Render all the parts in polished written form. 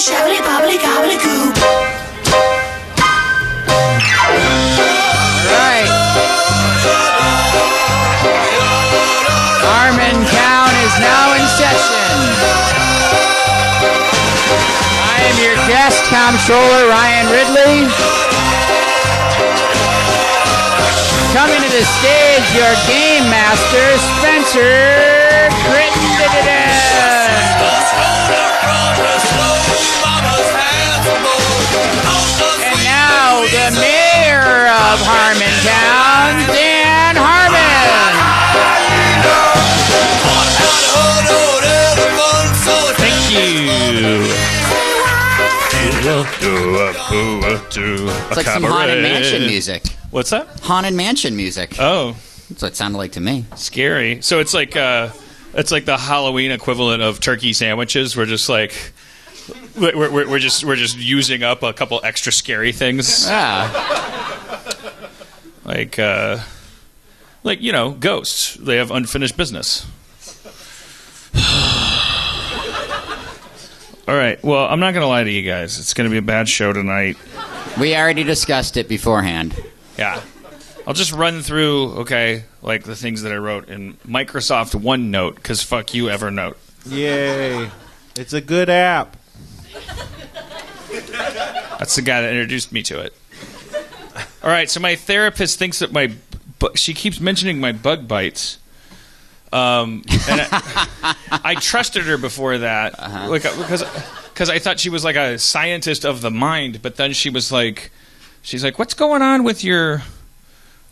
shabbily bobbly gobbly goop. Right. Harmontown is now in session. I am your guest, comptroller Ryan Ridley. Coming to the stage, your game master, Spencer Crittenden. And now, the mayor of Harmontown, Dan Harmon. Thank you. It's like some Haunted Mansion music. What's that? Haunted Mansion music. Oh. That's what it sounded like to me. Scary. So it's like the Halloween equivalent of turkey sandwiches. We're just like we're just using up a couple extra scary things. Like ghosts. They have unfinished business. All right. Well, I'm not going to lie to you guys. It's going to be a bad show tonight. We already discussed it beforehand. Yeah. I'll just run through, like the things that I wrote in Microsoft OneNote, because fuck you, Evernote. Yay. It's a good app. That's the guy that introduced me to it. All right, so my therapist thinks that she keeps mentioning my bug bites. And I trusted her before that, because I thought she was like a scientist of the mind. But then she's like, "What's going on with your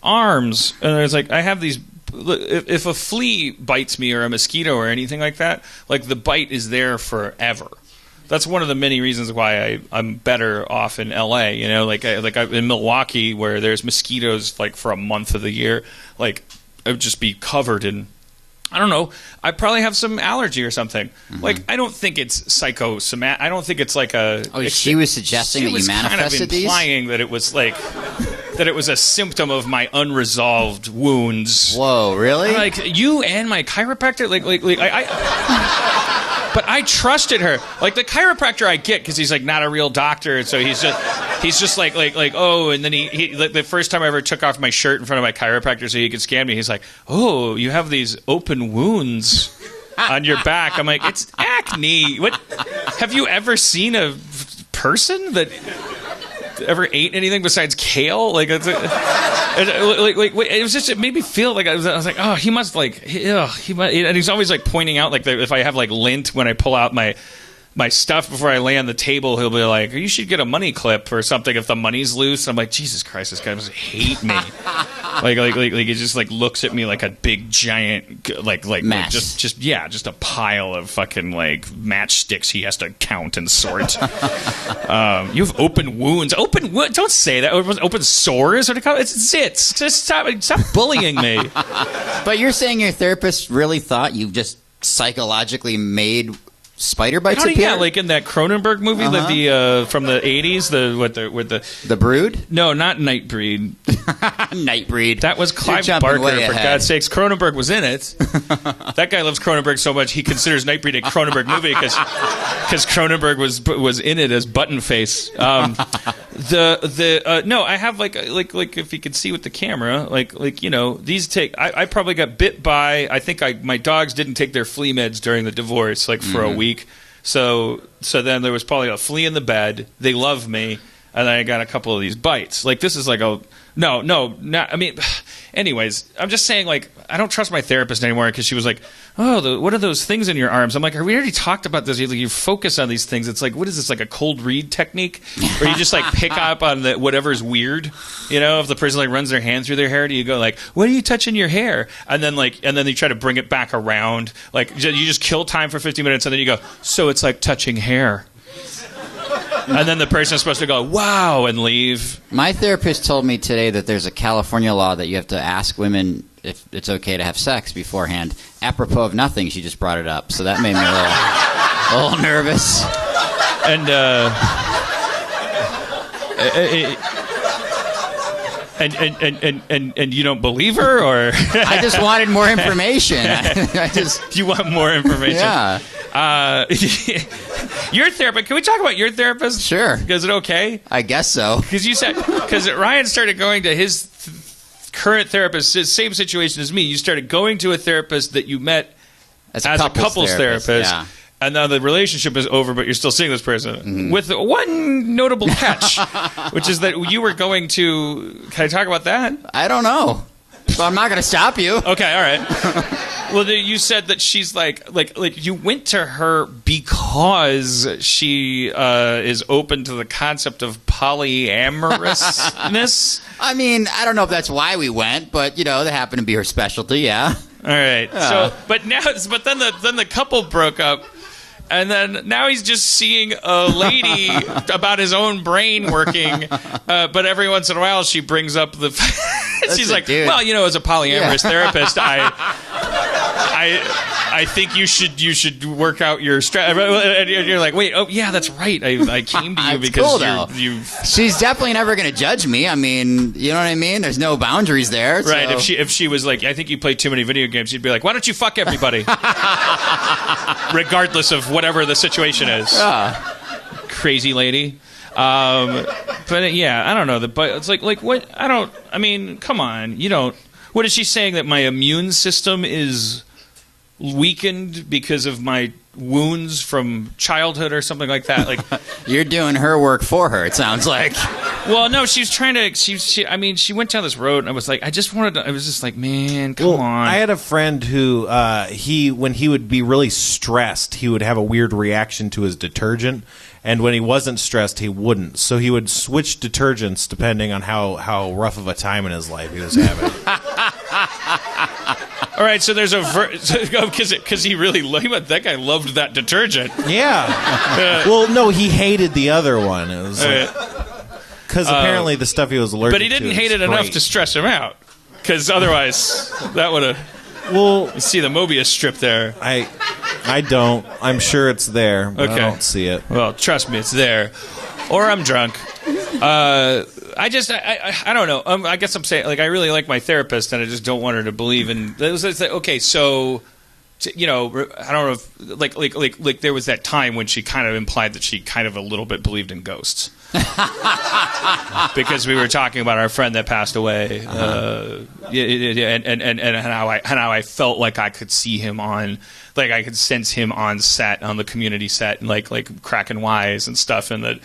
arms?" And I was like, "I have these. If a flea bites me or a mosquito or anything like that, like the bite is there forever." That's one of the many reasons why I'm better off in LA. You know, like in Milwaukee, where there's mosquitoes like for a month of the year, like I would just be covered in. I don't know. I probably have some allergy or something. Mm-hmm. Like, I don't think it's psychosomatic. I don't think it's like a... Oh, she was suggesting that you manifested these? She was kind of implying that it was like... that it was a symptom of my unresolved wounds. Whoa, really? I'm like, you and my chiropractor? But I trusted her. Like, the chiropractor I get, because he's, like, not a real doctor, so he's just like, oh, and then he like, the first time I ever took off my shirt in front of my chiropractor so he could scan me, he's like, oh, you have these open wounds on your back. I'm like, it's acne. What? Have you ever seen a person that ever ate anything besides kale? Like, it was just, it made me feel like I was like, oh, he must like, he might, and he's always like pointing out like if I have like lint when I pull out my stuff before I lay on the table, he'll be like, you should get a money clip or something if the money's loose. I'm like, Jesus Christ, this guy must hate me. like he just like looks at me like a big giant like just a pile of fucking like matchsticks he has to count and sort. You have open wounds. Don't say that. Open sores. It's zits. Just stop bullying me. But you're saying your therapist really thought you just psychologically made spider bites appear? Yeah, like in that Cronenberg movie, like the from the 80s, the Brood? No, not Nightbreed. Nightbreed. That was Clive Barker, for God's sakes. Cronenberg was in it. That guy loves Cronenberg so much he considers Nightbreed a Cronenberg movie because Cronenberg was in it as Buttonface. No, I have like if you could see with the camera, these take. I probably got bit by. I think my dogs didn't take their flea meds during the divorce, for a week. So then there was probably a flea in the bed. They love me, and then I got a couple of these bites. Like this is like a not. I mean, anyways, I'm just saying like I don't trust my therapist anymore because she was like, oh, what are those things in your arms? I'm like, we already talked about this. You focus on these things. It's like, what is this, like a cold read technique? Where you just like pick up on whatever's weird. You know, if the person like runs their hand through their hair, do you go like, what are you touching your hair? And then you try to bring it back around. Like you just kill time for 50 minutes and then you go, so it's like touching hair. And then the person is supposed to go, wow, and leave. My therapist told me today that there's a California law that you have to ask women if it's okay to have sex beforehand. Apropos of nothing, she just brought it up. So that made me a little nervous. And you don't believe her, or I just wanted more information. You want more information? Yeah. Your therapist. Can we talk about your therapist? Sure. Is it okay? I guess so. Because you said Ryan started going to his current therapist, same situation as me. You started going to a therapist that you met as a couples therapist. Yeah. And now the relationship is over, but you're still seeing this person. With one notable catch, which is that you were going to... Can I talk about that? I don't know. So I'm not going to stop you. Okay, all right. Well, you said that she's like you went to her because she is open to the concept of polyamorousness. I mean, I don't know if that's why we went, but, that happened to be her specialty, yeah. All right. So, but then the couple broke up. And then now he's just seeing a lady about his own brain working, but every once in a while she brings up the. She's like, dude. well, as a polyamorous therapist, I think you should work out your stress. And you're like, wait, oh yeah, that's right. I came to you because cool, you. She's definitely never going to judge me. I mean, you know what I mean? There's no boundaries there. Right. So. If she was like, I think you play too many video games, she'd be like, why don't you fuck everybody, regardless of whatever the situation is. Crazy lady. But yeah, I don't know. But it's like what? I mean, come on. You don't. What is she saying, that my immune system is weakened because of my wounds from childhood or something like that? Like you're doing her work for her, it sounds like. Well, no, she's trying to. She went down this road, and I was like, I was just like, man, come on. I had a friend who when he would be really stressed, he would have a weird reaction to his detergent. And when he wasn't stressed, he wouldn't. So he would switch detergents depending on how rough of a time in his life he was having. All right, so there's because he really that guy loved that detergent. Yeah. Well, no, he hated the other one. It was because apparently the stuff he was allergic to. But he didn't hate it enough to stress him out, because otherwise that would have. Well, you see the Mobius strip there. I don't. I'm sure it's there, but okay. I don't see it. Well, trust me, it's there. Or I'm drunk. I don't know. I guess I'm saying, like, I really like my therapist, and I just don't want her to believe in. It's like, okay, so, I don't know if like there was that time when she kind of implied that she kind of a little bit believed in ghosts. Because we were talking about our friend that passed away, and how I felt like I could see him on, like I could sense him on set, on the Community set, and like cracking wise and stuff, and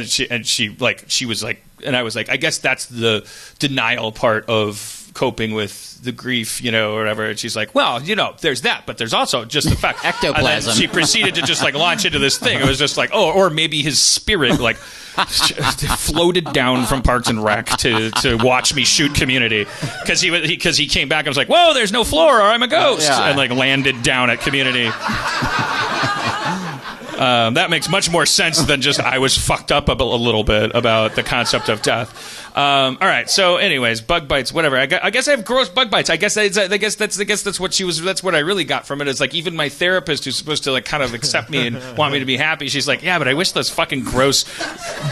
she was like, and I was like, I guess that's the denial part of coping with the grief, or whatever. And she's like, well, there's that, but there's also just the fact. Ectoplasm. And then she proceeded to just like launch into this thing. It was just like, or maybe his spirit like floated down from Parks and Rec to watch me shoot Community, because he came back and was like, whoa, there's no floor, or I'm a ghost, and like landed down at Community. That makes much more sense than just I was fucked up a little bit about the concept of death. All right. So, anyways, bug bites, whatever. I guess I have gross bug bites. I guess that's what she was. That's what I really got from it. Is like, even my therapist, who's supposed to like kind of accept me and want me to be happy, she's like, yeah, but I wish those fucking gross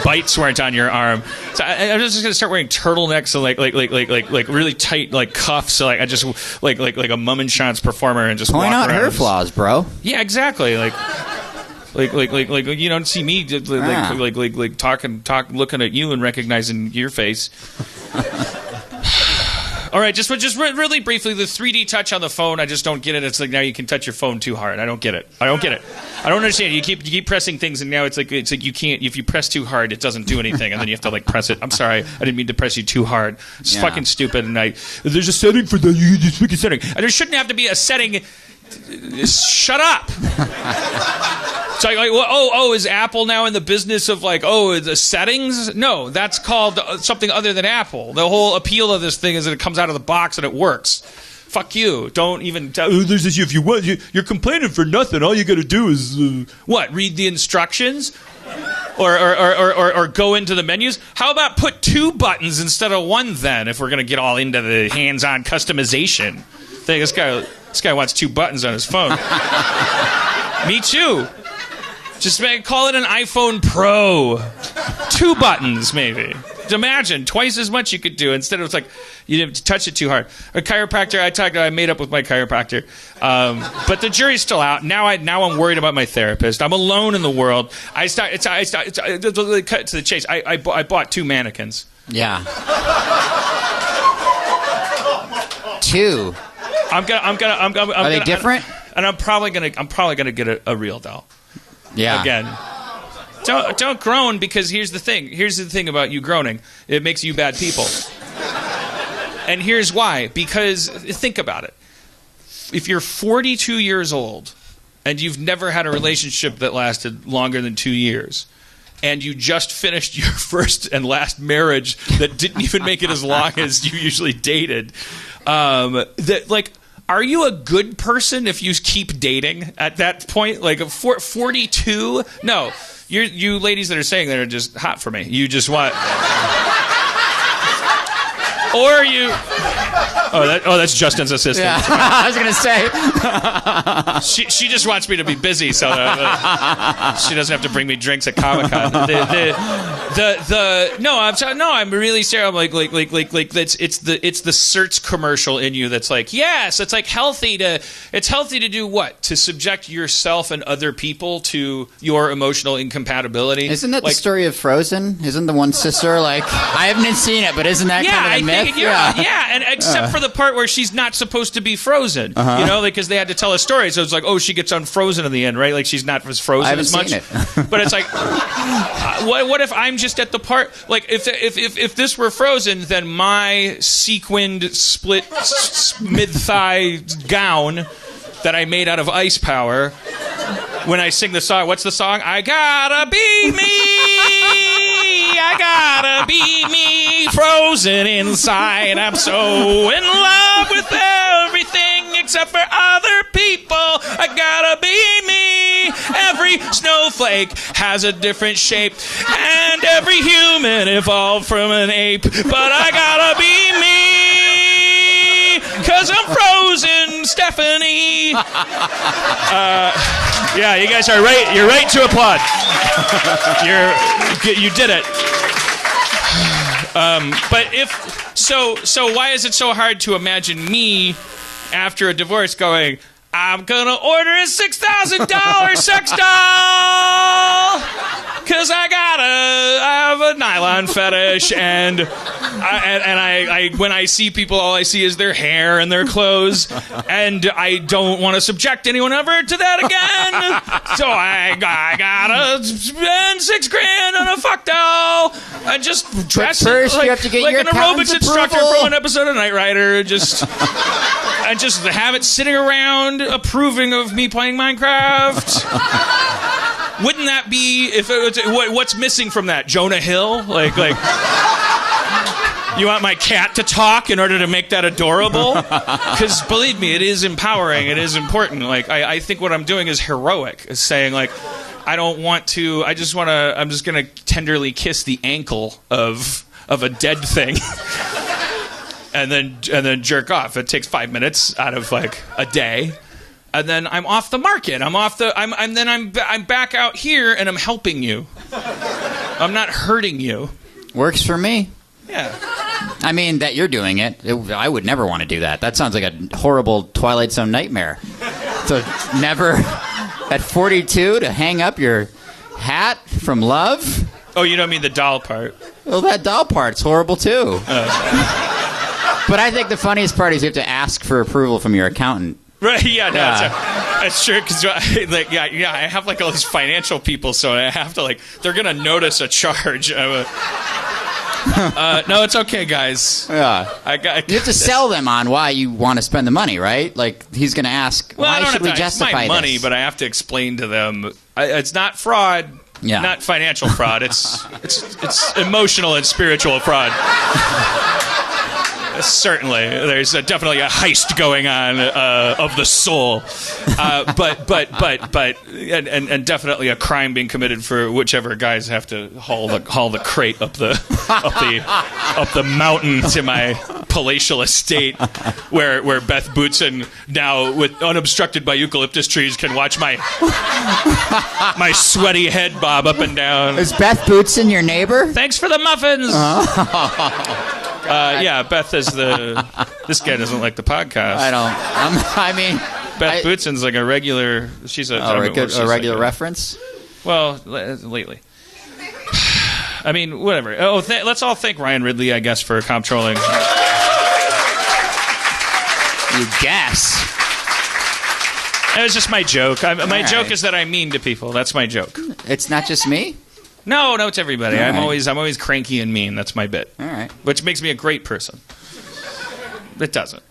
bites weren't on your arm. So I'm just gonna start wearing turtlenecks and like really tight like cuffs. So like I just like a Mum and Sean's performer and just point walk out around. her flaws, bro. Yeah, exactly. Like you don't see me talking, looking at you and recognizing your face. All right, just really briefly, the 3D touch on the phone, I just don't get it. It's like now you can touch your phone too hard. I don't get it. I don't understand. You keep pressing things, and now it's like you can't. If you press too hard, it doesn't do anything, and then you have to like press it. I'm sorry, I didn't mean to press you too hard. It's fucking stupid. And there's a setting for that. You just pick a setting, and there shouldn't have to be a setting. Shut up. It's like is Apple now in the business of like, the settings? No, that's called something other than Apple. The whole appeal of this thing is that it comes out of the box and it works. Fuck you. Don't even tell. There's this. If you want, you're complaining for nothing. All you got to do is read the instructions, or go into the menus. How about put 2 buttons instead of 1 then? If we're gonna get all into the hands-on customization thing, this guy wants 2 buttons on his phone. Me too. Just call it an iPhone Pro. 2 buttons, maybe. Just imagine twice as much you could do instead of it's like you didn't touch it too hard. A chiropractor, I made up with my chiropractor, but the jury's still out. Now I'm worried about my therapist. I'm alone in the world. Cut to the chase. I bought 2 mannequins. Yeah. 2. Are they different? And I'm probably gonna get a real doll. Yeah. Again. Don't groan, because here's the thing. Here's the thing about you groaning. It makes you bad people. And here's why. Because think about it. If you're 42 years old and you've never had a relationship that lasted longer than 2 years, and you just finished your first and last marriage that didn't even make it as long as you usually dated, are you a good person if you keep dating at that point? Like 42? No. You ladies that are saying that are just hot for me. You just want... Or you... that's Justin's assistant. Yeah. I was going to say. She just wants me to be busy so she doesn't have to bring me drinks at Comic-Con. I'm really serious. I'm like it's the search commercial in you that's like, yes, it's like healthy to do what? To subject yourself and other people to your emotional incompatibility. Isn't that the story of Frozen? Isn't the one sister like, I haven't seen it, but isn't that kind of a myth? And except for the part where she's not supposed to be frozen, because they had to tell a story, so it's like, she gets unfrozen in the end, right? Like she's not as frozen as much. But it's like, what if I'm just at the part, like if this were Frozen, then my sequined split mid-thigh gown that I made out of ice power, when I sing the song, what's the song? I gotta be me, I gotta be me, frozen inside. I'm so in love with everything except for other people. I gotta be me. Every snowflake has a different shape, and every human evolved from an ape. But I gotta be me, 'cause I'm frozen, Stephanie. Yeah, you guys are right. You're right to applaud. You did it. But so why is it so hard to imagine me after a divorce going, I'm gonna order a $6,000 sex doll because I have a nylon fetish, and I when I see people, all I see is their hair and their clothes, and I don't want to subject anyone ever to that again. So I gotta spend $6,000 on a fuck doll. I just dress first, like, you have to get like your an aerobics instructor approval. from an episode of Knight Rider. And just have it sitting around approving of me playing Minecraft. Wouldn't that be, if it was, what's missing from that? Jonah Hill? Like you want my cat to talk in order to make that adorable? Because believe me, it is empowering. It is important. Like I think what I'm doing is heroic. It's saying like, I don't want to. I'm just gonna tenderly kiss the ankle of a dead thing, and then jerk off. It takes 5 minutes out of like a day, and then I'm off the market. I'm back out here, and I'm helping you. I'm not hurting you. Works for me. Yeah. I mean, that you're doing it. I would never want to do that. That sounds like a horrible Twilight Zone nightmare. So never, at 42, to hang up your hat from love? Oh, you don't mean the doll part? Well, that doll part's horrible, too. But I think the funniest part is you have to ask for approval from your accountant. Right, yeah, no, that's true, because I have like all these financial people, so I have to they're going to notice a charge. No, it's okay, guys. Yeah. You have to sell them on why you want to spend the money, right? Like, he's going to ask, why should we justify this? It's my money, but I have to explain to them, it's not fraud, not financial fraud. It's emotional and spiritual fraud. Certainly, there's definitely a heist going on of the soul, but definitely a crime being committed for whichever guys have to haul the crate up the mountain to my palatial estate where Beth Bootson now, with unobstructed by eucalyptus trees, can watch my sweaty head bob up and down. Is Beth Bootson your neighbor? Thanks for the muffins. Yeah, Beth is the. This guy doesn't like the podcast. Beth Bootson's like a regular. She's a regular reference. Well, lately. I mean, whatever. Oh, let's all thank Ryan Ridley, I guess, for comptrolling. You guess. It was just my joke. My joke is that I'm mean to people. That's my joke. It's not just me? No, it's everybody. All I'm right. always cranky and mean. That's my bit. All right. Which makes me a great person. It doesn't.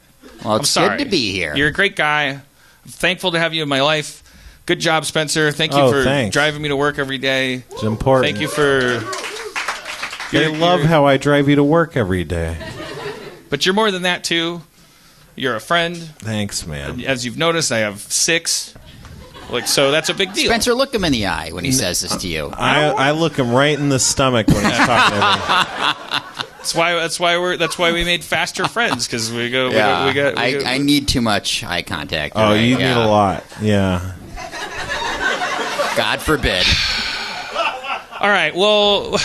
Well, it's I'm sorry. good to be here. You're a great guy. I'm thankful to have you in my life. Good job, Spencer. Thank you for driving me to work every day. It's important. Thank you for... They love how I drive you to work every day. But you're more than that, too. You're a friend. Thanks, man. As you've noticed, I have 6. So that's a big deal. Spencer, look him in the eye when he says this to you. I look him right in the stomach when he's talking to me. That's why we made faster friends, because we go. I need too much eye contact. Oh, you need a lot. Yeah. God forbid. All right. Well,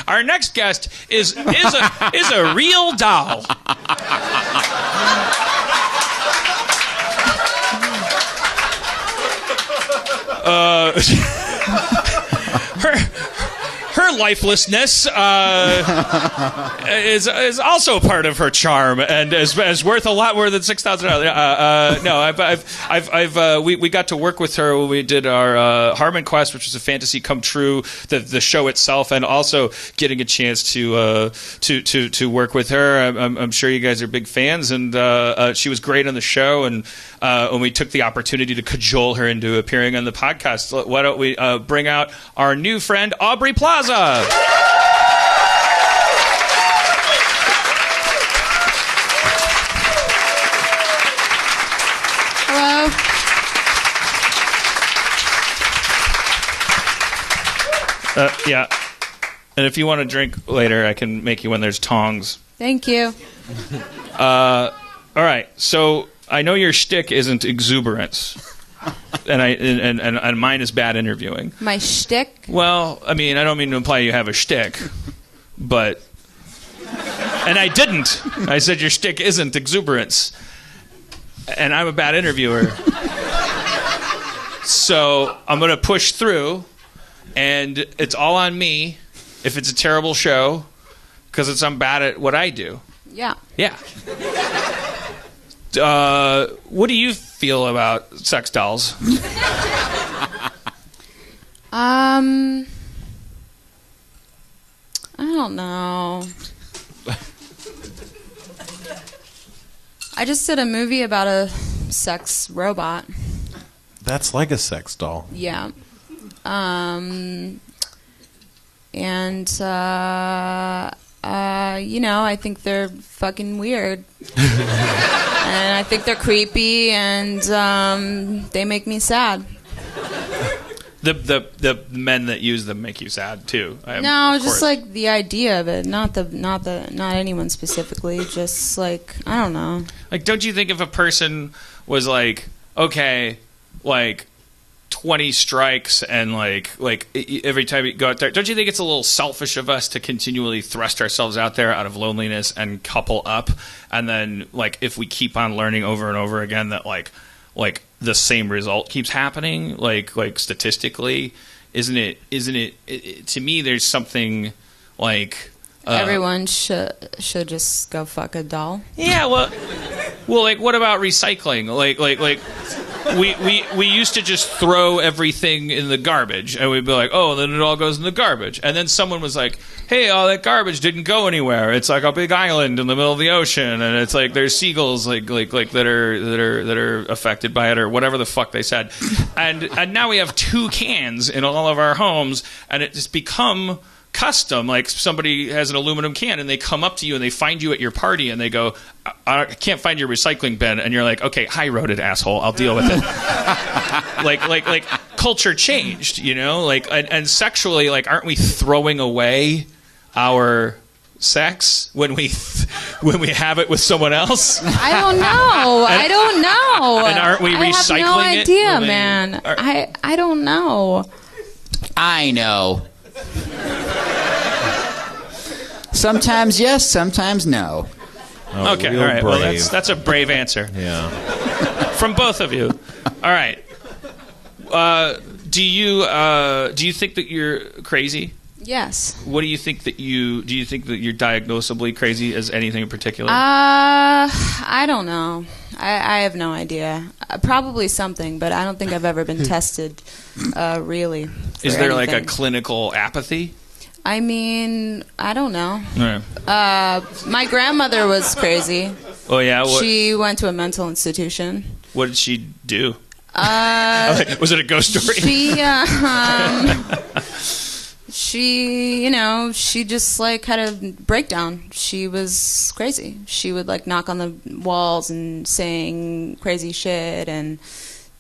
our next guest is a real doll. Her lifelessness is also part of her charm, and is worth a lot more than $6,000. No, we got to work with her when we did our Harmon Quest, which was a fantasy come true, the show itself, and also getting a chance to work with her. I'm sure you guys are big fans, and she was great on the show, and we took the opportunity to cajole her into appearing on the podcast. Why don't we bring out our new friend, Aubrey Plaza? Hello. Yeah. And if you want a drink later, I can make you one. There's tongs. Thank you. All right. So I know your shtick isn't exuberance. And mine is bad interviewing. My shtick? Well, I mean, I don't mean to imply you have a shtick, but... And I didn't. I said your shtick isn't exuberance. And I'm a bad interviewer. So I'm going to push through, and it's all on me if it's a terrible show, because I'm bad at what I do. Yeah. Yeah. What do you feel about sex dolls? I don't know. I just did a movie about a sex robot. That's like a sex doll. Yeah. I think they're fucking weird. And I think they're creepy, and they make me sad. The men that use them make you sad too. No, just like the idea of it, not anyone specifically. Just like, I don't know. Like, don't you think if a person was like, okay, like 20 strikes and like every time you go out there, don't you think it's a little selfish of us to continually thrust ourselves out there out of loneliness and couple up, and then like if we keep on learning over and over again that like the same result keeps happening, like statistically, isn't it to me there's something like everyone should just go fuck a doll. Yeah, well like what about recycling? Like we used to just throw everything in the garbage, and we'd be like, oh, and then it all goes in the garbage. And then someone was like, hey, all that garbage didn't go anywhere. It's like a big island in the middle of the ocean, and it's like there's seagulls like that are affected by it, or whatever the fuck they said. And now we have 2 cans in all of our homes, and it's become custom. Like somebody has an aluminum can and they come up to you and they find you at your party and they go, I can't find your recycling bin, and you're like, okay, high roaded asshole, I'll deal with it. like culture changed, you know, like and sexually, like aren't we throwing away our sex when we have it with someone else? I don't know. I don't know. And aren't we recycling it? I have no idea, when man. I don't know. I know. Sometimes yes, sometimes no. Oh, okay, real all right. Well, brave. that's a brave answer Yeah. from both of you. All right. Do you think that you're crazy? Yes. What do you think that you're diagnosably crazy as anything in particular? I don't know. I have no idea. Probably something, but I don't think I've ever been tested, really. Is there like a anything. clinical apathy? I mean, I don't know. All right. My grandmother was crazy. Oh yeah. She went to a mental institution. What did she do? Was it a ghost story? She just like had a breakdown. She was crazy. She would like knock on the walls and saying crazy shit, and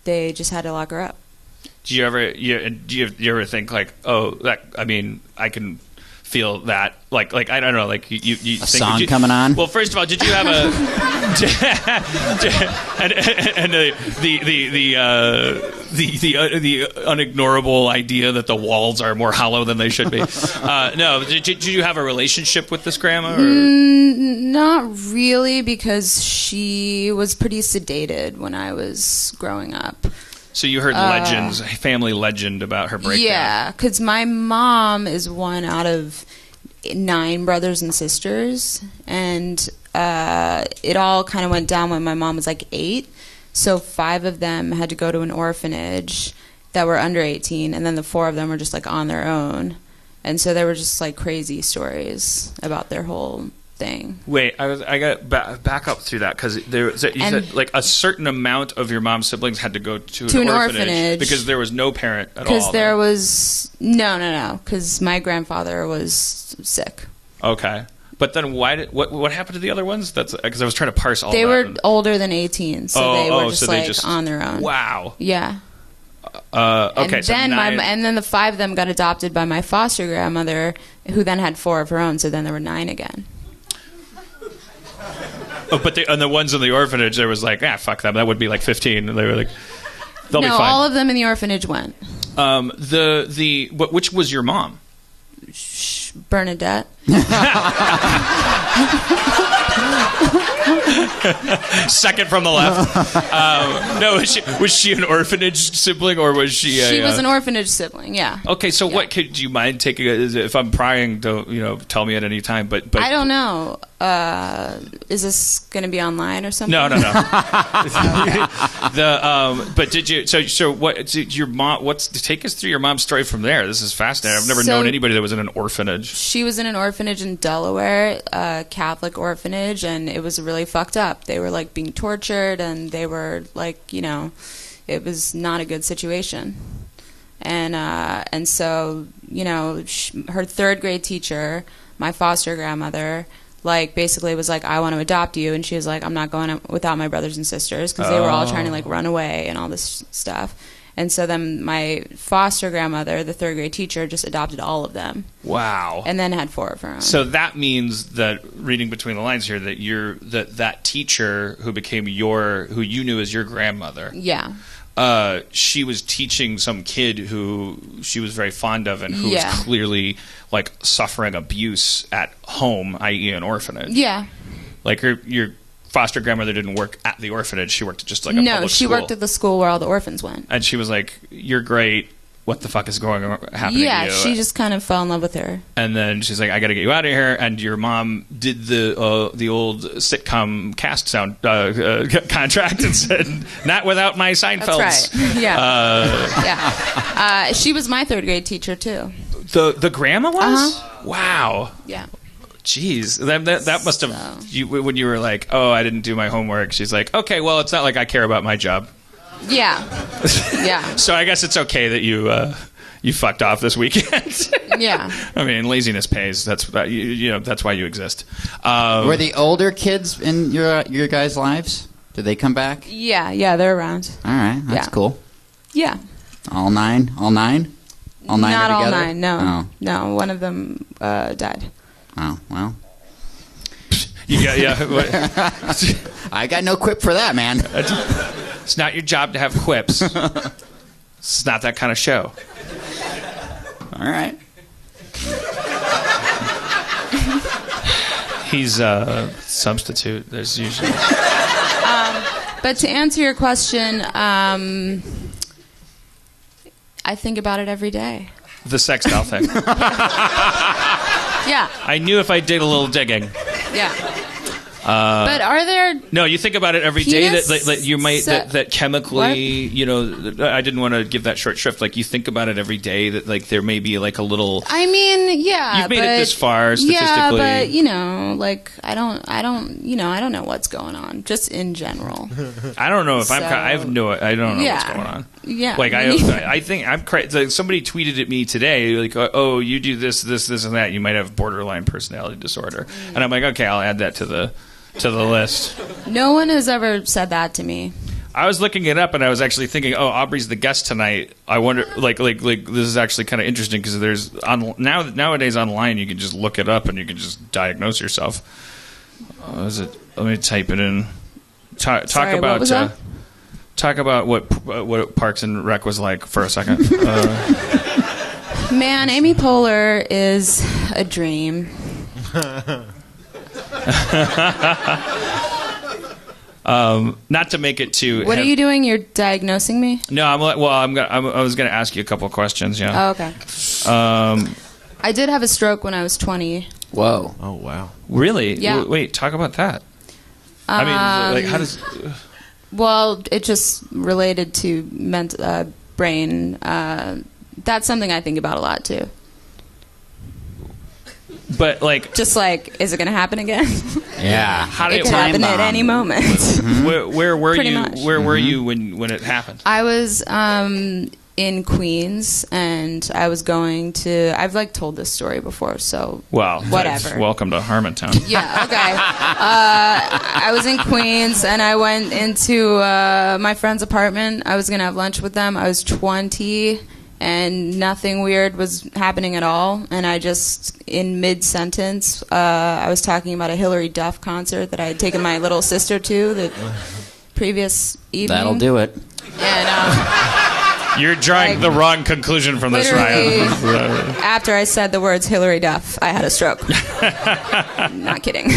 they just had to lock her up. Do you ever think like, oh, that? I mean, I can feel that. Like I don't know. Like you think song coming on? Well, first of all, did you have a and the unignorable idea that the walls are more hollow than they should be? No, did you have a relationship with this grandma? Or? Not really, because she was pretty sedated when I was growing up. So you heard legends, family legend about her breakdown. Yeah, because my mom is one out of 9 brothers and sisters, and it all kind of went down when my mom was like 8. So 5 of them had to go to an orphanage that were under 18, and then the 4 of them were just like on their own. And so there were just like crazy stories about their whole thing. Wait, I got back up through that, because you said like a certain amount of your mom's siblings had to go to an orphanage because there was no parent at all. Because there was no, because my grandfather was sick. Okay, but then what happened to the other ones? That's because I was trying to parse all. They that. were older than 18, so they were just on their own. Wow. Yeah. Okay. And then the 5 of them got adopted by my foster grandmother, who then had 4 of her own. So then there were 9 again. Oh, but the ones in the orphanage, there was like, fuck them. That would be like 15. And they were like, they'll be fine. No, all of them in the orphanage went. Which was your mom? Bernadette. Second from the left. No, was she an orphanage sibling, or was she? She was an orphanage sibling. Yeah. Okay, so what do you mind taking? If I'm prying, don't tell me at any time. But I don't know. Is this going to be online or something? No. But did you? So what? Did your mom? Take us through your mom's story from there. This is fascinating. I've never known anybody that was in an orphanage. She was in an orphanage in Delaware, a Catholic orphanage, and it was really fucked up. They were like being tortured, and they were like, it was not a good situation. And so, her 3rd grade teacher, my foster grandmother, like basically was like, I want to adopt you, and she was like, I'm not going without my brothers and sisters, because they were all trying to like run away and all this stuff. And so then my foster grandmother, the 3rd grade teacher, just adopted all of them. Wow. And then had 4 of her own. So that means that, reading between the lines here, that that teacher who became who you knew as your grandmother. Yeah. She was teaching some kid who she was very fond of, and who was clearly like suffering abuse at home, i.e. an orphanage. Yeah. Like your foster grandmother didn't work at the orphanage. She worked at just like a public school. No, she worked at the school where all the orphans went. And she was like, "You're great. What the fuck is happening to you?" Yeah, she just kind of fell in love with her. And then she's like, "I got to get you out of here." And your mom did the old sitcom cast sound contract and said, "Not without my Seinfelds." That's right. Yeah. Yeah. She was my 3rd grade teacher too. The grandma was? Uh-huh. Wow. Yeah. Jeez, that must have when you were like, "Oh, I didn't do my homework." She's like, "Okay, well, it's not like I care about my job." Yeah. Yeah. So I guess it's okay that you fucked off this weekend. Yeah. I mean, laziness pays. That's that's why you exist. Were the older kids in your guys' lives? Did they come back? Yeah, they're around. All right, that's cool. Yeah. All nine? All 9 Not are all together? 9, no. Oh. No, one of them died. Oh, well. You got I got no quip for that, man. It's not your job to have quips. It's not that kind of show. All right. He's a substitute. There's usually. But to answer your question, I think about it every day. The sex doll thing. Yeah. I knew if I did a little digging. Yeah. But are there... No, you think about it every day that you might Penis that chemically, What? I didn't want to give that short shrift. Like you think about it every day that like there may be like a little. I mean, yeah. You've made it this far statistically. Yeah, but like I don't know what's going on. Just in general. I don't know if I don't know Yeah. what's going on. Yeah. Like I think I'm crazy. Like somebody tweeted at me today, like, oh, you do this, and that. You might have borderline personality disorder, and I'm like, okay, I'll add that to the list. No one has ever said that to me. I was looking it up, and I was actually thinking, oh, Aubrey's the guest tonight. I wonder, like this is actually kind of interesting because there's nowadays online you can just look it up and you can just diagnose yourself. Let me type it in. Talk about what Parks and Rec was like for a second. Man, Amy Poehler is a dream. Not to make it too. What are you doing? You're diagnosing me? No, I was gonna ask you a couple of questions. Yeah. Oh, okay. I did have a stroke when I was 20. Whoa. Oh, wow. Really? Yeah. Wait, talk about that. I mean, like, how does? Well, it just related to brain. That's something I think about a lot too. But like, Just like, is it going to happen again? Yeah. how It did could time happen at bomb. any moment. where were Pretty you? much. Where were you when it happened? I was in Queens, and I was going to... I've, like, told this story before, so Well, whatever. Welcome to Harmontown. Yeah, okay. I was in Queens, and I went into my friend's apartment. I was going to have lunch with them. I was 20, and nothing weird was happening at all. And I just, in mid-sentence, I was talking about a Hillary Duff concert that I had taken my little sister to the previous evening. That'll do it. And You're drawing the wrong conclusion from this, literally, Ryan. after I said the words Hillary Duff, I had a stroke. Not kidding.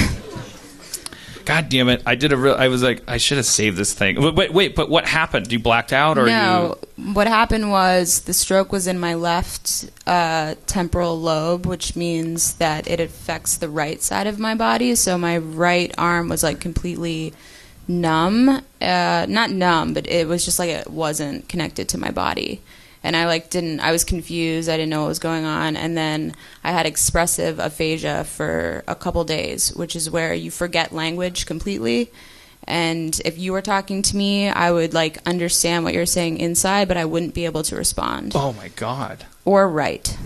God damn it! I was like, I should have saved this thing. Wait, but what happened? You blacked out, or No, what happened was the stroke was in my left temporal lobe, which means that it affects the right side of my body. So my right arm was like completely numb. Not numb, but it was just like it wasn't connected to my body. And I was confused. I didn't know what was going on. And then I had expressive aphasia for a couple days, which is where you forget language completely. And if you were talking to me, I would like understand what you're saying inside, but I wouldn't be able to respond. Oh my God. Or write.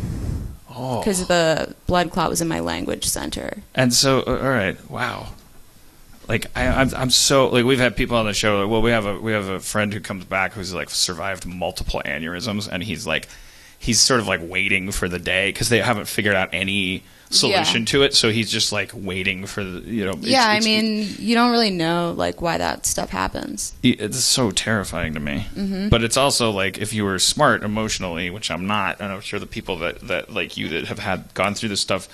Oh. Because the blood clot was in my language center. And so, all right, wow. Like I'm so like we've had people on the show. Well, we have a friend who comes back who's like survived multiple aneurysms, and he's sort of like waiting for the day because they haven't figured out any solution to it. So he's just like waiting for the I mean, you don't really know like why that stuff happens. It's so terrifying to me. Mm-hmm. But it's also like if you were smart emotionally, which I'm not, and I'm sure the people that like you that have gone through this stuff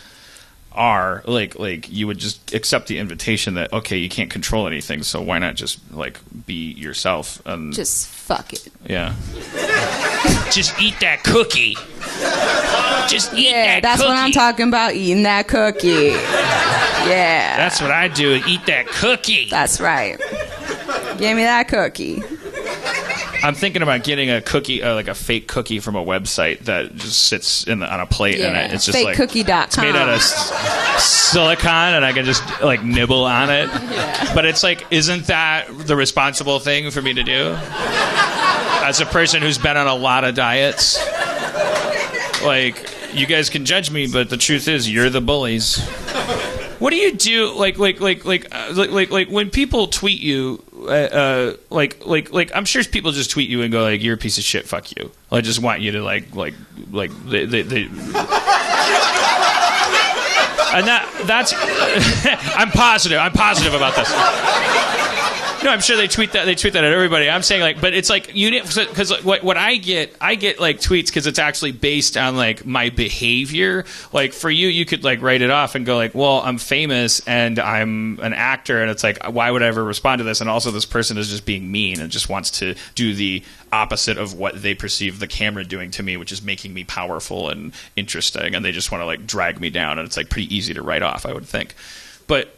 are like you would just accept the invitation that okay, you can't control anything, so why not just like be yourself and Just fuck it. yeah. Just eat that cookie. Just eat that That's cookie. what I'm talking about, eating that cookie. Yeah. That's what I do. Eat that cookie. That's right. Give me that cookie. I'm thinking about getting a cookie, like a fake cookie from a website that just sits on a plate, and it's just like fakecookie.com. it's made out of silicone, and I can just like nibble on it. Yeah. But it's like, isn't that the responsible thing for me to do? As a person who's been on a lot of diets, like you guys can judge me, but the truth is, you're the bullies. What do you do? Like when people tweet you. I'm sure people just tweet you and go like, "You're a piece of shit, fuck you." I just want you to like they And that's I'm positive about this. No, I'm sure they tweet that at everybody. I'm saying like, but it's like you didn't, because what I get like tweets because it's actually based on like my behavior. Like for you could like write it off and go like, well, I'm famous and I'm an actor, and it's like, why would I ever respond to this? And also this person is just being mean and just wants to do the opposite of what they perceive the camera doing to me, which is making me powerful and interesting, and they just want to like drag me down, and it's like pretty easy to write off, I would think. But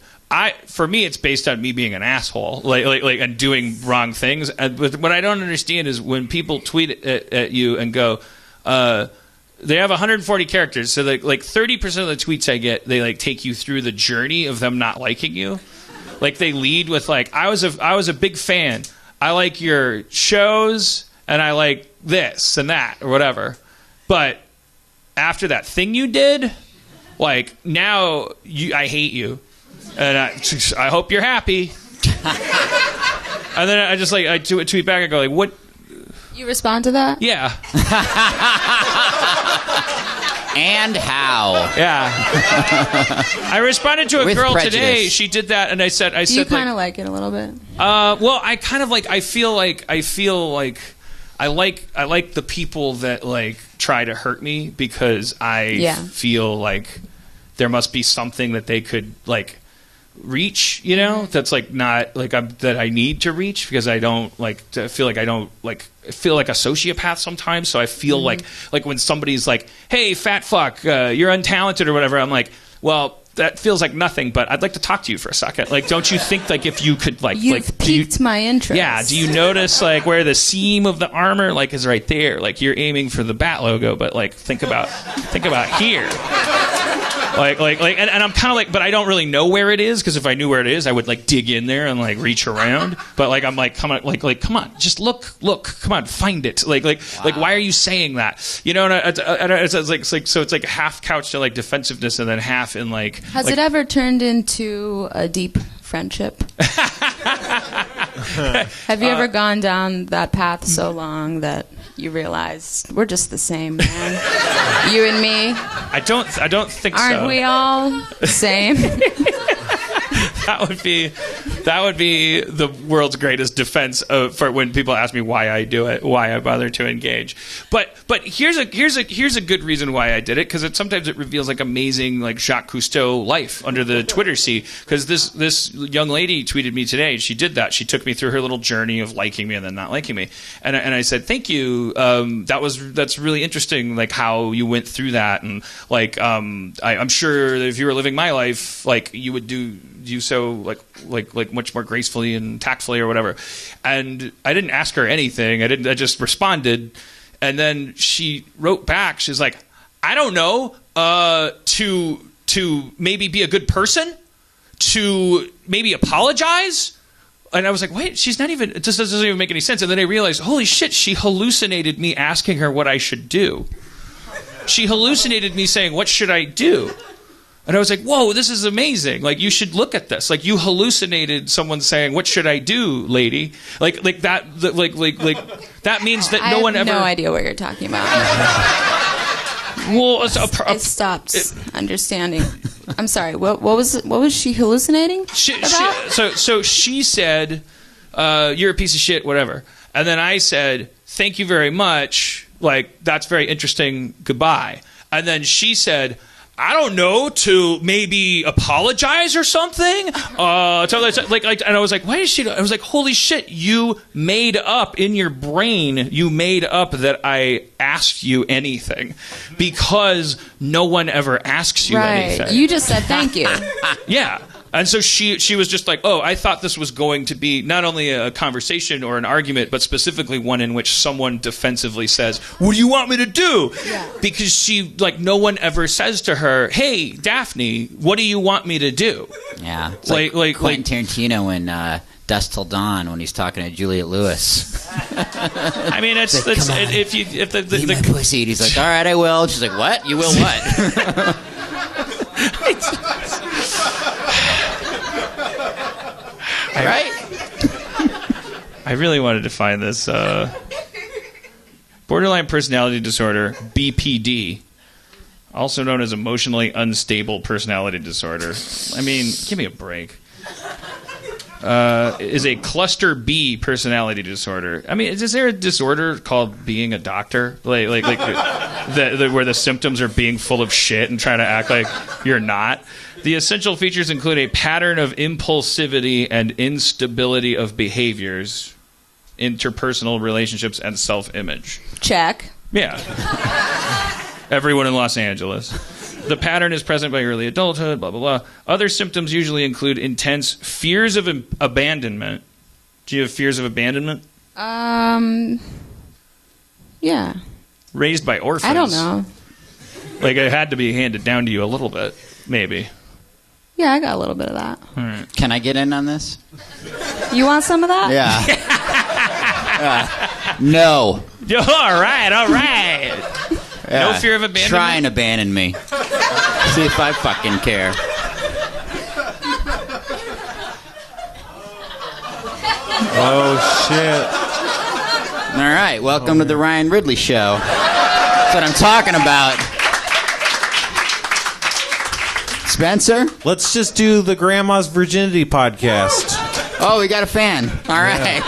for me, it's based on me being an asshole, like, and doing wrong things. But what I don't understand is when people tweet at you and go, they have 140 characters, so like 30% of the tweets I get, they like take you through the journey of them not liking you. Like they lead with like, I was a big fan. I like your shows, and I like this and that or whatever. But after that thing you did, like now I hate you. And I hope you're happy. And then I just like I tweet back and go like, "What?" You respond to that? Yeah. And how? Yeah. I responded to a With girl prejudice. today. She did that, and I said, Do you kind of like it a little bit? well, I kind of like. I feel like I like the people that like try to hurt me because I feel like there must be something that they could like reach, you know, that's like not like that I need to reach, because I don't like to feel like I don't like feel like a sociopath sometimes. So I feel like when somebody's like, "Hey, fat fuck, you're untalented" or whatever, I'm like, well, that feels like nothing, but I'd like to talk to you for a second. Like, don't you think like if you could like You've piqued my interest. Yeah. Do you notice like where the seam of the armor like is right there? Like you're aiming for the bat logo, but like think about here. Like, and I'm kind of like, but I don't really know where it is, because if I knew where it is, I would like dig in there and like reach around. But like, I'm like, come on, like, come on, just look, come on, find it. Like, why are you saying that? You know, and it's like, so it's like half couched to like defensiveness, and then half in like. Has it ever turned into a deep friendship? Have you ever gone down that path so long that you realized we're just the same, man? You and me. I don't think so. Aren't we all the same? That would be the world's greatest defense for when people ask me why I do it, why I bother to engage. But here's a good reason why I did it, because sometimes it reveals like amazing like Jacques Cousteau life under the Twitter sea. Because this young lady tweeted me today. She did that. She took me through her little journey of liking me and then not liking me. And I said, thank you. That's really interesting. Like how you went through that, and like I'm sure that if you were living my life, like you would do so like much more gracefully and tactfully or whatever. And I didn't ask her anything. I just responded, and then she wrote back. She's like, I don't know, to maybe be a good person, to maybe apologize. And I was like, wait, she's not even, it just doesn't even make any sense. And then I realized, holy shit, she hallucinated me asking her what I should do. She hallucinated me saying, what should I do? And I was like, whoa, this is amazing. Like, you should look at this. Like, you hallucinated someone saying, what should I do, lady? Like that, that means that no one ever. I have no idea what you're talking about. Well, it stops understanding. I'm sorry. What was she hallucinating about? So she said, "You're a piece of shit," whatever, and then I said, "Thank you very much. Like that's very interesting. Goodbye." And then she said, I don't know, to maybe apologize or something. And I was like, why is she? I was like, holy shit! You made up in your brain. You made up that I asked you anything, because no one ever asks you anything. You just said thank you. Yeah. And so she was just like, oh, I thought this was going to be not only a conversation or an argument, but specifically one in which someone defensively says, what do you want me to do? Yeah. Because she, like, no one ever says to her, hey, Daphne, what do you want me to do? Yeah. It's like Quentin Tarantino in Dusk Till Dawn when he's talking to Juliette Lewis. I mean, if the pussy, and he's like, all right, I will. She's like, what? You will what? Right? I really wanted to find this borderline personality disorder, BPD. also known as emotionally unstable personality disorder. I mean, give me a break. Is a cluster B personality disorder. I mean, is there a disorder called being a doctor? Like where the symptoms are being full of shit and trying to act like you're not? The essential features include a pattern of impulsivity and instability of behaviors, interpersonal relationships, and self-image. Check. Yeah. Everyone in Los Angeles. The pattern is present by early adulthood, blah, blah, blah. Other symptoms usually include intense fears of abandonment. Do you have fears of abandonment? Yeah. Raised by orphans. I don't know. Like, it had to be handed down to you a little bit, maybe. Yeah, I got a little bit of that. All right. Can I get in on this? You want some of that? Yeah. No. All right. Yeah. No fear of abandonment? Try and abandon me. See if I fucking care. Oh, shit. All right, welcome to the Ryan Ridley Show. That's what I'm talking about. Spencer? Let's just do the Grandma's Virginity podcast. Oh, we got a fan. All right.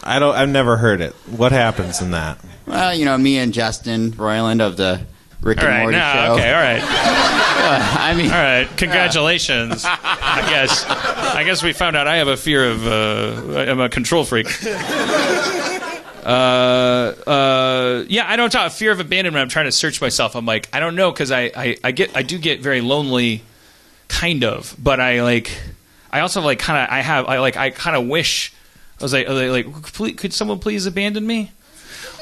I've never heard it. What happens in that? Well, you know, me and Justin Roiland of the Rick and Morty show. Okay, all right. I mean, All right, congratulations. I guess we found out I have a fear of I'm a control freak. Yeah, I don't talk fear of abandonment. I'm trying to search myself. I'm like, I don't know, because I do get very lonely, kind of. But I also kind of wish. I was like, could someone please abandon me?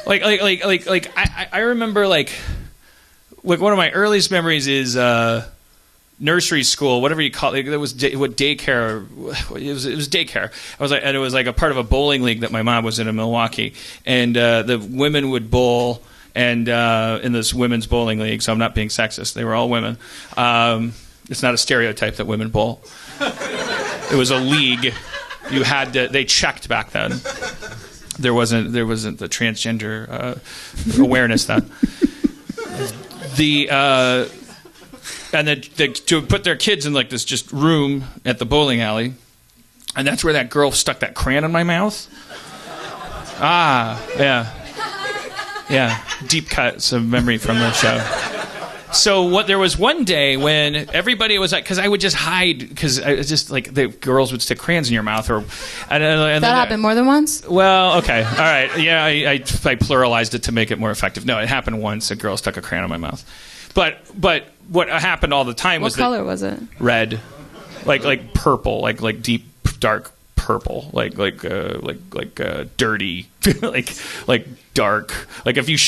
I remember like one of my earliest memories is nursery school, whatever you call it. It was daycare. It was daycare. And it was like a part of a bowling league that my mom was in Milwaukee, and the women would bowl, and in this women's bowling league. So I'm not being sexist. They were all women. It's not a stereotype that women bowl. It was a league. You had to. They checked back then. There wasn't the transgender awareness then. And then to put their kids in like this just room at the bowling alley, and that's where that girl stuck that crayon in my mouth. Yeah, deep cuts of memory from the show. So there was one day when everybody was like, because I would just hide, because I was just like, the girls would stick crayons in your mouth, and that happened more than once? Well, okay, all right, yeah, I pluralized it to make it more effective. No, it happened once. A girl stuck a crayon in my mouth, but what happened all the time was what color was it? Red, like purple, like deep dark purple, like dirty, like dark. Like if you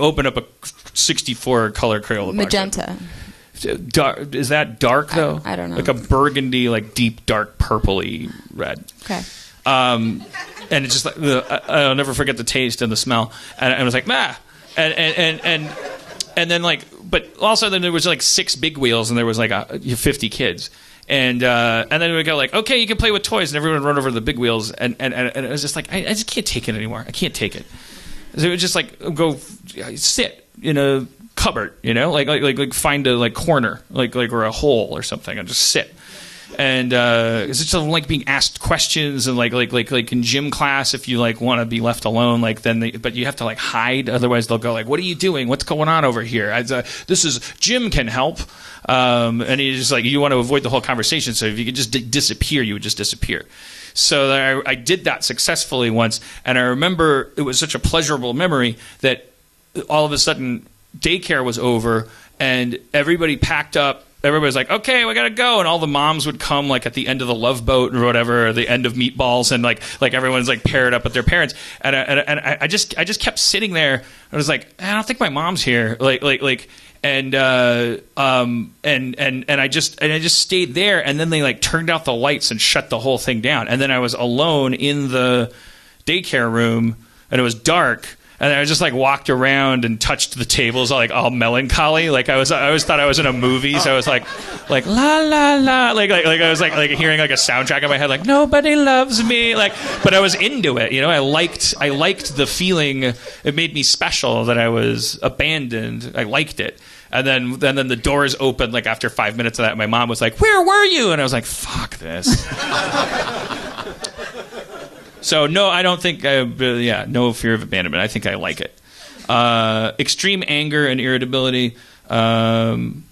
open up a 64 color Crayola magenta. Dark, is that dark though? I don't know. Like a burgundy, like deep dark purpley red. Okay. And it's just like I'll never forget the taste and the smell. And I was like, and then like, but also then there was like 6 big wheels and there was like 50 kids. And then we go like, okay, you can play with toys, and everyone would run over the big wheels, and it was just like, I just can't take it anymore. I can't take it. So it would just like go sit in a cupboard, you know, like find a like corner, like or a hole or something, and just sit. And it's just like being asked questions, and like in gym class, if you like want to be left alone, like but you have to like hide, otherwise they'll go like, what are you doing? What's going on over here? This is Jim can help. And he's just like, you want to avoid the whole conversation, so if you could just disappear, you would just disappear. So I did that successfully once, and I remember it was such a pleasurable memory that all of a sudden daycare was over, and everybody packed up. Everybody's like, okay, we gotta go, and all the moms would come like at the end of the Love Boat or whatever, or the end of Meatballs, and like everyone's like paired up with their parents, and I just kept sitting there. I was like, I don't think my mom's here, and I just stayed there, and then they like turned out the lights and shut the whole thing down, and then I was alone in the daycare room, and it was dark. And I just like walked around and touched the tables all melancholy. Like I always thought I was in a movie, so I was like la la la, like I was like hearing like a soundtrack in my head, like nobody loves me, like. But I was into it, you know. I liked the feeling. It made me special that I was abandoned. I liked it. And then the doors opened like after 5 minutes of that. My mom was like, "Where were you?" And I was like, "Fuck this." So no, I don't think. No fear of abandonment. I think I like it. Extreme anger and irritability. I mean,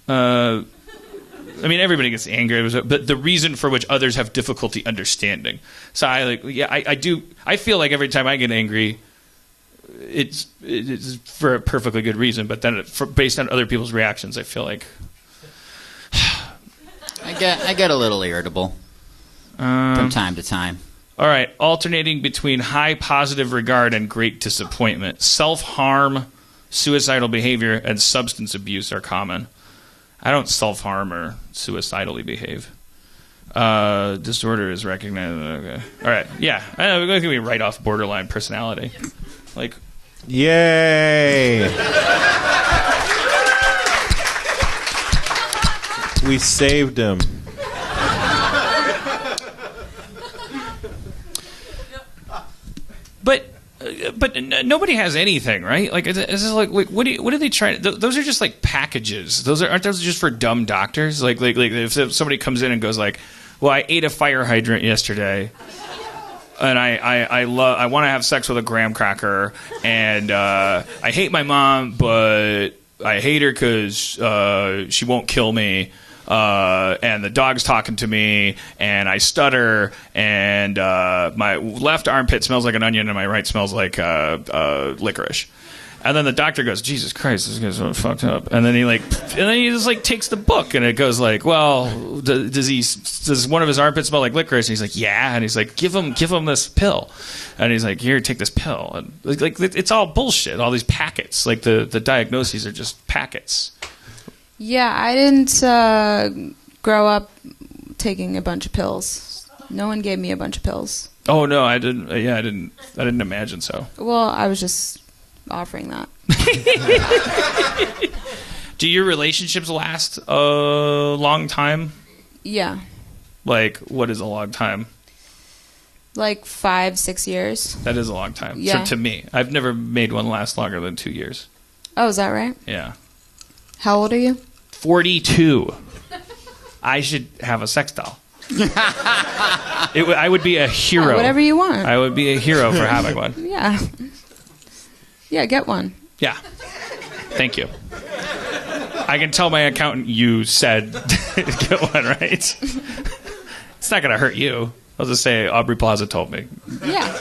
everybody gets angry, but the reason for which others have difficulty understanding. So I do. I feel like every time I get angry, it's for a perfectly good reason. But then, based on other people's reactions, I feel like I get a little irritable from time to time. All right, alternating between high positive regard and great disappointment. Self-harm, suicidal behavior, and substance abuse are common. I don't self-harm or suicidally behave. Disorder is recognized. Okay. All right, yeah. I know, we're going to be right off borderline personality. Like, yay! We saved him. But nobody has anything, right? Like, it's just like what are they trying? Those are just like packages. Aren't those just for dumb doctors? Like if somebody comes in and goes like, "Well, I ate a fire hydrant yesterday, and I want to have sex with a graham cracker, and I hate my mom, but I hate her because she won't kill me." And the dog's talking to me, and I stutter, and my left armpit smells like an onion, and my right smells like licorice. And then the doctor goes, "Jesus Christ, this guy's so fucked up." And then he just like takes the book, and it goes like, "Well, does one of his armpits smell like licorice?" And he's like, "Yeah." And he's like, "Give him this pill." And he's like, "Here, take this pill." And like it's all bullshit. All these packets, like the diagnoses are just packets. Yeah, I didn't grow up taking a bunch of pills. No one gave me a bunch of pills. Oh no, I didn't. Yeah, I didn't imagine so. Well, I was just offering that. Do your relationships last a long time? Yeah. Like, what is a long time? Like 5-6 years. That is a long time. Yeah. To me, I've never made one last longer than 2 years. Oh, is that right? Yeah. How old are you? 42. I should have a sex doll. I would be a hero. Yeah, whatever you want. I would be a hero for having one. Yeah. Yeah, get one. Yeah. Thank you. I can tell my accountant you said get one, right? It's not going to hurt you. I'll just say Aubrey Plaza told me. Yeah.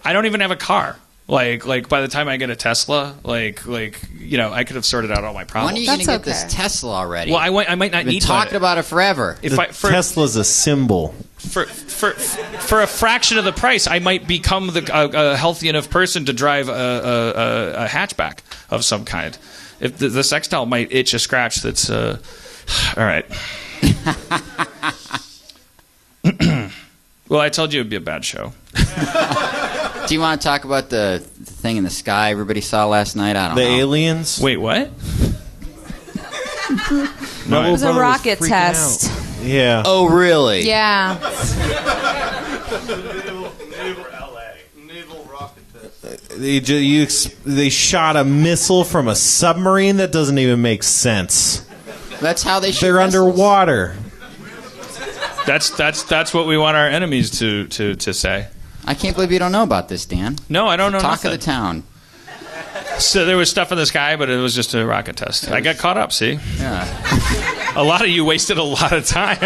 I don't even have a car. Like by the time I get a Tesla, I could have sorted out all my problems. When are you going to get this Tesla already? Well, I might not We've been need talking one. about it forever. Tesla's a symbol. For a fraction of the price, I might become a healthy enough person to drive a hatchback of some kind. If the sex doll might itch a scratch, that's all right. Well, I told you it'd be a bad show. Do you want to talk about the thing in the sky everybody saw last night? I don't know. The aliens? Wait, what? No, it was a rocket test. Out. Yeah. Oh, really? Yeah. Naval rocket test. They shot a missile from a submarine? That doesn't even make sense. That's how they shoot They're missiles. underwater. That's what we want our enemies to say. I can't believe you don't know about this, Dan. No, I don't know Talk nothing. of the town. So there was stuff in the sky, but it was just a rocket test. I got caught up, see? Yeah. A lot of you wasted a lot of time.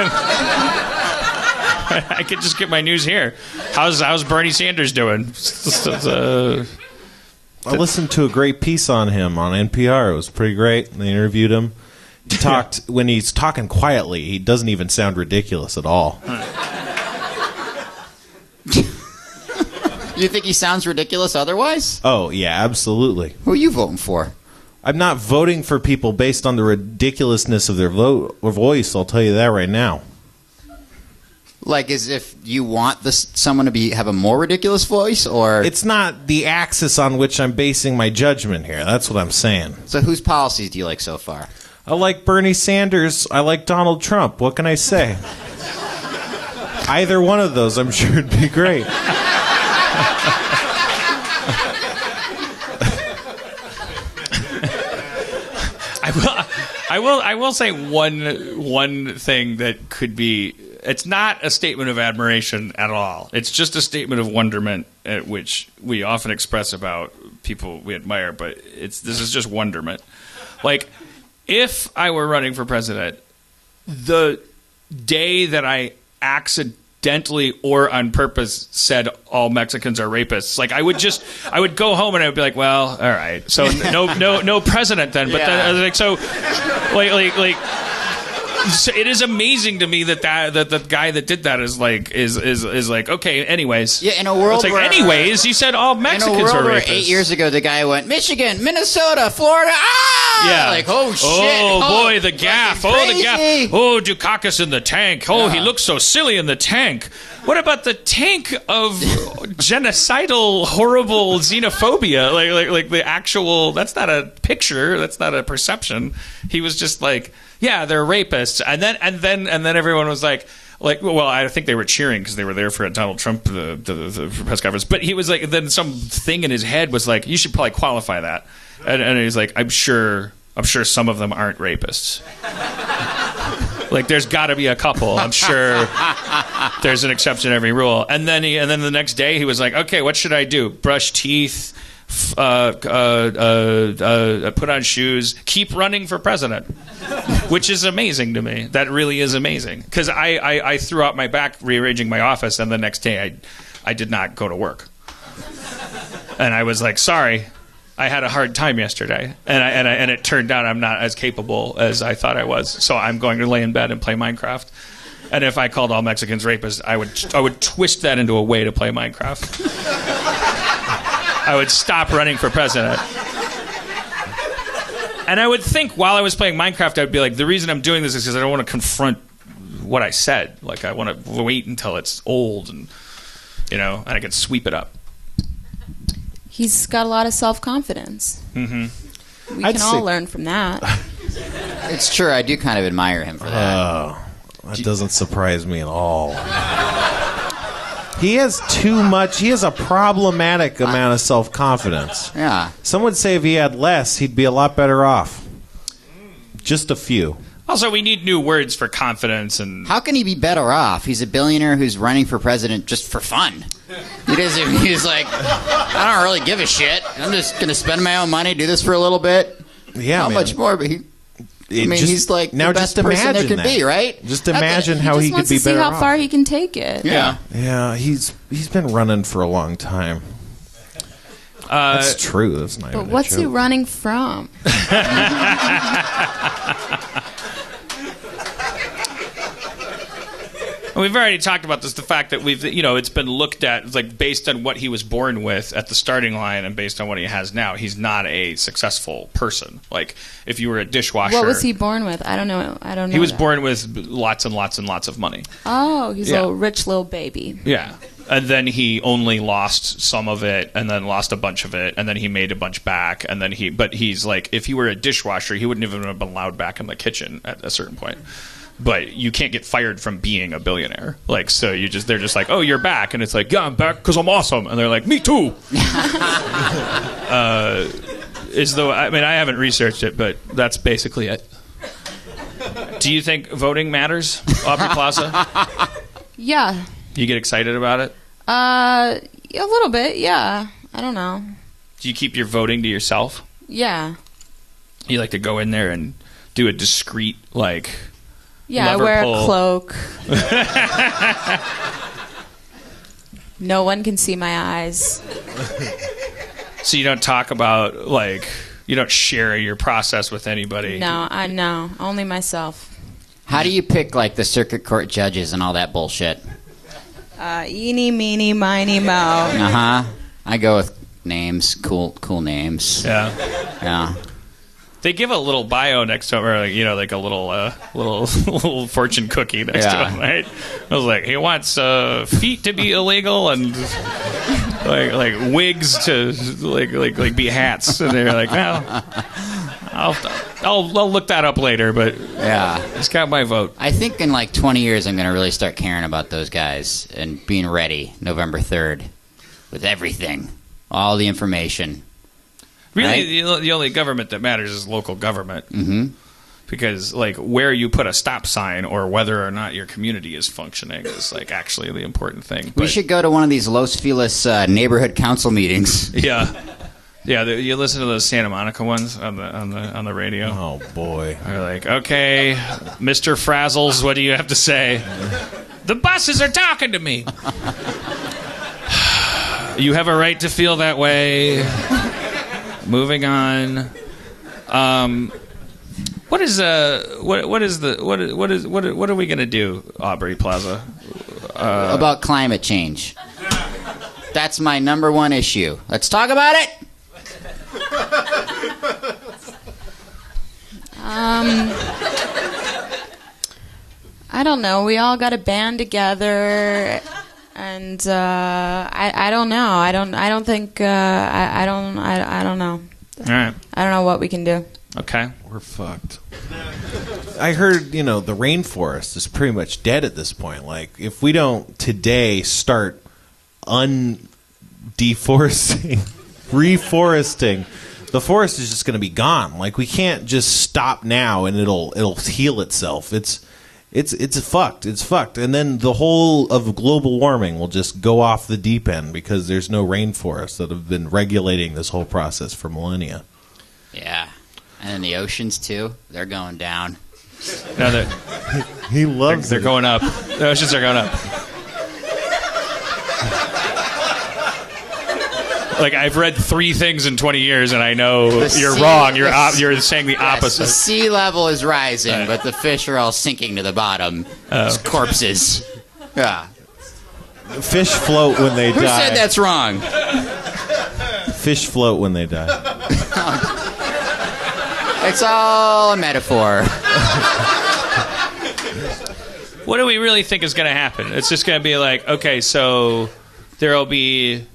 I could just get my news here. How's Bernie Sanders doing? I listened to a great piece on him on NPR. It was pretty great. They interviewed him. He talked when he's talking quietly, he doesn't even sound ridiculous at all. You think he sounds ridiculous otherwise? Oh, yeah, absolutely. Who are you voting for? I'm not voting for people based on the ridiculousness of their voice, I'll tell you that right now. Like, as if you want someone to have a more ridiculous voice, or It's not the axis on which I'm basing my judgment here. That's what I'm saying. so? Whose policies do you like so far? I like Bernie Sanders. I like Donald Trump. What can I say? Either one of those, I'm sure would be great. I will say one thing that could be. It's not a statement of admiration at all. It's just a statement of wonderment, at which we often express about people we admire. But this is just wonderment. Like, if I were running for president, the day that I accidentally or on purpose said all Mexicans are rapists, like I would go home and I would be like, well, all right, so no president then. But then, like, so, like. So it is amazing to me that the guy that did that is like okay. Anyways, Yeah, in a world it's like where anyways, you said all Mexicans in a world are where rapists. 8 years ago the guy went Michigan, Minnesota, Florida. Ah, Yeah. like oh shit. Oh boy, the gaff. fucking Oh the gaff. crazy. Oh, Dukakis in the tank. Oh, he Yeah. looks so silly in the tank. What about the tank of genocidal, horrible xenophobia? Like the actual. That's not a picture. That's not a perception. He was just like, yeah, they're rapists, and then everyone was like, well, I think they were cheering because they were there for Donald Trump the press conference. But he was like, then some thing in his head was like, you should probably qualify that, and he's like, I'm sure some of them aren't rapists. Like, there's got to be a couple. I'm sure there's an exception to every rule. And then the next day he was like, okay, what should I do? Brush teeth, put on shoes, keep running for president, which is amazing to me. That really is amazing, because I threw out my back rearranging my office, and the next day I did not go to work, and I was like, sorry, I had a hard time yesterday, and it turned out I'm not as capable as I thought I was, so I'm going to lay in bed and play Minecraft. And if I called all Mexicans rapists, I would twist that into a way to play Minecraft. I would stop running for president. And I would think while I was playing Minecraft, I'd be like, the reason I'm doing this is because I don't want to confront what I said. Like, I want to wait until it's old and I can sweep it up. He's got a lot of self-confidence. Mm-hmm. We can all learn from that. It's true. I do kind of admire him for that. That doesn't surprise me at all. He has too much. He has a problematic amount of self-confidence. Yeah. Some would say if he had less, he'd be a lot better off. Just a few. Also, we need new words for confidence. And How can he be better off? He's a billionaire who's running for president just for fun. He's like, I don't really give a shit. I'm just going to spend my own money, do this for a little bit. Yeah, How man. much more? But he's like now the best just person there imagine could that. be, right? Just imagine how he could wants be to see better how off. far he can take it. Yeah. Yeah, he's been running for a long time. That's true. That's not But even what's a he joke. running from? we've already talked about this, the fact that it's been looked at, like, based on what he was born with at the starting line and based on what he has now, he's not a successful person. Like, if you were a dishwasher... What was he born with? I don't know. He was that. born with lots and lots and lots of money. Oh, he's Yeah. a rich little baby. Yeah. And then he only lost some of it, and then lost a bunch of it, and then he made a bunch back, and then but he's like, if he were a dishwasher, he wouldn't even have been allowed back in the kitchen at a certain point. But you can't get fired from being a billionaire. Like, so they're just like, oh, you're back. And it's like, yeah, I'm back because I'm awesome. And they're like, me too. I haven't researched it, but that's basically it. Do you think voting matters, Aubrey Plaza? Yeah. You get excited about it? A little bit, yeah. I don't know. Do you keep your voting to yourself? Yeah. You like to go in there and do a discreet, like... Yeah, I lever wear pull. a cloak. No one can see my eyes. So you don't talk about, like... You don't share your process with anybody? No, only myself. How do you pick, like, the circuit court judges and all that bullshit? Eeny, meeny, miny, moe. Uh-huh. I go with names, cool names. Yeah. Yeah. They give a little bio next to him, or like a little fortune cookie next to him, right? I was like, he wants feet to be illegal and like wigs to like be hats, and they're like, well, I'll look that up later, but it's got my vote. I think in like 20 years, I'm going to really start caring about those guys and being ready November 3rd with everything, all the information. Really, right? The only government that matters is local government. Mm-hmm. Because, like, where you put a stop sign or whether or not your community is functioning is, like, actually the important thing. We should go to one of these Los Feliz neighborhood council meetings. Yeah. Yeah, you listen to those Santa Monica ones on the radio. Oh, boy. They're like, okay, Mr. Frazzles, what do you have to say? The buses are talking to me. You have a right to feel that way. Moving on. What are we gonna do, Aubrey Plaza? About climate change. That's my number one issue. Let's talk about it. I don't know. We all got to band together. And I don't know. I don't know. All right. I don't know what we can do. Okay. We're fucked. I heard, the rainforest is pretty much dead at this point. Like, if we don't today start reforesting, the forest is just going to be gone. Like, we can't just stop now and it'll heal itself. It's fucked. It's fucked. And then the whole of global warming will just go off the deep end because there's no rainforests that have been regulating this whole process for millennia. Yeah. And then the oceans, too. They're going down. No, he loves they're going up. The oceans are going up. Like, I've read 3 things in 20 years, and I know you're wrong. You're saying the opposite. The sea level is rising, but the fish are all sinking to the bottom. It's corpses. Yeah. Fish float when they die. Who said that's wrong? Fish float when they die. It's all a metaphor. What do we really think is going to happen? It's just going to be like, okay, so there'll be...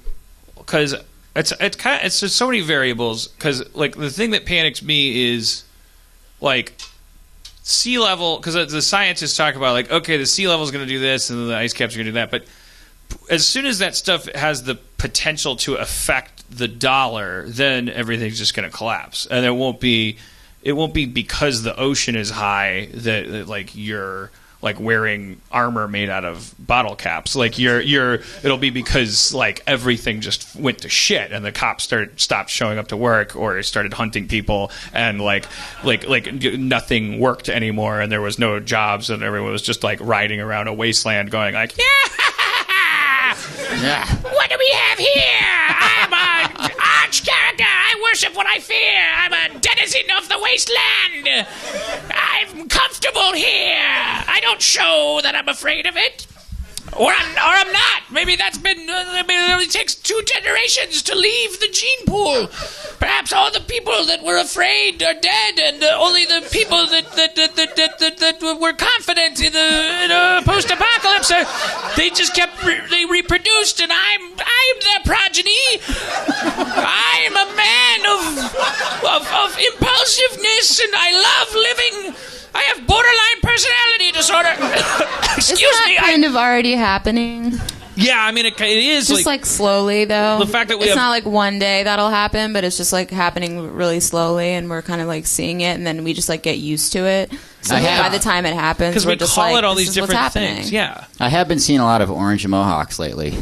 Because it's just so many variables. Because, like, the thing that panics me is, like, sea level... Because the scientists talk about, like, okay, the sea level is going to do this and the ice caps are going to do that. But as soon as that stuff has the potential to affect the dollar, then everything's just going to collapse. And it won't be because the ocean is high that like you're like wearing armor made out of bottle caps. Like it'll be because like everything just went to shit and the cops stopped showing up to work or started hunting people and like nothing worked anymore and there was no jobs and everyone was just like riding around a wasteland going like, yeah, what do we have here? I'm an arch character. I worship what I fear. I'm a denizen of the wasteland. I'm comfortable here. I don't show that I'm afraid of it. Or I'm not. Maybe that's been... maybe it only takes 2 generations to leave the gene pool. Perhaps all the people that were afraid are dead, and only the people that were confident in a post-apocalypse they reproduced, and I'm their progeny. I'm a man of impulsiveness, and I love living. I have borderline personality disorder. Excuse me. Isn't that kind of already happening? Yeah, I mean, it is. Just like slowly, though. The fact that it's not like one day that'll happen, but it's just like happening really slowly, and we're kind of like seeing it, and then we just like get used to it. So by the time it happens, because we're we just call like, it all these this is different what's happening. things. Yeah, I have been seeing a lot of orange mohawks lately.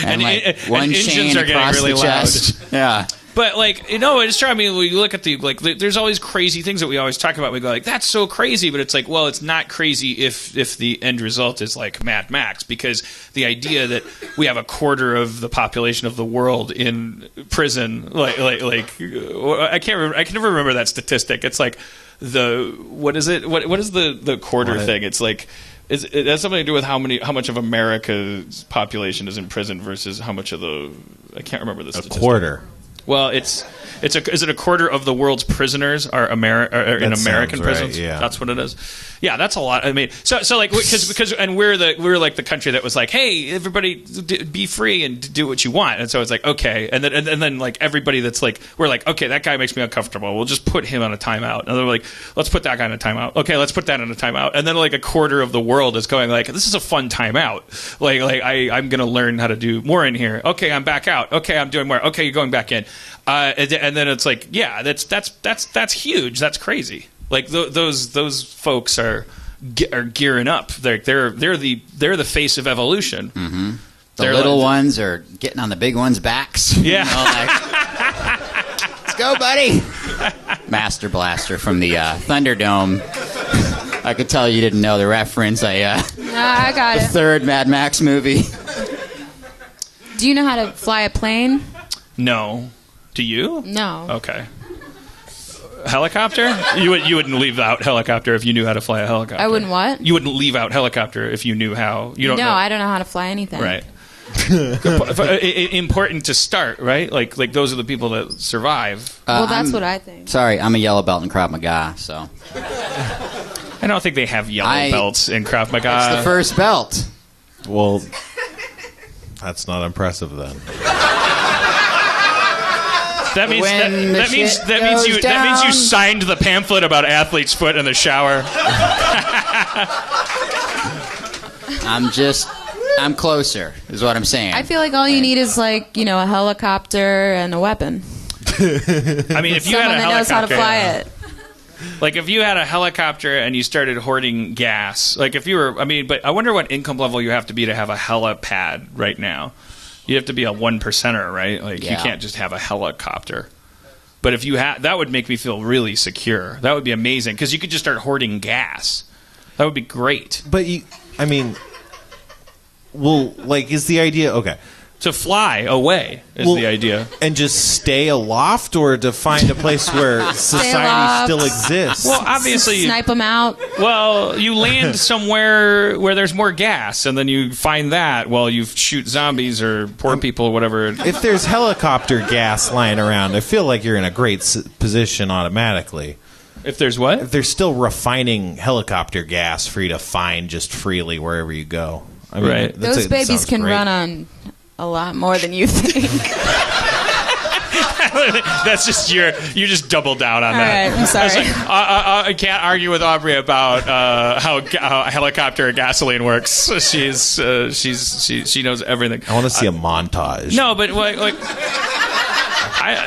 and like one engines chain are getting across really the loud. chest. Yeah. But, like, it's true. I mean, when you look at there's always crazy things that we always talk about. We go, like, that's so crazy. But it's like, well, it's not crazy if the end result is, like, Mad Max. Because the idea that we have a quarter of the population of the world in prison, I can't remember. I can never remember that statistic. It's like what is it? What is the quarter thing? It's like... It has something to do with how much of America's population is in prison versus how much of I can't remember the statistic. A quarter. Well, is it a quarter of the world's prisoners are in American prisons? Right, yeah. That's what it is. Yeah, that's a lot. I mean, so like because we're like the country that was like, hey, everybody be free and do what you want, and so it's like okay, and then like everybody that's like we're like okay, that guy makes me uncomfortable. We'll just put him on a timeout, and they're like, let's put that guy on a timeout. Okay, let's put that on a timeout, and then like a quarter of the world is going like, this is a fun timeout. Like I'm gonna learn how to do more in here. Okay, I'm back out. Okay, I'm doing more. Okay, you're going back in. And then it's like, yeah, that's huge. That's crazy. Like those folks are gearing up. They're the face of evolution. Mm-hmm. The little ones are getting on the big ones' backs. Yeah. Let's go, buddy. Master Blaster from the Thunderdome. I could tell you didn't know the reference. I got the it. third Mad Max movie. Do you know how to fly a plane? No. Do you? No. Okay. Helicopter? You wouldn't leave out helicopter if you knew how to fly a helicopter. I wouldn't what? You wouldn't leave out helicopter if you knew how. You don't. No, know. I don't know how to fly anything. Right. Important to start, right? Like those are the people that survive. Well, that's what I think. Sorry, I'm a yellow belt in Krav Maga, so. I don't think they have yellow belts in Krav Maga. It's the first belt. Well, that's not impressive then. That means you signed the pamphlet about athlete's foot in the shower. I'm closer, is what I'm saying. I feel like all you need is like, a helicopter and a weapon. I mean, if you had a helicopter, someone that knows how to fly it. Like if you had a helicopter and you started hoarding gas, like if you were, but I wonder what income level you have to be to have a helipad right now. You have to be a 1%er, right? Like you can't just have a helicopter. But if you had, that would make me feel really secure. That would be amazing because you could just start hoarding gas. That would be great. But is the idea okay? To fly away is the idea. And just stay aloft or to find a place where society still exists? Well, obviously... Snipe them out. Well, you land somewhere where there's more gas, and then you find that while you shoot zombies or poor people or whatever. If there's helicopter gas lying around, I feel like you're in a great position automatically. If there's what? If they're still refining helicopter gas for you to find just freely wherever you go. Right. Those babies can run on... a lot more than you think. That's just you just double down on All that. right, I'm sorry. I can't argue with Aubrey about how helicopter gasoline works. She knows everything. I want to see a montage. No, but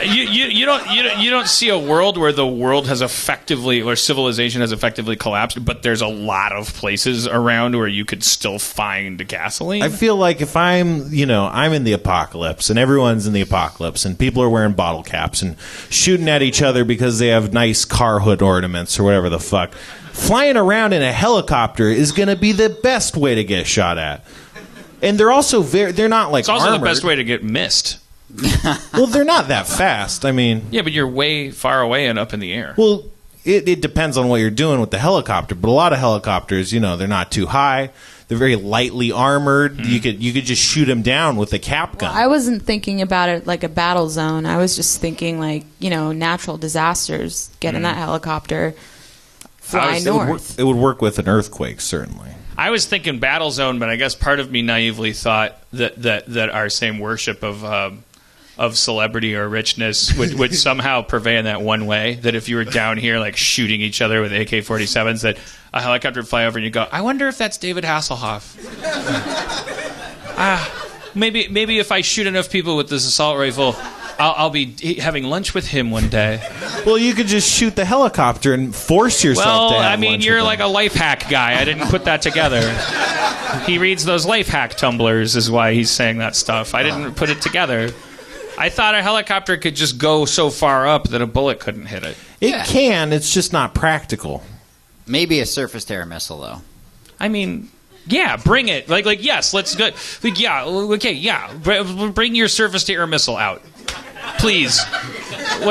you don't see a world where the world has effectively, or civilization has effectively collapsed, but there's a lot of places around where you could still find gasoline. I feel like if I'm in the apocalypse and everyone's in the apocalypse and people are wearing bottle caps and shooting at each other because they have nice car hood ornaments or whatever the fuck, flying around in a helicopter is going to be the best way to get shot at. And they're also they're not like it's also armored. The best way to get missed. Well, they're not that fast. Yeah, but you're way far away and up in the air. Well, it depends on what you're doing with the helicopter. But a lot of helicopters, they're not too high. They're very lightly armored. Mm. You could just shoot them down with a cap gun. Well, I wasn't thinking about it like a battle zone. I was just thinking like natural disasters. Get in that helicopter, fly north. It would work with an earthquake, certainly. I was thinking battle zone, but I guess part of me naively thought that our same worship of celebrity or richness would somehow purvey in that one way, that if you were down here like shooting each other with AK-47s, that a helicopter would fly over and you go, I wonder if that's David Hasselhoff. Maybe if I shoot enough people with this assault rifle, I'll be having lunch with him one day. Well, you could just shoot the helicopter and force yourself to have lunch you're with like a life hack guy. I didn't put that together. He reads those life hack tumblers is why he's saying that stuff. I didn't put it together. I thought a helicopter could just go so far up that a bullet couldn't hit it. It can. It's just not practical. Maybe a surface-to-air missile, though. Yeah, bring it. Like yes, let's go. Bring your surface-to-air missile out. Please, I'd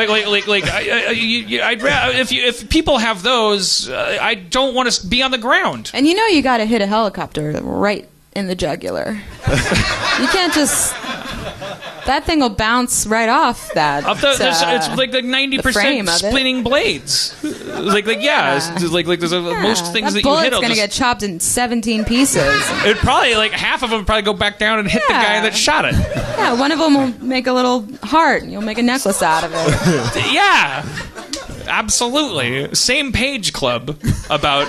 rather, if people have those, I don't want to be on the ground. And you got to hit a helicopter right in the jugular. You can't just that thing will bounce right off that. It's like 90% frame of it. spinning blades. Like there's most things that you hit. Bullet's going to get chopped in 17 pieces. It probably like half of them probably go back down and hit the guy that shot it. Yeah, one of them will make a little heart, and you'll make a necklace out of it. Yeah. Absolutely. Same page club about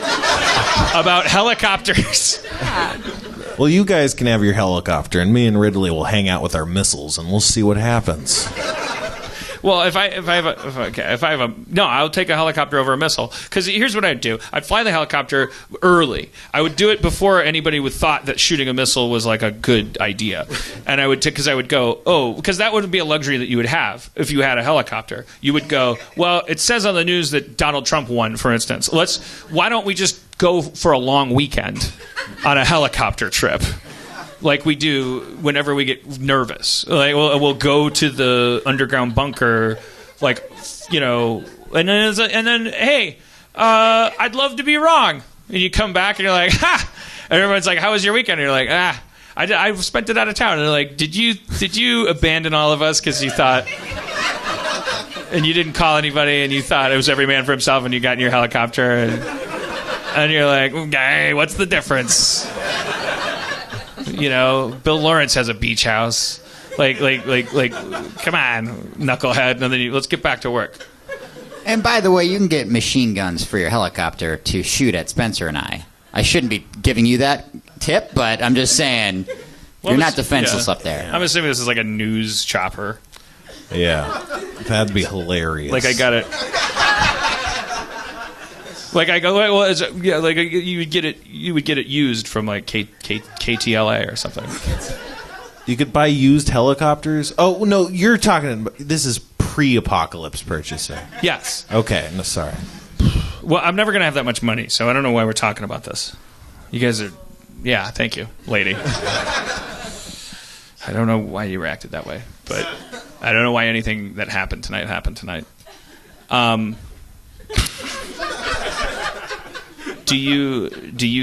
helicopters. Well, you guys can have your helicopter, and me and Ridley will hang out with our missiles, and we'll see what happens. Well, I'll take a helicopter over a missile. Because here's what I'd do: I'd fly the helicopter early. I would do it before anybody would thought that shooting a missile was like a good idea, and I would because I would go, because that wouldn't be a luxury that you would have if you had a helicopter. You would go, well, it says on the news that Donald Trump won, for instance. Why don't we just go for a long weekend on a helicopter trip? Like we do whenever we get nervous. Like we'll go to the underground bunker, and then hey, I'd love to be wrong. And you come back and you're like, ha! And everyone's like, how was your weekend? And you're like, I spent it out of town. And they're like, did you abandon all of us because you thought, and you didn't call anybody, and you thought it was every man for himself, and you got in your helicopter, and you're like, okay, what's the difference? Bill Lawrence has a beach house. Like, come on, knucklehead. And then let's get back to work. And by the way, you can get machine guns for your helicopter to shoot at Spencer and I. I shouldn't be giving you that tip, but I'm just saying you're not defenseless up there. I'm assuming this is like a news chopper. Yeah, that'd be hilarious. Like I got it. Like I go, well, like you would get it used from like KTLA or something. You could buy used helicopters. Oh no, you're talking. This is pre-apocalypse purchasing. Yes. Okay. No, sorry. Well, I'm never gonna have that much money, so I don't know why we're talking about this. You guys are, yeah. Thank you, lady. I don't know why you reacted that way, but I don't know why anything that happened tonight. Do you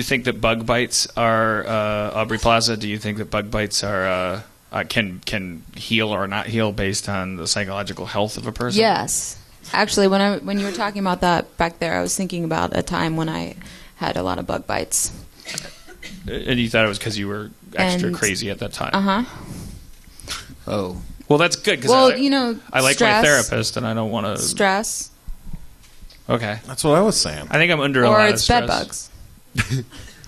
think that bug bites are Aubrey Plaza? Do you think that bug bites are can heal or not heal based on the psychological health of a person? Yes, actually, when you were talking about that back there, I was thinking about a time when I had a lot of bug bites. And you thought it was because you were extra crazy at that time. Oh, well, that's good because I like my therapist, and I don't want to stress. Okay. That's what I was saying. I think I'm under a lot of stress. Or it's bed bugs.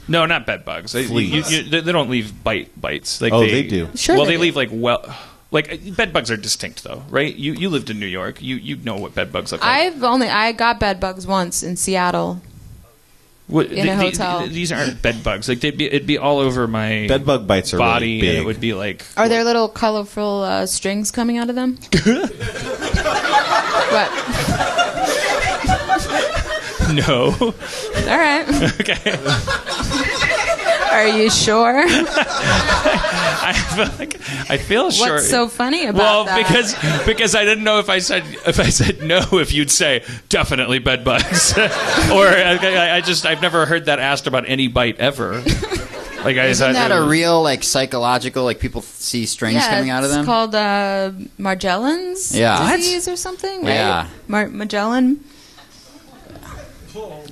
No, not bed bugs. They don't leave bites. Like they do. Sure. Well, they leave like bed bugs are distinct though, right? You lived in New York. You know what bed bugs look like. I got bed bugs once in Seattle. In a hotel. These aren't bed bugs. Like it'd be all over my bed bug bites are body, really big. And it would be like. Are there little colorful strings coming out of them? What? No. All right. Okay. Are you sure? I feel sure. What's so funny about that? Well, because I didn't know if I said no, if you'd say definitely bed bugs, or I've never heard that asked about any bite ever. Like isn't that a real like psychological like people see strings coming out of them? It's called Magellan's disease or something, right? Yeah. Magellan.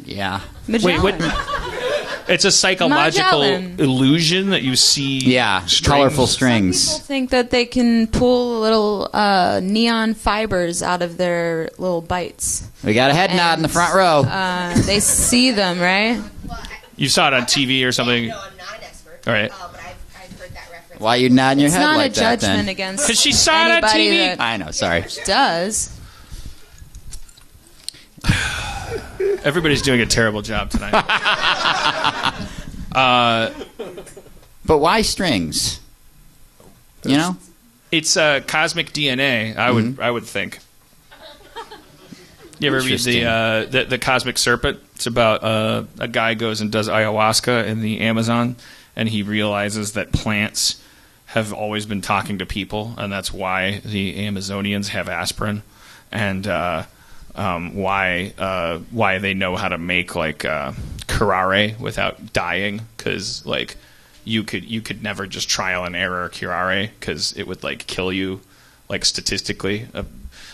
Yeah. Magellan. Wait, what? It's a psychological illusion that you see. Yeah, strings. colorful strings. Some people think that they can pull little neon fibers out of their little bites. We got a head nod in the front row. They see them, right? You saw it on TV or something. No, I'm not an expert. All right. But I've heard that reference. Why are you nodding your head like that? It's not a judgment then? against because she saw it on TV. I know. Sorry. Does. Everybody's doing a terrible job tonight. But why strings? You know, it's cosmic DNA. I would think. You ever read the Cosmic Serpent? It's about a guy goes and does ayahuasca in the Amazon, and he realizes that plants have always been talking to people, and that's why the Amazonians have aspirin, and why they know how to make like curare without dying, because like you could never just trial and error curare because it would like kill you, like statistically.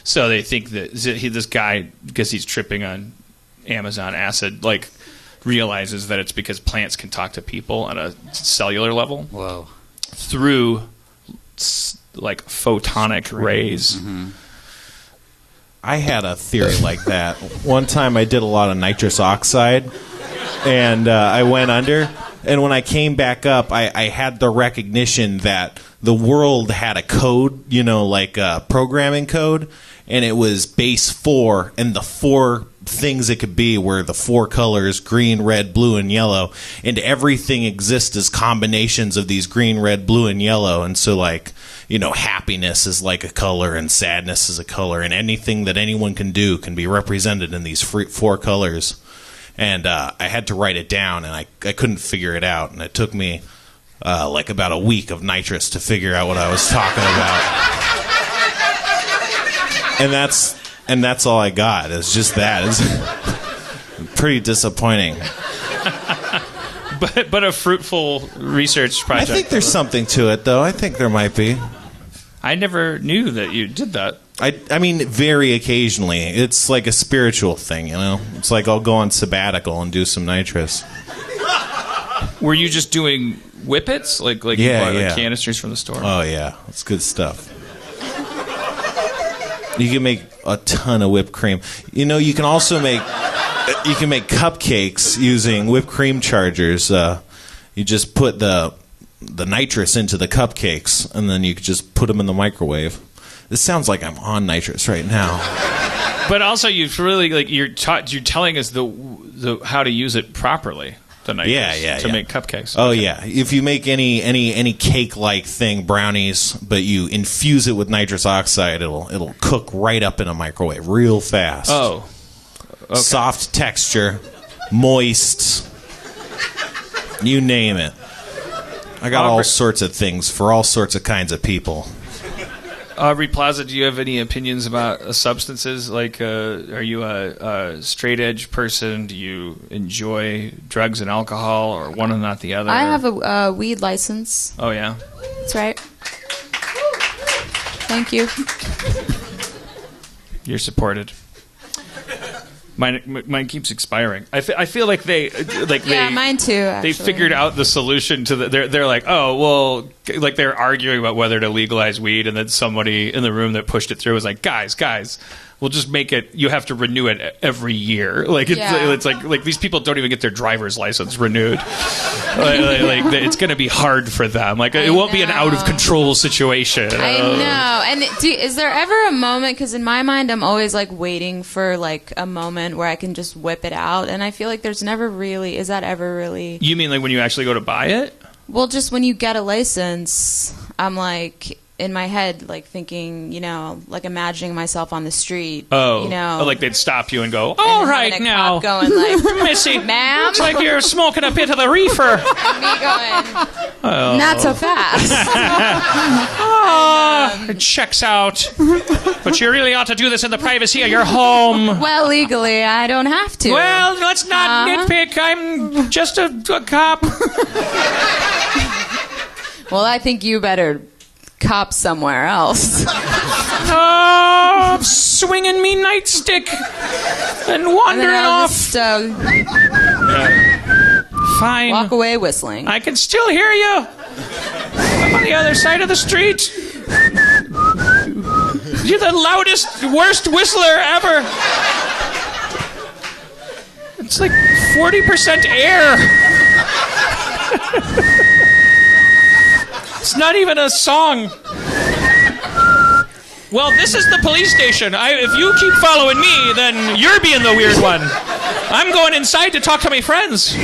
So they think that this guy, because he's tripping on Amazon acid, like realizes that it's because plants can talk to people on a cellular level. Whoa. Through like photonic rays. Mm-hmm. I had a theory like that. One time I did a lot of nitrous oxide, and I went under. And when I came back up, I had the recognition that the world had a code, like a programming code, and it was base 4, and the 4 things it could be were the 4 colors, green, red, blue, and yellow, and everything exists as combinations of these green, red, blue, and yellow. And so, like, happiness is like a color, and sadness is a color, and anything that anyone can do can be represented in these 4 colors. And I had to write it down, and I couldn't figure it out, and it took me like about a week of nitrous to figure out what I was talking about. And that's all I got. It's just that. It's pretty disappointing. But a fruitful research project. I think there's something to it, though. I think there might be. I never knew that you did that. I mean, very occasionally. It's like a spiritual thing, It's like I'll go on sabbatical and do some nitrous. Were you just doing whippets? Like you bought like canisters from the store? Oh, yeah. It's good stuff. You can make a ton of whipped cream. You can also make cupcakes using whipped cream chargers. You just put the nitrous into the cupcakes, and then you just put them in the microwave. This sounds like I'm on nitrous right now. But also, you've really you're telling us the how to use it properly. The nitrous to make cupcakes. Oh yeah, if you make any cake-like thing, brownies, but you infuse it with nitrous oxide, it'll cook right up in a microwave real fast. Oh, okay. Soft texture, moist, you name it. I got all sorts of things for all sorts of kinds of people. Aubrey Plaza, do you have any opinions about substances? Like, are you a straight edge person? Do you enjoy drugs and alcohol, or one and not the other? I have a weed license. Oh, yeah? That's right. Thank you. You're supported. Mine keeps expiring. I feel like mine too. Actually. They figured out the solution to they're like, oh well, like they're arguing about whether to legalize weed, and then somebody in the room that pushed it through was like, guys, we'll just make it. You have to renew it every year. Like it's like these people don't even get their driver's license renewed. like it's going to be hard for them. Like it won't be an out of control situation. I know. And is there ever a moment? Because in my mind, I'm always like waiting for like a moment where I can just whip it out, and I feel like there's never really. Is that ever really? You mean like when you actually go to buy it? Well, just when you get a license, I'm like in my head, like thinking, like imagining myself on the street. Oh, like they'd stop you and go, and all right now, going like, Missy, ma'am, looks like you're smoking a bit of the reefer. Me going, not so fast. It checks out. But you really ought to do this in the privacy of your home. Well, legally, I don't have to. Well, let's not nitpick. I'm just a cop. Well, I think you better cop somewhere else. Oh, swinging me nightstick and wandering off. Just, Fine. Walk away whistling. I can still hear you. I'm on the other side of the street. You're the loudest, worst whistler ever. It's like 40% air. It's not even a song. Well, this is the police station. If you keep following me, then you're being the weird one. I'm going inside to talk to my friends.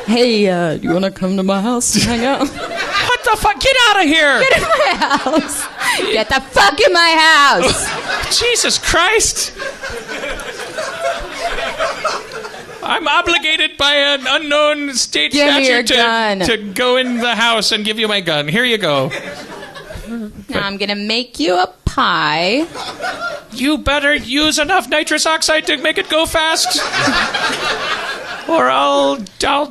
Hey, you want to come to my house and hang out? What the fuck? Get out of here! Get in my house! Get the fuck in my house! Jesus Christ! I'm obligated by an unknown state statute to go in the house and give you my gun. Here you go. Now I'm gonna make you a pie. You better use enough nitrous oxide to make it go fast. Or I'll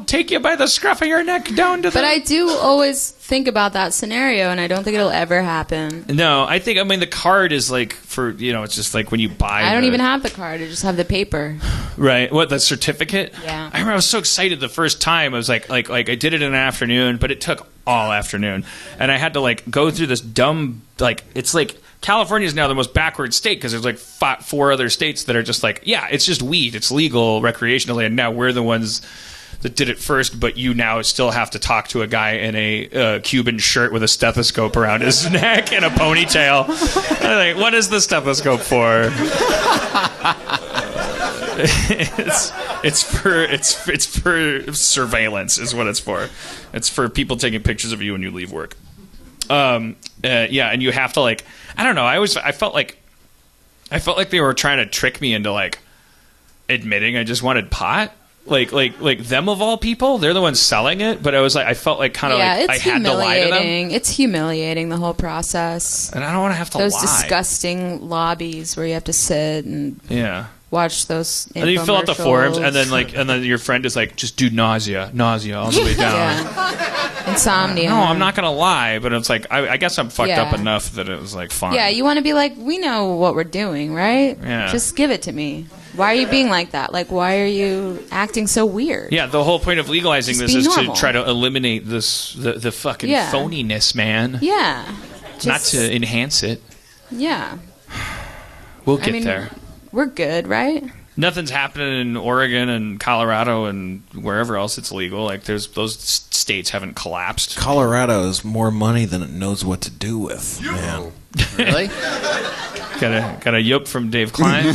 take you by the scruff of your neck down to the... But I do always think about that scenario, and I don't think it'll ever happen. No, I mean, the card is like for, it's just like when you buy... I don't even have the card. I just have the paper. Right. What, the certificate? Yeah. I remember I was so excited the first time. I was like I did it in an afternoon, but it took all afternoon. And I had to, like, go through this dumb, like, it's like... California is now the most backward state because there's like 4 other states that are just like, yeah, it's just weed. It's legal recreationally. And now we're the ones that did it first, but you now still have to talk to a guy in a Cuban shirt with a stethoscope around his neck and a ponytail. I'm like, what is the stethoscope for? It's for surveillance is what it's for. It's for people taking pictures of you when you leave work. Yeah, and you have to, like, I don't know. I felt like they were trying to trick me into, like, admitting I just wanted pot. Like them of all people, they're the ones selling it. But I felt like kind of like I had to lie to them. It's humiliating, the whole process. And I don't want to have to those lie. disgusting lobbies where you have to sit and watch those. And then you fill out the forms, and then your friend is like, just do nausea all the way down. Insomnia. No, I'm not gonna lie, but it's like I guess I'm fucked up enough that it was like fine. Yeah, you want to be like, we know what we're doing, right? Yeah. Just give it to me. Why are you being like that? Like, why are you acting so weird? Yeah, the whole point of legalizing this is normal. To try to eliminate the fucking phoniness, man. Yeah. Not to enhance it. Yeah. We'll get there. We're good, right? Nothing's happening in Oregon and Colorado and wherever else it's legal. Like, those states haven't collapsed. Colorado has more money than it knows what to do with. Man. Really? Got a yoke from Dave Klein.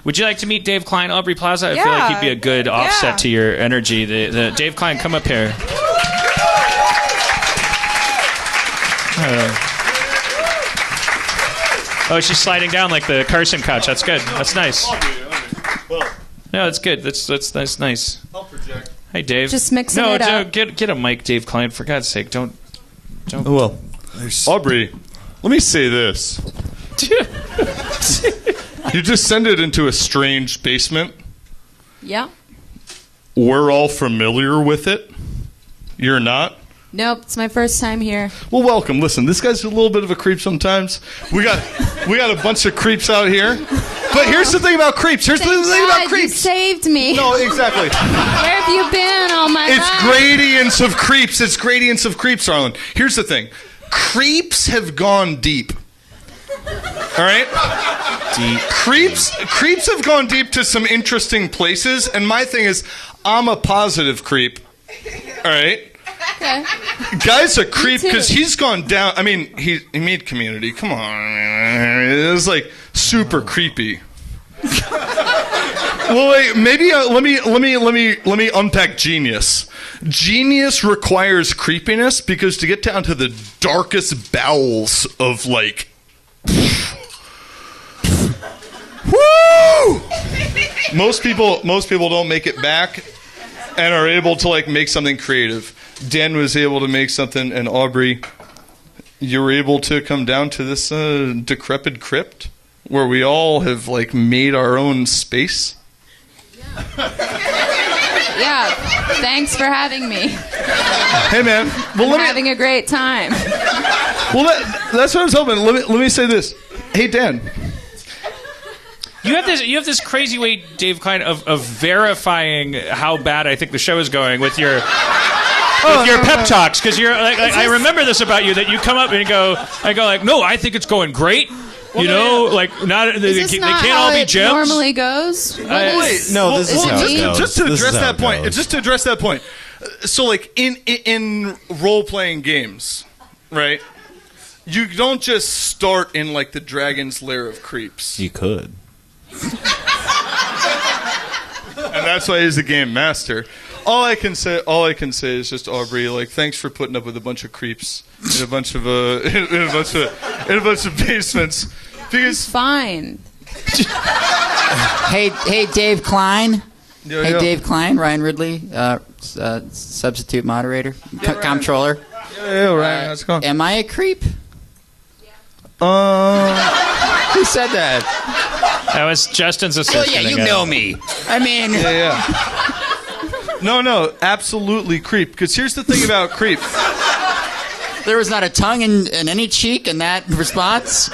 Would you like to meet Dave Klein, Aubrey Plaza? I feel like he'd be a good offset to your energy. The Dave Klein, come up here. Oh, she's sliding down like the Carson couch. That's good. That's nice. No, that's good. That's nice. I'll project. Hey, Dave. Just mixing it up. Get a mic, Dave Klein. For God's sake, don't. Oh, well, Aubrey, let me say this. You descended into a strange basement. Yeah. We're all familiar with it. You're not? Nope, it's my first time here. Well, welcome. Listen, this guy's a little bit of a creep sometimes. We got a bunch of creeps out here. But here's the thing about creeps. You saved me. No, exactly. Where have you been all my life? It's gradients of creeps. It's gradients of creeps, Arlen. Here's the thing. Creeps have gone deep. All right? Deep. Creeps have gone deep to some interesting places, and my thing is, I'm a positive creep. All right? Okay. Guy's a creep because he's gone down. I mean, he made Community. Come on, it was like super creepy. Well, wait. Maybe let me unpack Genius. Genius requires creepiness because to get down to the darkest bowels of like. Woo! Most people don't make it back and are able to like make something creative. Dan was able to make something, and Aubrey, you were able to come down to this decrepit crypt where we all have like made our own space. Yeah, thanks for having me. Hey man, well, I'm having a great time. Well, that's what I was hoping. Let me say this. Hey Dan. You have this crazy way, Dave Klein, of verifying how bad I think the show is going with your pep talks, because you're like I remember this about you, that you come up and I go like, no, I think it's going great. Well, like not they can't all be gems. Normally goes. No, this is how it goes. Just to address that point. So like in role playing games, right? You don't just start in like the Dragon's Lair of Creeps. You could. And that's why he's the game master. All I can say is just, Aubrey, like, thanks for putting up with a bunch of creeps in a bunch of basements. Because it's fine. Hey, Dave Klein. Yeah. Dave Klein, Ryan Ridley, substitute moderator, comptroller. Yeah, Ryan, how's it going? Am I a creep? Who said that? That was Justin's assistant. Well, yeah, you again. know me. I mean, Yeah. No, absolutely creep. Because here's the thing about creep. there was not a tongue in any cheek in that response.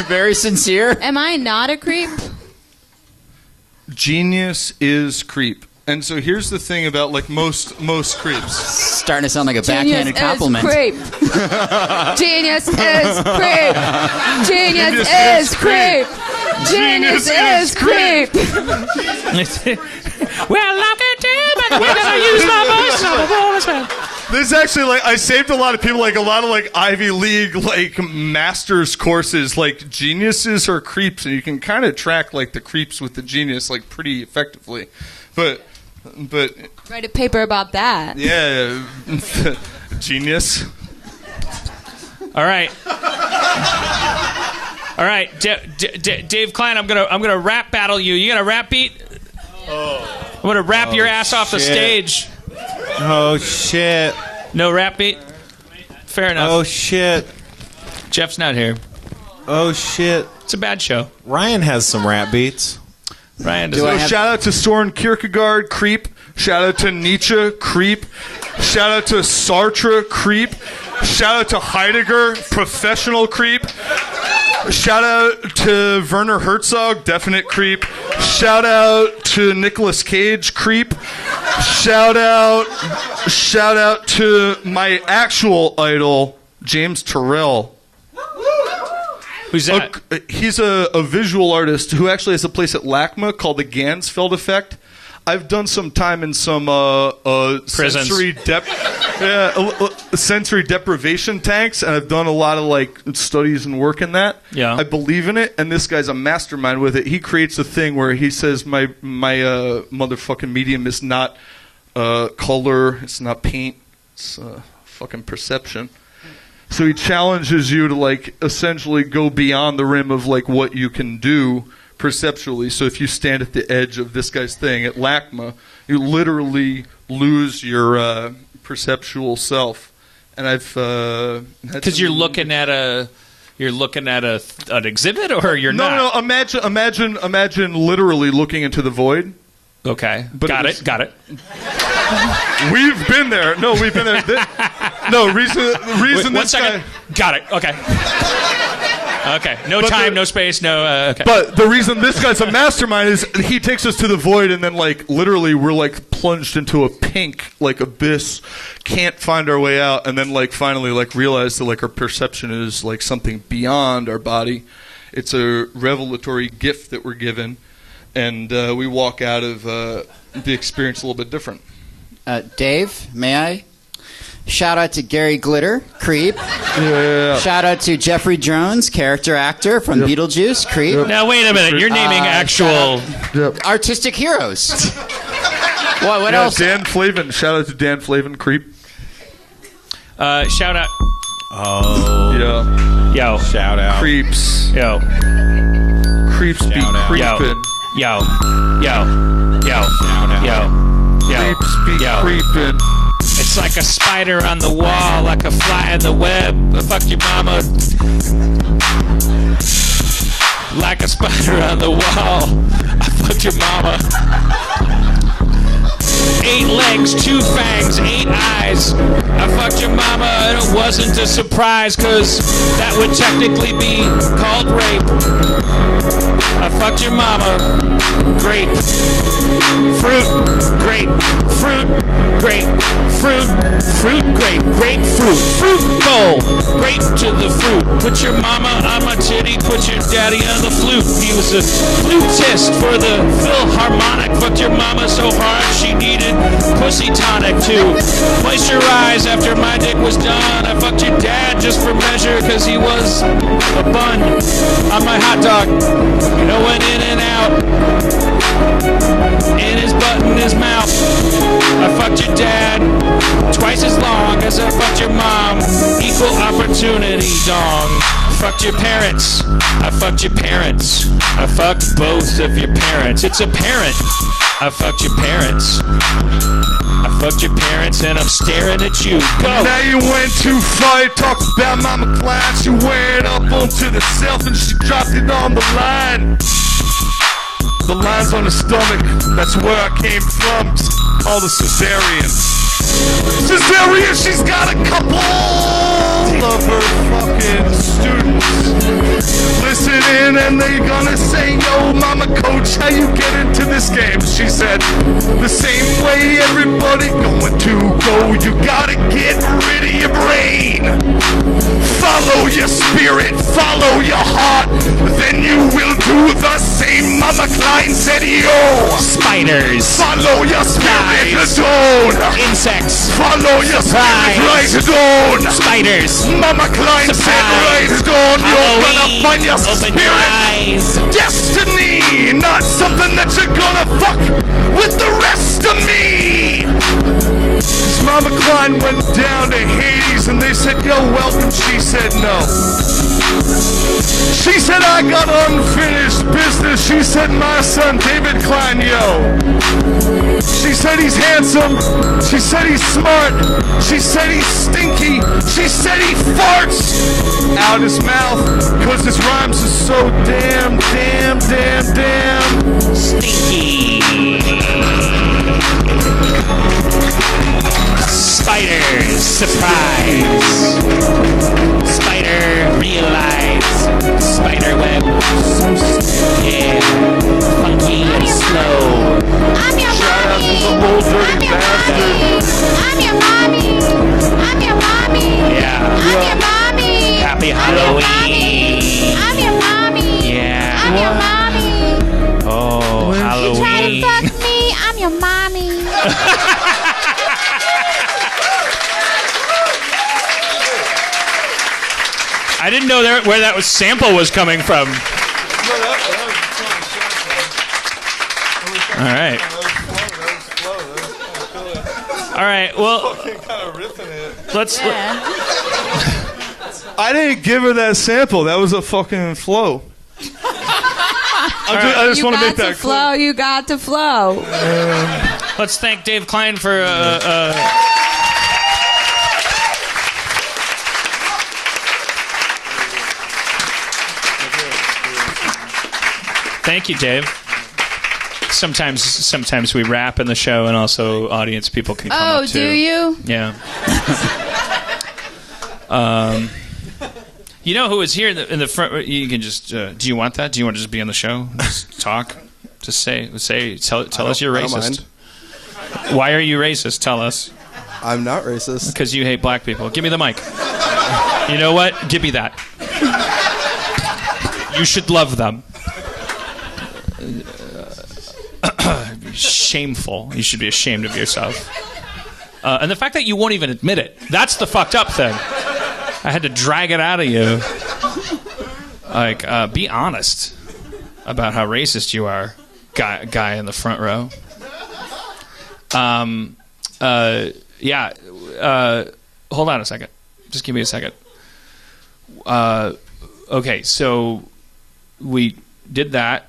Very sincere. Am I not a creep? Genius is creep. And so here's the thing about like most creeps. Starting to sound like a backhanded compliment. Genius is creep. Genius is creep. Genius is creep. Well, look at him. We're gonna use my voice. This is actually like I saved a lot of people, like a lot of like Ivy League like master's courses, like geniuses are creeps, and you can kind of track like the creeps with the genius like pretty effectively. But Write a paper about that. yeah, genius. All right. All right, Dave Klein, I'm gonna rap battle you. You got a rap beat? I'm gonna rap your ass off the stage. Oh shit! No rap beat? Fair enough. Oh shit! Jeff's not here. Oh shit! It's a bad show. Ryan has some rap beats. Ryan does. Do I So have- shout out to Soren Kierkegaard, creep. Shout out to Nietzsche, creep. Shout out to Sartre, creep. Shout out to Heidegger, professional creep. Shout out to Werner Herzog, definite creep. Shout out to Nicolas Cage, creep. Shout out to my actual idol, James Turrell. Who's that? He's a visual artist who actually has a place at LACMA called the Gansfeld Effect. I've done some time in some Prisons. sensory deprivation tanks, and I've done a lot of like studies and work in that. Yeah. I believe in it, and this guy's a mastermind with it. He creates a thing where he says my motherfucking medium is not color, it's not paint, it's fucking perception. So he challenges you to like essentially go beyond the rim of like what you can do perceptually. So if you stand at the edge of this guy's thing at LACMA, you literally lose your perceptual self. And I've Because you're looking at an exhibit, or you're not? No. Imagine literally looking into the void. Okay, But got it was- it. Got it. We've been there. No, we've been there. Reason Wait, one this second. guy. Got it. Okay. Okay. No But time, the- no space, no. Okay. But the reason this guy's a mastermind is he takes us to the void, and then like literally we're like plunged into a pink like abyss, can't find our way out, and then like finally like realize that like our perception is like something beyond our body. It's a revelatory gift that we're given, and we walk out of the experience a little bit different. Dave, may I? Shout out to Gary Glitter, creep. Yeah. Shout out to Jeffrey Jones, character actor from Beetlejuice, creep. Now wait a minute. You're naming actual. Artistic heroes. What else? Dan Flavin. Shout out to Dan Flavin, creep. Shout out. Oh, Yeah. Yo. shout out! Creeps. Yo. Creeps be Shout out. creeping. Yo. Yo. Yo. Shout out. Yo. Yo. Creeps be Yo. creeping. It's like a spider on the wall, like a fly in the web. Fuck your mama. Like a spider on the wall. I fucked your mama. 8 legs, 2 fangs, 8 eyes. I fucked your mama, and it wasn't a surprise, cause that would technically be called rape. I fucked your mama. Grape. Fruit. Grape. Fruit. Grape. Fruit. Fruit. Grape. Grapefruit. Fruit bowl. Grape to the fruit. Put your mama on my titty. Put your daddy on the flute. He was a flutist for the Philharmonic. Fucked your mama so hard she needed pussy tonic to moisturize after my dick was done. I fucked your dad just for measure, cause he was a bun on my hot dog. No went in and out, in his butt and his mouth. I fucked your dad twice as long as I fucked your mom. Equal opportunity dong. Fucked your parents. I fucked your parents. I fucked both of your parents. It's apparent. I fucked your parents. I fucked your parents and I'm staring at you. Go. Now you went too far. You talked about mama class. You went up onto the shelf and she dropped it on the line. The lines on the stomach, that's where I came from. Called a cesarean. Cesarean, she's got a couple of her fucking students listening, and they gonna say, yo, mama coach, how you get into this game? She said, the same way everybody going to go. You gotta get rid of your brain. Follow your spirit, follow your heart, then you will do the same. Mama Klein said, yo, Spiders. follow your spirit, don't. Insects. Follow your spirit, right, don't. Spiders. Mama Klein said, right, don't. You're gonna find your Open your spirit. eyes. Destiny, not something that you're gonna fuck with the rest of me. 'Cause Mama Klein went down to Hades and they said, yo, welcome. She said no. She said, I got unfinished business. She said, my son David Klein, yo. She said he's handsome. She said he's smart. She said he's stinky. She said he farts out his mouth because his rhymes are so damn Stinky. Spiders. Surprise. Spider realize. Spider web. Yeah. Funky and slow. I'm your mommy. old dirty bastard. I'm your mommy. I'm your mommy. Yeah. I'm your mommy. Happy Halloween. I'm your mommy. Yeah. I'm your mommy. Oh, You try to Halloween. fuck me, I'm your mommy. I didn't know where that sample was coming from. All right. All right. Well, let's. I didn't give her that sample. That was a fucking flow. I just You want to got make that to flow. You got to flow. Let's thank Dave Klein for. Thank you, Dave. Sometimes we rap in the show, and also audience people can come Oh, up too. do you? Yeah. You know who was here in the front? You can just. Do you want that? Do you want to just be on the show? Just talk. Just tell us you're racist. Why are you racist? Tell us. I'm not racist. Because you hate black people. Give me the mic. You know what? Give me that. You should love them. Shameful. You should be ashamed of yourself. And the fact that you won't even admit it. That's the fucked up thing. I had to drag it out of you. Like, be honest about how racist you are, guy in the front row. Yeah. Hold on a second. Just give me a second. Okay, so we did that.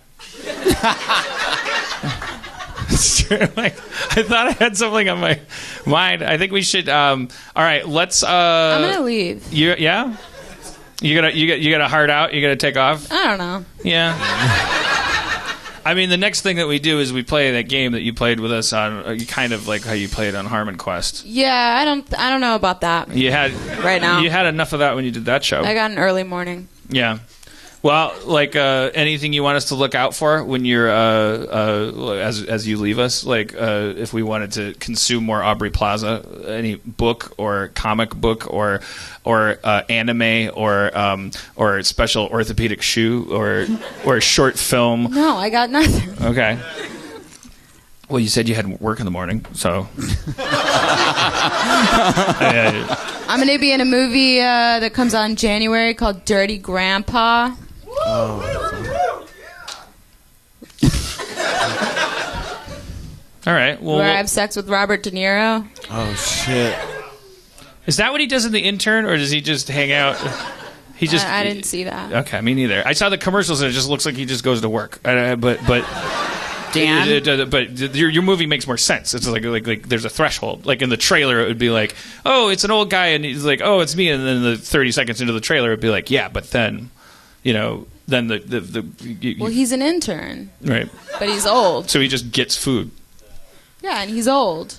Like, I thought I had something on my mind. I think we should. All right, let's. I'm gonna leave. Yeah. You gotta hard out. You gotta take off. I don't know. Yeah. I mean, the next thing that we do is we play that game that you played with us on, kind of like how you played on Harmon Quest. Yeah, I don't know about that. You had Right now. You had enough of that when you did that show. I got an early morning. Yeah. Well, like anything you want us to look out for when you're as you leave us, like if we wanted to consume more Aubrey Plaza, any book or comic book or anime or special orthopedic shoe or short film. No, I got nothing. Okay. Well, you said you had work in the morning, so. I'm going to be in a movie that comes out in January called Dirty Grandpa. All right. Well, Where I have sex with Robert De Niro. Oh shit! is that what he does in The Intern, or does he just hang out? He just. I didn't see that. Okay, me neither. I saw the commercials and it just looks like he just goes to work. But Dan? but your movie makes more sense. It's like there's a threshold. Like in the trailer, it would be like, oh, it's an old guy, and he's like, oh, it's me, and then the 30 seconds into the trailer, it'd be like, yeah, but then then Well, he's an intern, right. but he's old. So he just gets food. Yeah, and he's old.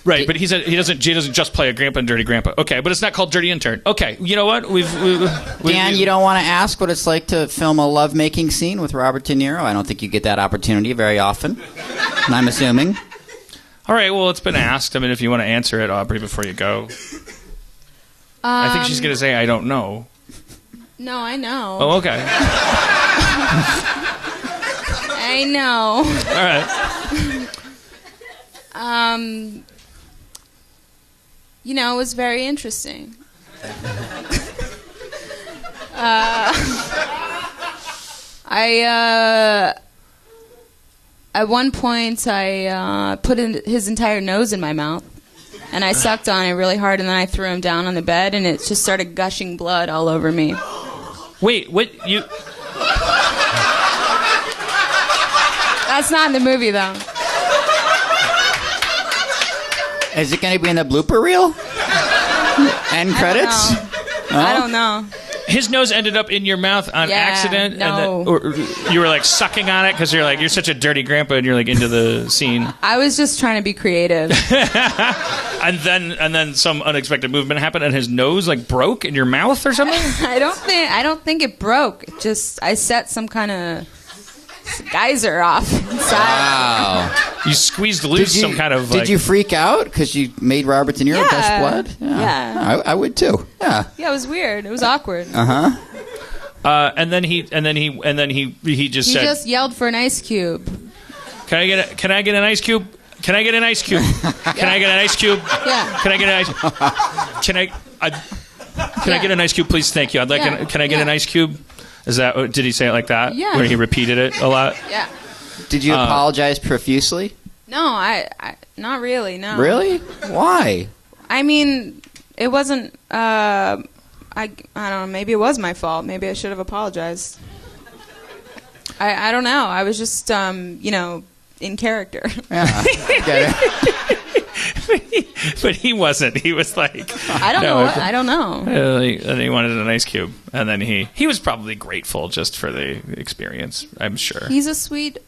Right, but he doesn't just play a grandpa and dirty grandpa. Okay, but it's not called Dirty Intern. Okay, you know what? Dan, you don't want to ask what it's like to film a lovemaking scene with Robert De Niro? I don't think you get that opportunity very often. I'm assuming. All right, well, it's been asked. I mean, if you want to answer it, Aubrey, before you go. I think she's going to say, I don't know. No, I know. Oh, okay. I know. All right. It was very interesting. At one point, I put his entire nose in my mouth, and I sucked on it really hard, and then I threw him down on the bed, and it just started gushing blood all over me. Wait, what? You... That's not in the movie, though. Is it going to be in the blooper reel? End credits? I don't know. His nose ended up in your mouth on accident, no. or you were like sucking on it because you're such a dirty grandpa, and you're like into the scene. I was just trying to be creative. and then some unexpected movement happened, and his nose like broke in your mouth or something. I don't think it broke. It just I set some kind of geyser off inside. Wow. You squeezed loose some kind of. Did you freak out because you made Robert De Niro gush blood? Yeah. I would too. Yeah. Yeah, it was weird. It was awkward. And then he just said. He just yelled for an ice cube. Can I get an ice cube? Can I get an ice cube? Can I get an ice cube? Yeah. Can I get an ice? Can I get an ice cube, please? Thank you. I'd like. Can I get an ice cube? Is that? Did he say it like that? Yeah. Where he repeated it a lot? Yeah. Did you apologize profusely? No, I not really. No. Really? Why? I mean, it wasn't. I don't know. Maybe it was my fault. Maybe I should have apologized. I don't know. I was just in character. Yeah. Get it. But he wasn't. He was like, I don't know. I don't know. And he wanted an ice cube, and then he was probably grateful just for the experience. I'm sure. He's a sweet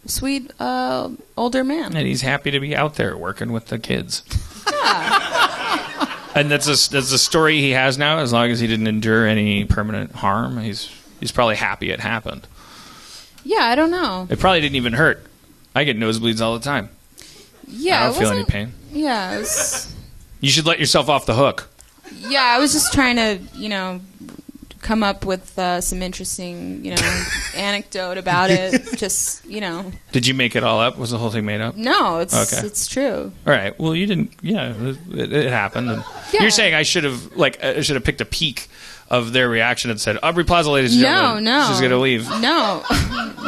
older man, and he's happy to be out there working with the kids. Yeah. And that's a story he has now. As long as he didn't endure any permanent harm, he's probably happy it happened. Yeah, I don't know. It probably didn't even hurt. I get nosebleeds all the time. Yeah, I don't feel any pain. Yeah, it was. You should let yourself off the hook. Yeah, I was just trying to, come up with some interesting, anecdote about it. Just, Did you make it all up? Was the whole thing made up? No, it's true. All right. Well, you didn't. Yeah, it happened. And Yeah. You're saying I should have picked a peek of their reaction and said, Aubrey Plaza, ladies and gentlemen, No. she's gonna leave. No.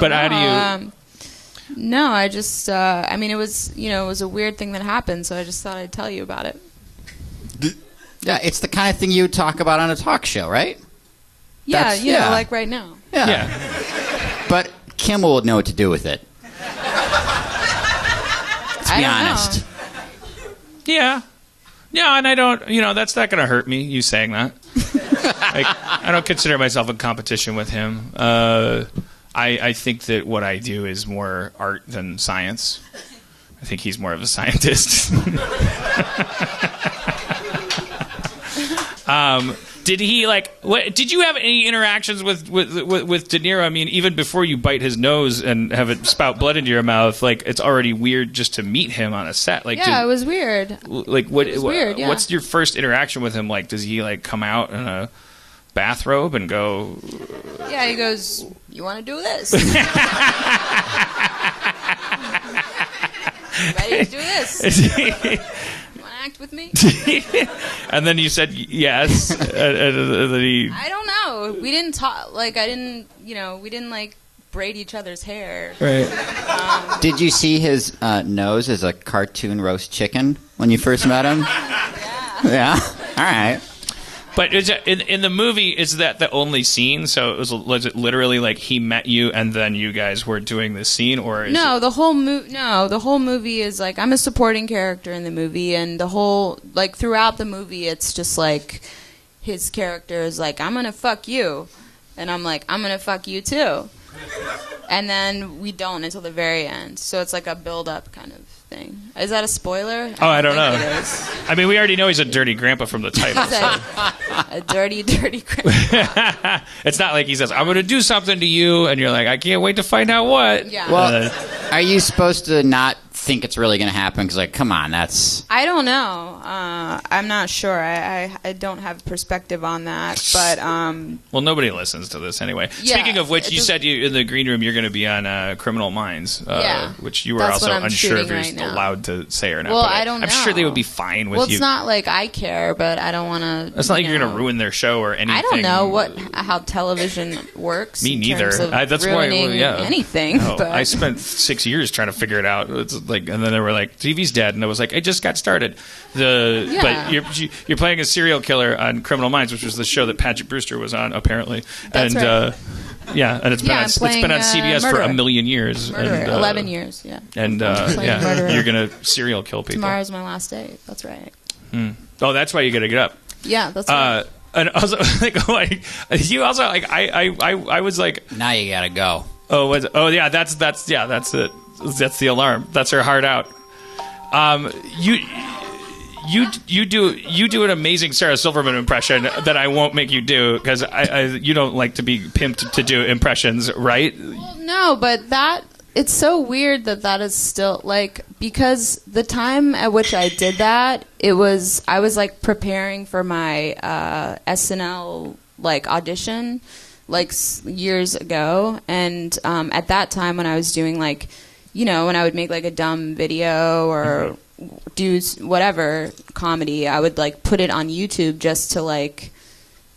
But how do you? No, I just. it was it was a weird thing that happened, so I just thought I'd tell you about it. Yeah, it's the kind of thing you would talk about on a talk show, right? Yeah, That's- like right now. Yeah. But Kimmel would know what to do with it. Let's be honest. Yeah. Yeah, and I don't. That's not gonna hurt me. You saying that? I don't consider myself in competition with him. I think that what I do is more art than science. I think he's more of a scientist. Did he did you have any interactions with De Niro? I mean, even before you bite his nose and have it spout blood into your mouth, it's already weird just to meet him on a set. It was weird. It was weird, yeah. What's your first interaction with him like? Does he come out in a bathrobe and go? Yeah, he goes, "You want to do this? Ready to do this? You want to act with me?" And then you said yes. And then he. I don't know. We didn't talk. We didn't braid each other's hair. Right. Did you see his nose as a cartoon roast chicken when you first met him? Yeah. All right. But in the movie, is that the only scene? So was it literally he met you and then you guys were doing this scene, or the whole movie is I'm a supporting character in the movie, and the whole throughout the movie, it's just his character is I'm gonna fuck you, And I'm like, I'm going to fuck you too. And then we don't until the very end. So it's like a build-up kind of thing. Is that a spoiler? Oh, I don't think know. It is. I mean, we already know he's a dirty grandpa from the title. He's a dirty, dirty grandpa. It's not like he says, I'm going to do something to you, and you're like, I can't wait to find out what. Yeah. Well, are you supposed to not think it's really going to happen? Because, like, come on, that's... I don't know. I'm not sure. I don't have perspective on that. But Well, nobody listens to this anyway. Yeah, Speaking of which, it you does- said in the green room you're going to be on Criminal Minds, Yeah. which you were That's also what I'm unsure if shooting you're right now. allowed to say or not. Well, but I don't I'm sure they know. would be fine with well, you. it's not like I care, but I don't want to. It's not like you're going to ruin their show or anything. I don't know how television works. Me in neither. terms of That's why. ruining anything. No, but I spent 6 years trying to figure it out. It's like, and then they were like, "TV's dead," and I was like, "I just got started." Yeah. But you're playing a serial killer on Criminal Minds, which was the show that Patrick Brewster was on, apparently. That's and right. yeah, and it's been Yeah, on, I'm it's been on playing, CBS for murderer. a million years. Murderer, and, 11 years. Yeah. And playing murderer. you're gonna serial kill people. Tomorrow's my last day. That's right. Oh, that's why you gotta get up. Yeah, that's right. And also, like you also like I was like, Now you got to go. yeah, that's it. That's the alarm. That's her heart out. You do an amazing Sarah Silverman impression that I won't make you do because you don't like to be pimped to do impressions, right? No, but it's so weird that is still like, because the time at which I did that, I was like preparing for my SNL like audition like years ago, and at that time when I was doing like, when I would make like a dumb video or do whatever comedy, I would like put it on YouTube just to like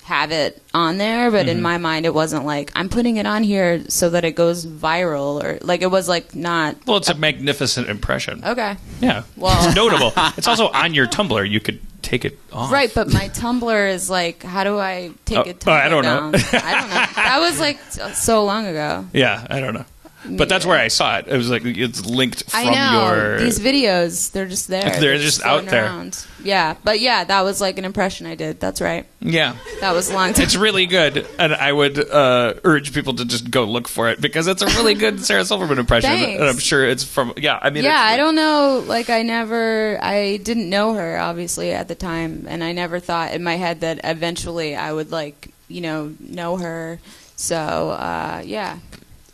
have it on there, but in my mind it wasn't like I'm putting it on here so that it goes viral, or like it was like not. Well, it's a magnificent impression. Okay. Yeah. Well- It's notable. It's also on your Tumblr. You could take it off. Right, but my Tumblr is like, how do I take it I don't know. down? I don't know. That was like so long ago. Yeah, I don't know. But that's where I saw it. It was like it's linked from I know. your. These videos, they're just there. They're just out floating there. around. Yeah, but yeah, that was like an impression I did. That's right. Yeah. That was a long time. It's really good, and I would urge people to just go look for it because it's a really good Sarah Silverman impression, Thanks. and I'm sure it's from. Yeah, I mean. Yeah, I don't know. Like, I didn't know her, obviously, at the time. And I never thought in my head that eventually I would, like, know her. So, yeah,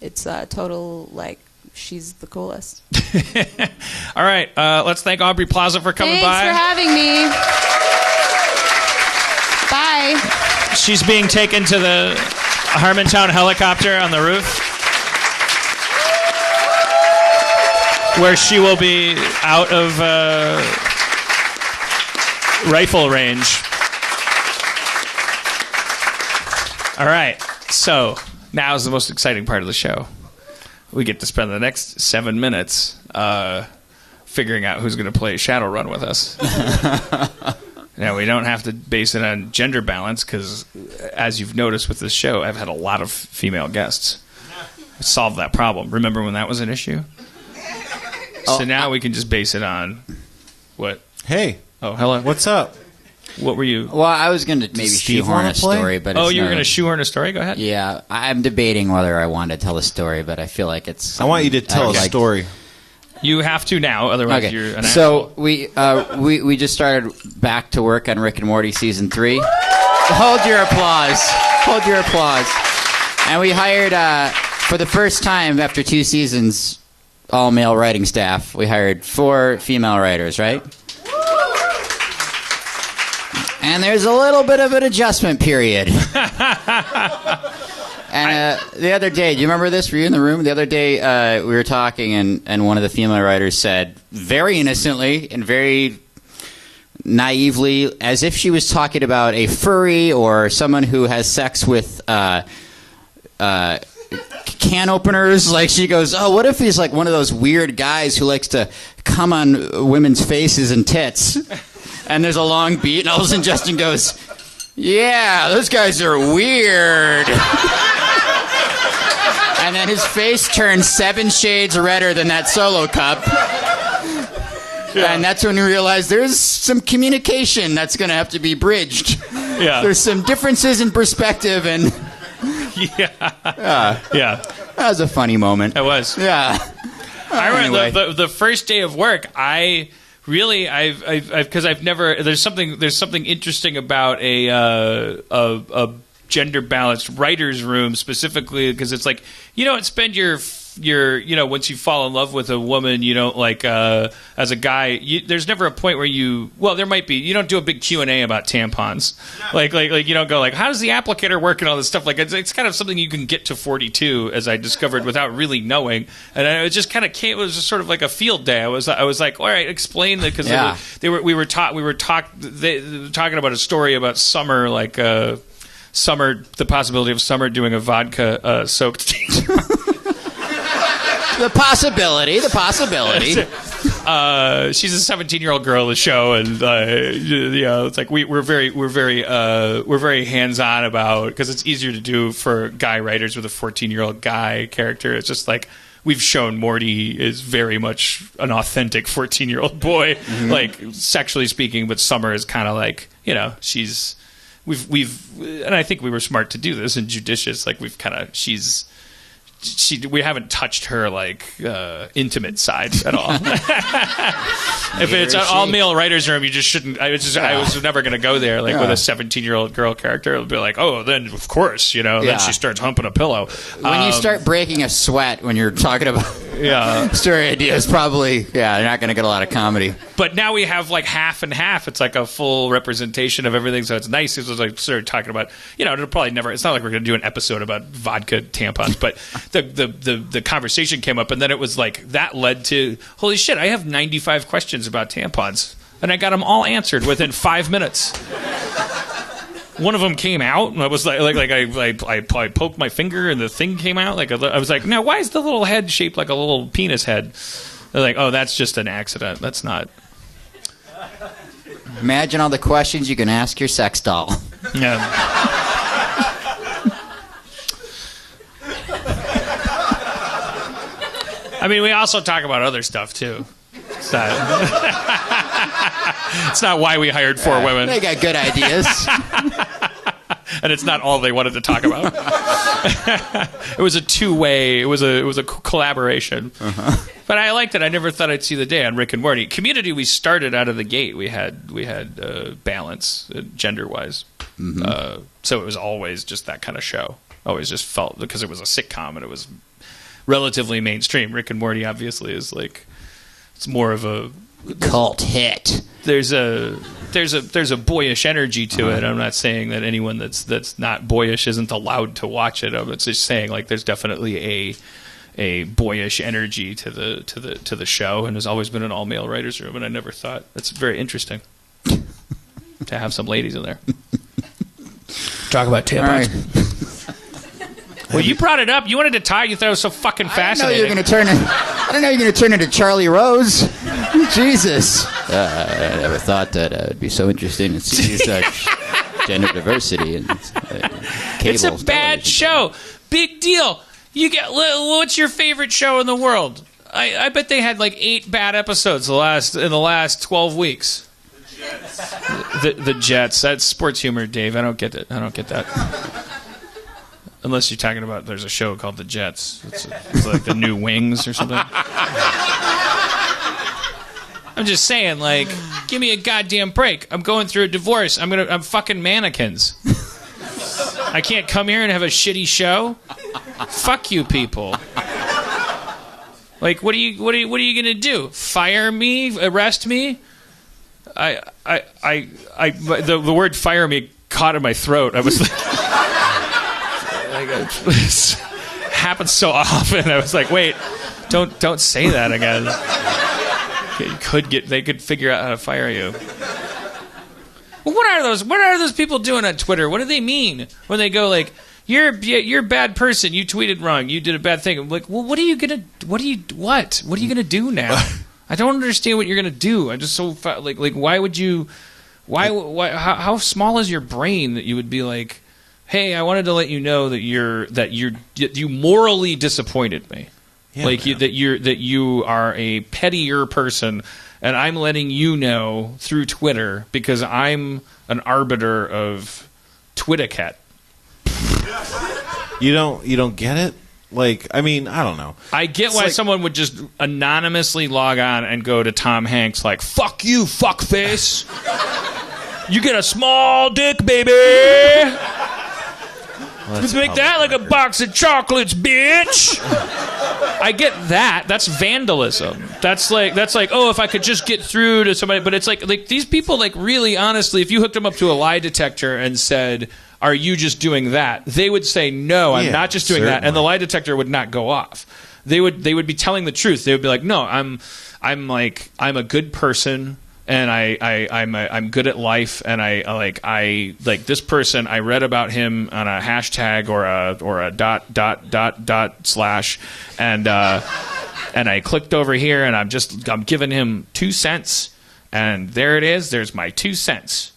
it's a total, like, she's the coolest. All right, let's thank Aubrey Plaza for coming Thanks by. for having me. Bye. She's being taken to the Harmontown helicopter on the roof, where she will be out of rifle range. All right, so now is the most exciting part of the show. We get to spend the next 7 minutes figuring out who's going to play Shadowrun with us. Now, we don't have to base it on gender balance because, as you've noticed with this show, I've had a lot of female guests. Solve that problem. Remember when that was an issue? So now we can just base it on what? Hey, Oh, hello. what's up? What were you? Well, I was going to maybe Steve shoehorn wanna a play? story, but Oh, it's you were no- going to shoehorn a story? Go ahead. Yeah, I'm debating whether I want to tell a story, but I feel like it's. I want you to tell a Okay. story. You have to now, otherwise you're an So we just started back to work on Rick and Morty season 3. Hold your applause. Hold your applause. And we hired for the first time after 2 seasons, all male writing staff. We hired 4 female writers, right? And there's a little bit of an adjustment period. And the other day, do you remember this? Were you in the room? The other day, we were talking, and one of the female writers said, very innocently and very naively, as if she was talking about a furry or someone who has sex with can openers. Like, she goes, oh, what if he's like one of those weird guys who likes to come on women's faces and tits? And there's a long beat, and all of a sudden Justin goes, yeah, those guys are weird. And then his face turns 7 shades redder than that Solo cup. Yeah. And that's when we realized there's some communication that's going to have to be bridged. Yeah. There's some differences in perspective, and Yeah. That was a funny moment. It was. Yeah. I remember Anyway. the first day of work. There's something interesting about a gender balanced writers room specifically because it's like you don't spend your once you fall in love with a woman, you don't as a guy. There's never a point where there might be. You don't do a big Q&A about tampons. Like you don't go like, how does the applicator work and all this stuff. Like it's kind of something you can get to 42, as I discovered without really knowing. And it just kind of came. It was just sort of like a field day. I was like, all right, explain that because we were talking about a story about Summer, the possibility of Summer doing a vodka soaked. The possibility. She's a 17-year-old girl in the show, and it's like we're very hands-on about because it's easier to do for guy writers with a 14-year-old guy character. It's just like we've shown Morty is very much an authentic 14-year-old boy, like sexually speaking, but Summer is kind of like she's and I think we were smart to do this and judicious. Like we haven't touched her intimate side at all. If it's an all-male writer's room, you just shouldn't. I was never going to go there with a 17-year-old girl character. It'll be like, oh, then of course, then she starts humping a pillow. When you start breaking a sweat when you're talking about story ideas, probably they're not going to get a lot of comedy. But now we have half and half. It's like a full representation of everything, so it's nice. It's like started talking about it'll probably never. It's not like we're going to do an episode about vodka tampons, but the conversation came up, and then it was like that led to holy shit! I have 95 questions about tampons, and I got them all answered within 5 minutes. One of them came out, and I was I poked my finger, and the thing came out. I was like, now why is the little head shaped like a little penis head? They're like, oh, that's just an accident. That's not. Imagine all the questions you can ask your sex doll. Yeah. I mean, we also talk about other stuff too. It's not why we hired 4 women. They got good ideas. And it's not all they wanted to talk about. It was a two-way. It was a collaboration. But I liked it. I never thought I'd see the day on Rick and Morty. Community, we started out of the gate. We had balance gender-wise. So it was always just that kind of show. Always just felt because it was a sitcom and it was relatively mainstream. Rick and Morty obviously is it's more of a cult hit. There's a boyish energy to it. I'm not saying that anyone that's not boyish isn't allowed to watch it. I'm just saying there's definitely a boyish energy to the show, and there's always been an all male writers room, and I never thought that's very interesting to have some ladies in there. Talk about tampons. Well, you brought it up. You wanted to talk. You thought it was so fucking fascinating. I didn't know you were going to turn into Charlie Rose. Jesus. I never thought that it would be so interesting to see such gender diversity in cable. It's a bad show. Big deal. You get. What's your favorite show in the world? I bet they had 8 bad episodes in the last 12 weeks. The Jets. That's sports humor, Dave. I don't get it. I don't get that. Unless you're talking about there's a show called The Jets. It's like the new Wings or something. I'm just saying, give me a goddamn break. I'm going through a divorce. I'm fucking mannequins. I can't come here and have a shitty show. Fuck you people. What are you gonna do? Fire me? Arrest me? The word "fire me" caught in my throat. I was this happens so often. I was like, wait, don't say that again. They could figure out how to fire you. Well, what are those people doing on Twitter? What do they mean when they go you're a bad person, you tweeted wrong, you did a bad thing? I'm like, well, what are you gonna do now? I don't understand what you're gonna do. I'm just so why would you? Why? How small is your brain that you would be like, hey, I wanted to let you know that you morally disappointed me. Yeah, that you are a pettier person, and I'm letting you know through Twitter because I'm an arbiter of Twitticat. You don't get it? Like, I mean, I don't know. I get why someone would just anonymously log on and go to Tom Hanks like, fuck you, fuckface. You get a small dick, baby. Let's make that like a box of chocolates, bitch. I get that. That's vandalism. That's like, oh, if I could just get through to somebody. But it's like these people, like, really, honestly, if you hooked them up to a lie detector and said, are you just doing that? They would say, no, I'm not just doing that. And the lie detector would not go off. They would be telling the truth. They would be like, no, I'm a good person. And I'm good at life, and I like this person. I read about him on a hashtag or a dot slash, and I clicked over here, and I'm giving him 2 cents, and there it is. There's my 2 cents.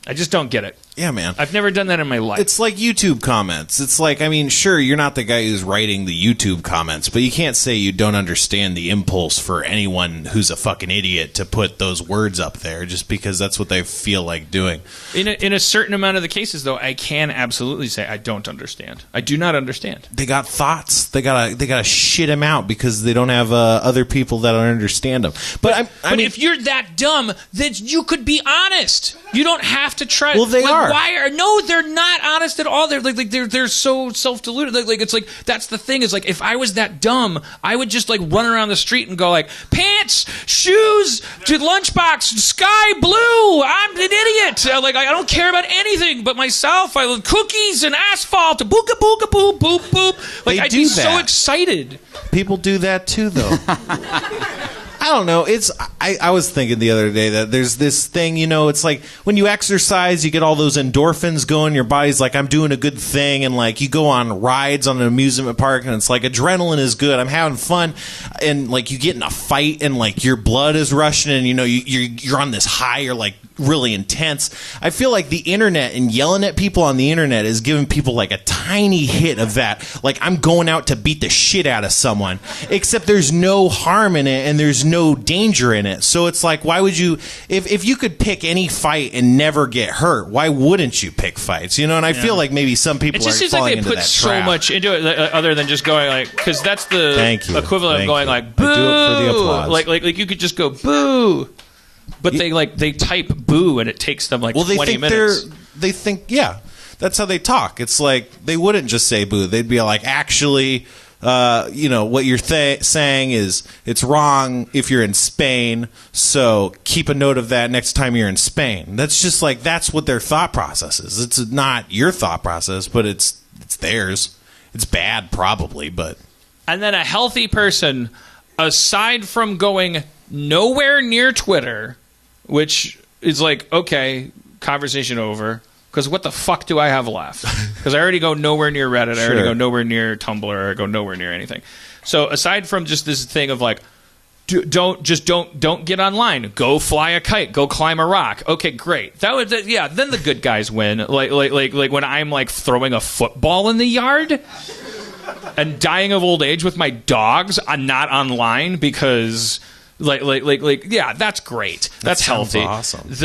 I just don't get it. Yeah, man. I've never done that in my life. It's like YouTube comments. It's like, I mean, sure, you're not the guy who's writing the YouTube comments, but you can't say you don't understand the impulse for anyone who's a fucking idiot to put those words up there just because that's what they feel like doing. In a certain amount of the cases, though, I can absolutely say I don't understand. I do not understand. They got thoughts. They gotta shit them out because they don't have other people that understand them. But I mean, if you're that dumb, then you could be honest. You don't have to try. Well, they are. No, they're not honest at all. They're so self-deluded. It's like that's the thing. Is like if I was that dumb, I would just like run around the street and go like pants, shoes, to lunchbox, sky blue. I'm an idiot. Like I don't care about anything but myself. I love cookies and asphalt. Booga booga boop boop boop. Like I'd be so excited. People do that too, though. I don't know. I was thinking the other day that there's this thing, it's like when you exercise, you get all those endorphins going. Your body's like, I'm doing a good thing. And like you go on rides on an amusement park and it's like adrenaline is good. I'm having fun. And like you get in a fight and like your blood is rushing and you're on this high. You're like really intense. I feel like the internet and yelling at people on the internet is giving people like a tiny hit of that. Like I'm going out to beat the shit out of someone, except there's no harm in it and there's no danger in it. So it's like, why would you, if you could pick any fight and never get hurt, why wouldn't you pick fights? And I feel like maybe some people it just are seems falling like they into put that so trap. much into it other than just going like, because that's the equivalent of going like boo. I do it for the applause. Like you could just go boo. But they type boo and it takes them like 20 minutes. They think, yeah, that's how they talk. It's like they wouldn't just say boo. They'd be like, actually, what you're saying is it's wrong if you're in Spain. So keep a note of that next time you're in Spain. That's just like that's what their thought process is. It's not your thought process, but it's theirs. It's bad probably, but. And then a healthy person, aside from going nowhere near Twitter, which is like, okay, conversation over. Because what the fuck do I have left? Because I already go nowhere near Reddit. I already go nowhere near Tumblr. I go nowhere near anything. So aside from just this thing of like, don't get online. Go fly a kite. Go climb a rock. Okay, great. Then the good guys win. Like when I'm like throwing a football in the yard and dying of old age with my dogs. I'm not online because. Yeah, that's great. That's healthy. Awesome. And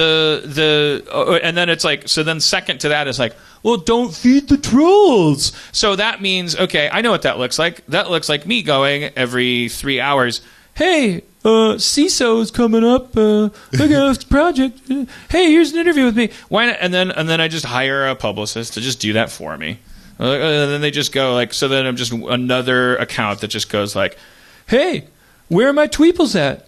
then it's like, so then second to that is like, well, don't feed the trolls. So that means, okay, I know what that looks like. That looks like me going every 3 hours. Hey, CISO's coming up. I got this project. Hey, here's an interview with me. Why not? And then I just hire a publicist to just do that for me. And then they just go like, so then I'm just another account that just goes like, hey, where are my tweeples at?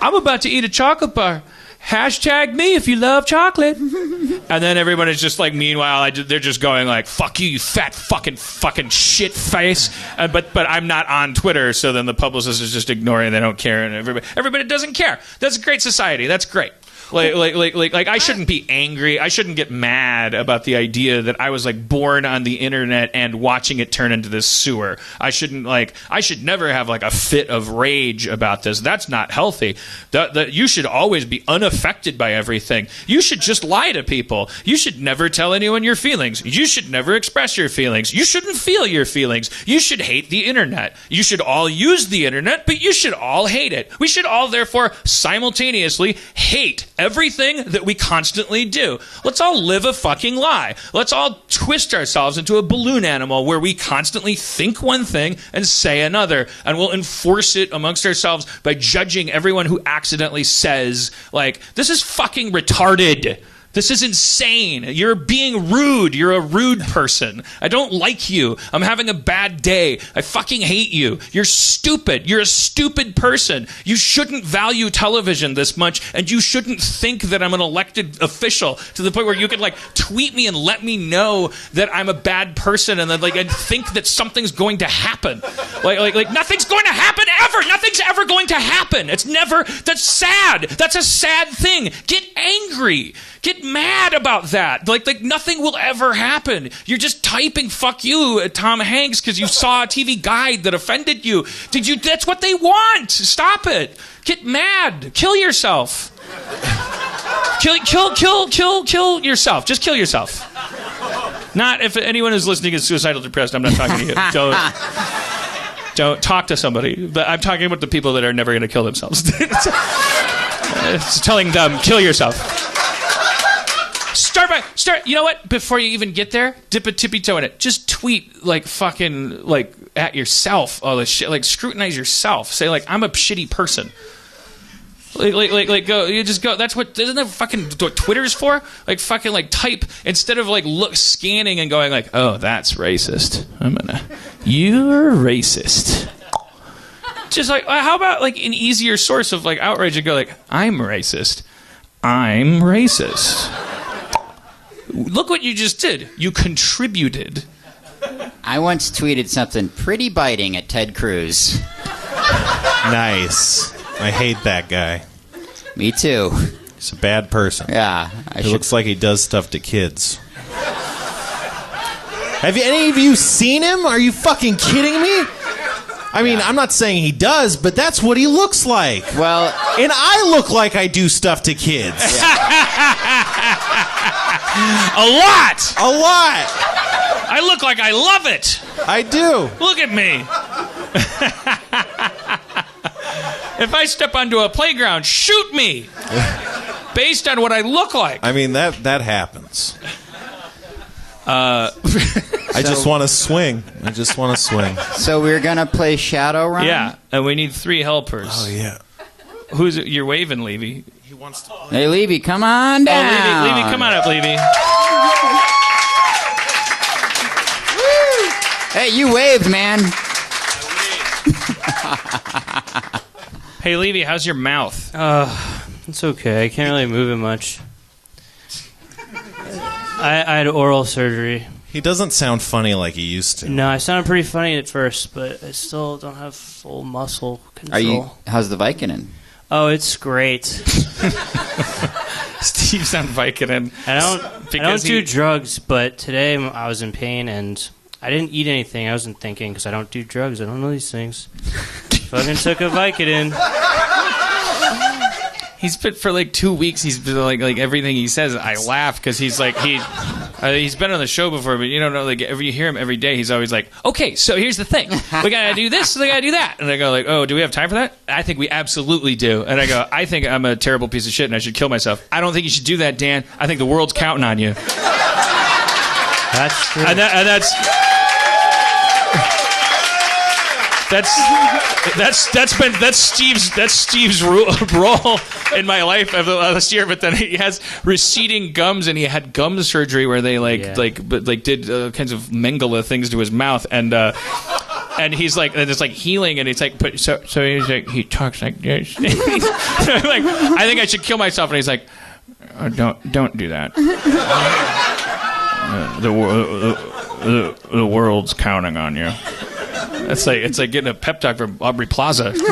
I'm about to eat a chocolate bar. Hashtag me if you love chocolate. And then everybody's just like, meanwhile, they're just going like, fuck you, you fat fucking shit face. But I'm not on Twitter, so then the publicist is just ignoring. They don't care, and everybody doesn't care. That's a great society. That's great. Like I shouldn't be angry. I shouldn't get mad about the idea that I was like born on the internet and watching it turn into this sewer. I should never have like a fit of rage about this. That's not healthy. You should always be unaffected by everything. You should just lie to people. You should never tell anyone your feelings. You should never express your feelings. You shouldn't feel your feelings. You should hate the internet. You should all use the internet, but you should all hate it. We should all therefore simultaneously hate everything that we constantly do. Let's all live a fucking lie. Let's all twist ourselves into a balloon animal where we constantly think one thing and say another, and we'll enforce it amongst ourselves by judging everyone who accidentally says, like, this is fucking retarded. This is insane. You're being rude. You're a rude person. I don't like you. I'm having a bad day. I fucking hate you. You're stupid. You're a stupid person. You shouldn't value television this much, and you shouldn't think that I'm an elected official to the point where you could, like, tweet me and let me know that I'm a bad person, and then, like, and think that something's going to happen. Like nothing's going to happen ever. Nothing's ever going to happen. It's never. That's sad. That's a sad thing. Get angry. Get mad about that. Like nothing will ever happen. You're just typing "fuck you" at Tom Hanks because you saw a TV guide that offended you. That's what they want. Stop it. Get mad. Kill yourself. Kill yourself. Just kill yourself. Not if anyone who's listening is suicidal depressed. I'm not talking to you. Don't talk to somebody. But I'm talking about the people that are never going to kill themselves. It's telling them, kill yourself. Start. You know what? Before you even get there, dip a tippy toe in it. Just tweet like fucking like at yourself all this shit. Like scrutinize yourself. Say like I'm a shitty person. Like go. You just go. That's what. Isn't that fucking what Twitter's for? Like fucking like type instead of like scanning and going like, oh, that's racist. You're racist. Just like how about like an easier source of like outrage and go like I'm racist. I'm racist. Look what you just did. You contributed. I once tweeted something pretty biting at Ted Cruz. Nice. I hate that guy. Me too. He's a bad person. Yeah. He looks like he does stuff to kids. Have any of you seen him? Are you fucking kidding me? I mean, I'm not saying he does, but that's what he looks like. Well, and I look like I do stuff to kids. A lot. I look like I love it. I do. Look at me. If I step onto a playground, shoot me. Based on what I look like. I mean, that happens. I just want to swing. So we're going to play Shadowrun? Yeah, and we need 3 helpers. Oh, yeah. Who's it? You're waving, Levy. He wants to play. Hey, Levy, come on down. Oh, Levy, come on up, Levy. Hey, you waved, man. Hey, Levy, how's your mouth? It's okay. I can't really move it much. I had oral surgery. He doesn't sound funny like he used to. No, I sounded pretty funny at first, but I still don't have full muscle control. How's the Vicodin? Oh, it's great. Steve's on Vicodin. I don't do drugs, but today I was in pain and I didn't eat anything. I wasn't thinking because I don't do drugs. I don't know these things. Fucking took a Vicodin. He's been for like 2 weeks. He's been like everything he says. I laugh because he's like he's been on the show before, but you don't know. Like you hear him every day. He's always like, okay, so here's the thing. We gotta do this. We gotta do that. And I go like, oh, do we have time for that? I think we absolutely do. And I go, I think I'm a terrible piece of shit and I should kill myself. I don't think you should do that, Dan. I think the world's counting on you. That's true. And that's Steve's role in my life of the last year. But then he has receding gums, and he had gum surgery where they did kinds of Mengele things to his mouth, and he's like, and it's like healing, and it's like, but so he's like, he talks like this. Like, I think I should kill myself, and he's like, oh, don't do that. The world's counting on you. It's like getting a pep talk from Aubrey Plaza. It's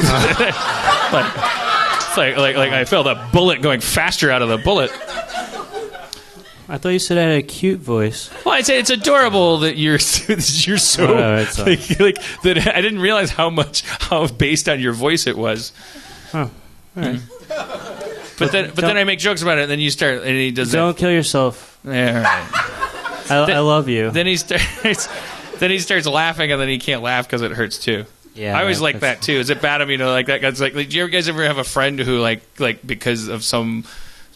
like I felt a bullet going faster out of the bullet. I thought you said I had a cute voice. Well, I'd say it's adorable that you're so like that. I didn't realize how based on your voice it was. Oh, all right. But then I make jokes about it, and then you start, and he does. Don't kill yourself. Yeah, all right. I love you. Then he starts laughing, and then he can't laugh because it hurts too. Yeah, I always like that too. Is it bad of me to like that? Guys, like, do you guys ever have a friend who like because of some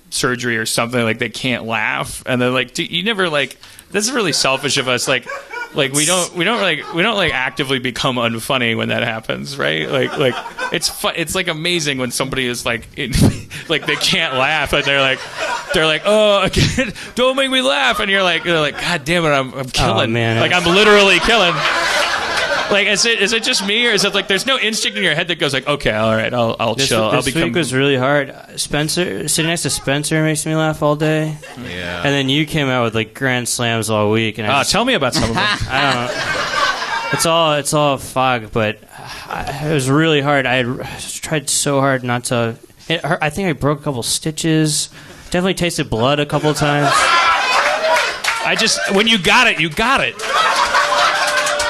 surgery or something, like they can't laugh, and they're like, you never like. This is really selfish of us. Like we don't actively become unfunny when that happens, right? Like it's like amazing when somebody is like like they can't laugh and they're like oh don't make me laugh, and you're like God damn it, I'm killing, oh, man, like I'm literally killing. Like is it just me, or is it like there's no instinct in your head that goes like, okay, all right, I'll chill. This week was really hard. Sitting next to Spencer makes me laugh all day. Yeah. And then you came out with like grand slams all week. And tell me about some of them. I don't know. It's all fog, but it was really hard. I tried so hard not to. I think I broke a couple stitches. Definitely tasted blood a couple times. When you got it, you got it.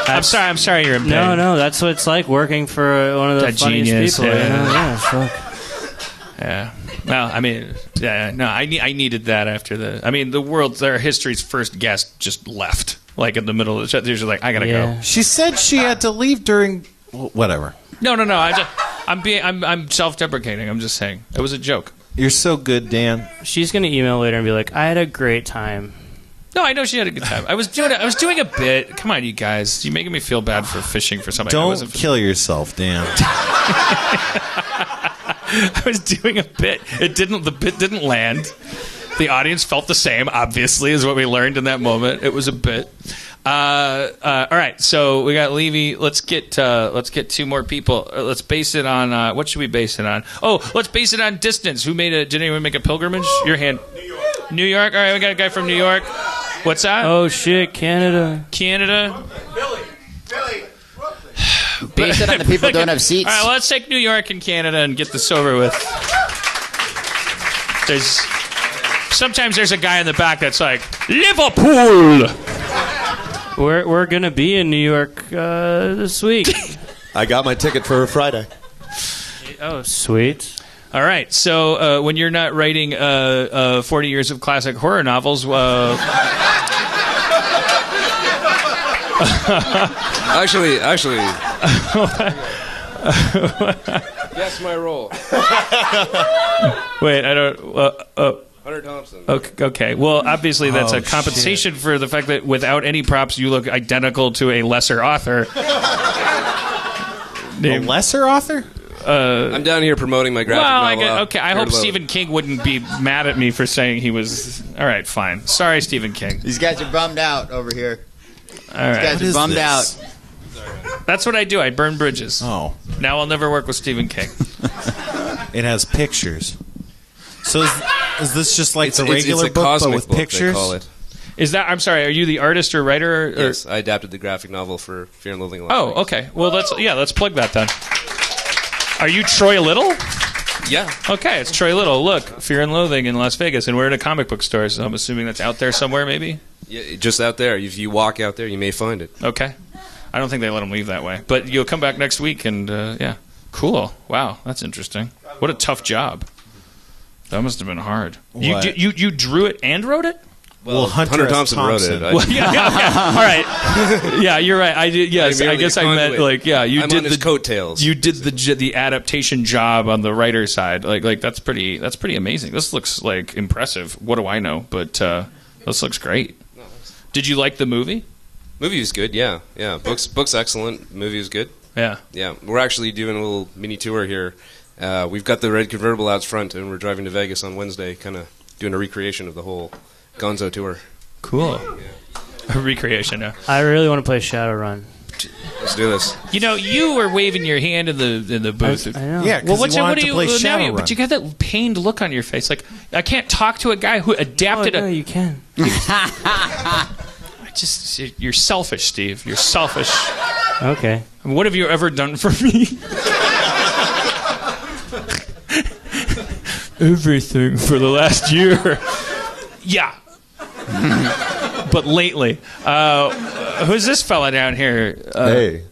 I'm sorry you're in pain. No, that's what it's like working for one of the funniest genius, people. Yeah. Fuck. Yeah. Well, I mean, I needed that after the world, their history's first guest just left, like in the middle of the show. They're just like, I gotta go. She said she had to leave during whatever. No. I'm self-deprecating. I'm just saying it was a joke. You're so good, Dan. She's gonna email later and be like, I had a great time. No, I know she had a good time. I was doing a bit. Come on, you guys. You're making me feel bad for fishing for somebody. Don't kill yourself, Dan. I was doing a bit. The bit didn't land. The audience felt the same, obviously, is what we learned in that moment. It was a bit. All right, so we got Levy. Let's get two more people. Let's base it on what should we base it on? Oh, let's base it on distance. Did anyone make a pilgrimage? Your hand. New York. All right, we got a guy from New York. What's that? Oh shit, Canada. Billy. Base it on the people who don't have seats. All right, well, let's take New York and Canada and get this over with. Sometimes there's a guy in the back that's like, Liverpool! We're going to be in New York this week. I got my ticket for Friday. Oh, sweet. All right, so when you're not writing 40 years of classic horror novels... Actually, guess my role. Wait, I don't. Hunter Thompson. Okay. Well, obviously that's a compensation for the fact that without any props, you look identical to a lesser author. A lesser author? I'm down here promoting my graphic novel. I hope Stephen King wouldn't be mad at me for saying he was. All right, fine. Sorry, Stephen King. These guys are bummed out over here. All right. These guys are bummed out. That's what I do. I burn bridges. Oh. Now I'll never work with Stephen King. It has pictures. So is this just like the regular it's a book, but with book, pictures? They call it. Is that? I'm sorry. Are you the artist or writer? Yes, I adapted the graphic novel for Fear and Loathing in Las Vegas. Oh, okay. Well, let's plug that then. Are you Troy Little? Yeah. Okay, it's Troy Little. Look, Fear and Loathing in Las Vegas, and we're in a comic book store, so I'm assuming that's out there somewhere, maybe? Yeah, just out there. If you walk out there, you may find it. Okay. I don't think they let them leave that way. But you'll come back next week, and yeah. Cool. Wow, that's interesting. What a tough job. That must have been hard. You drew it and wrote it? Well, Hunter Thompson wrote it. Well, yeah, all right. Yeah, you're right. I did. Yes, I guess I meant like you I'm did on his coattails. You did the adaptation job on the writer side. Like that's pretty amazing. This looks like impressive. What do I know? But this looks great. Did you like the movie? Movie was good. Yeah. Book's excellent. Movie was good. Yeah. We're actually doing a little mini tour here. We've got the red convertible out front, and we're driving to Vegas on Wednesday, kind of doing a recreation of the whole Gonzo tour. Cool. A recreation. I really want to play Shadowrun. Let's do this. You were waving your hand in the booth. I know. Yeah, because he wanted to play Shadowrun. But you got that pained look on your face. Like, I can't talk to a guy who adapted no, you can. You're selfish, Steve. You're selfish. Okay. I mean, what have you ever done for me? Everything for the last year. Yeah. But lately. Who's this fella down here? Hey.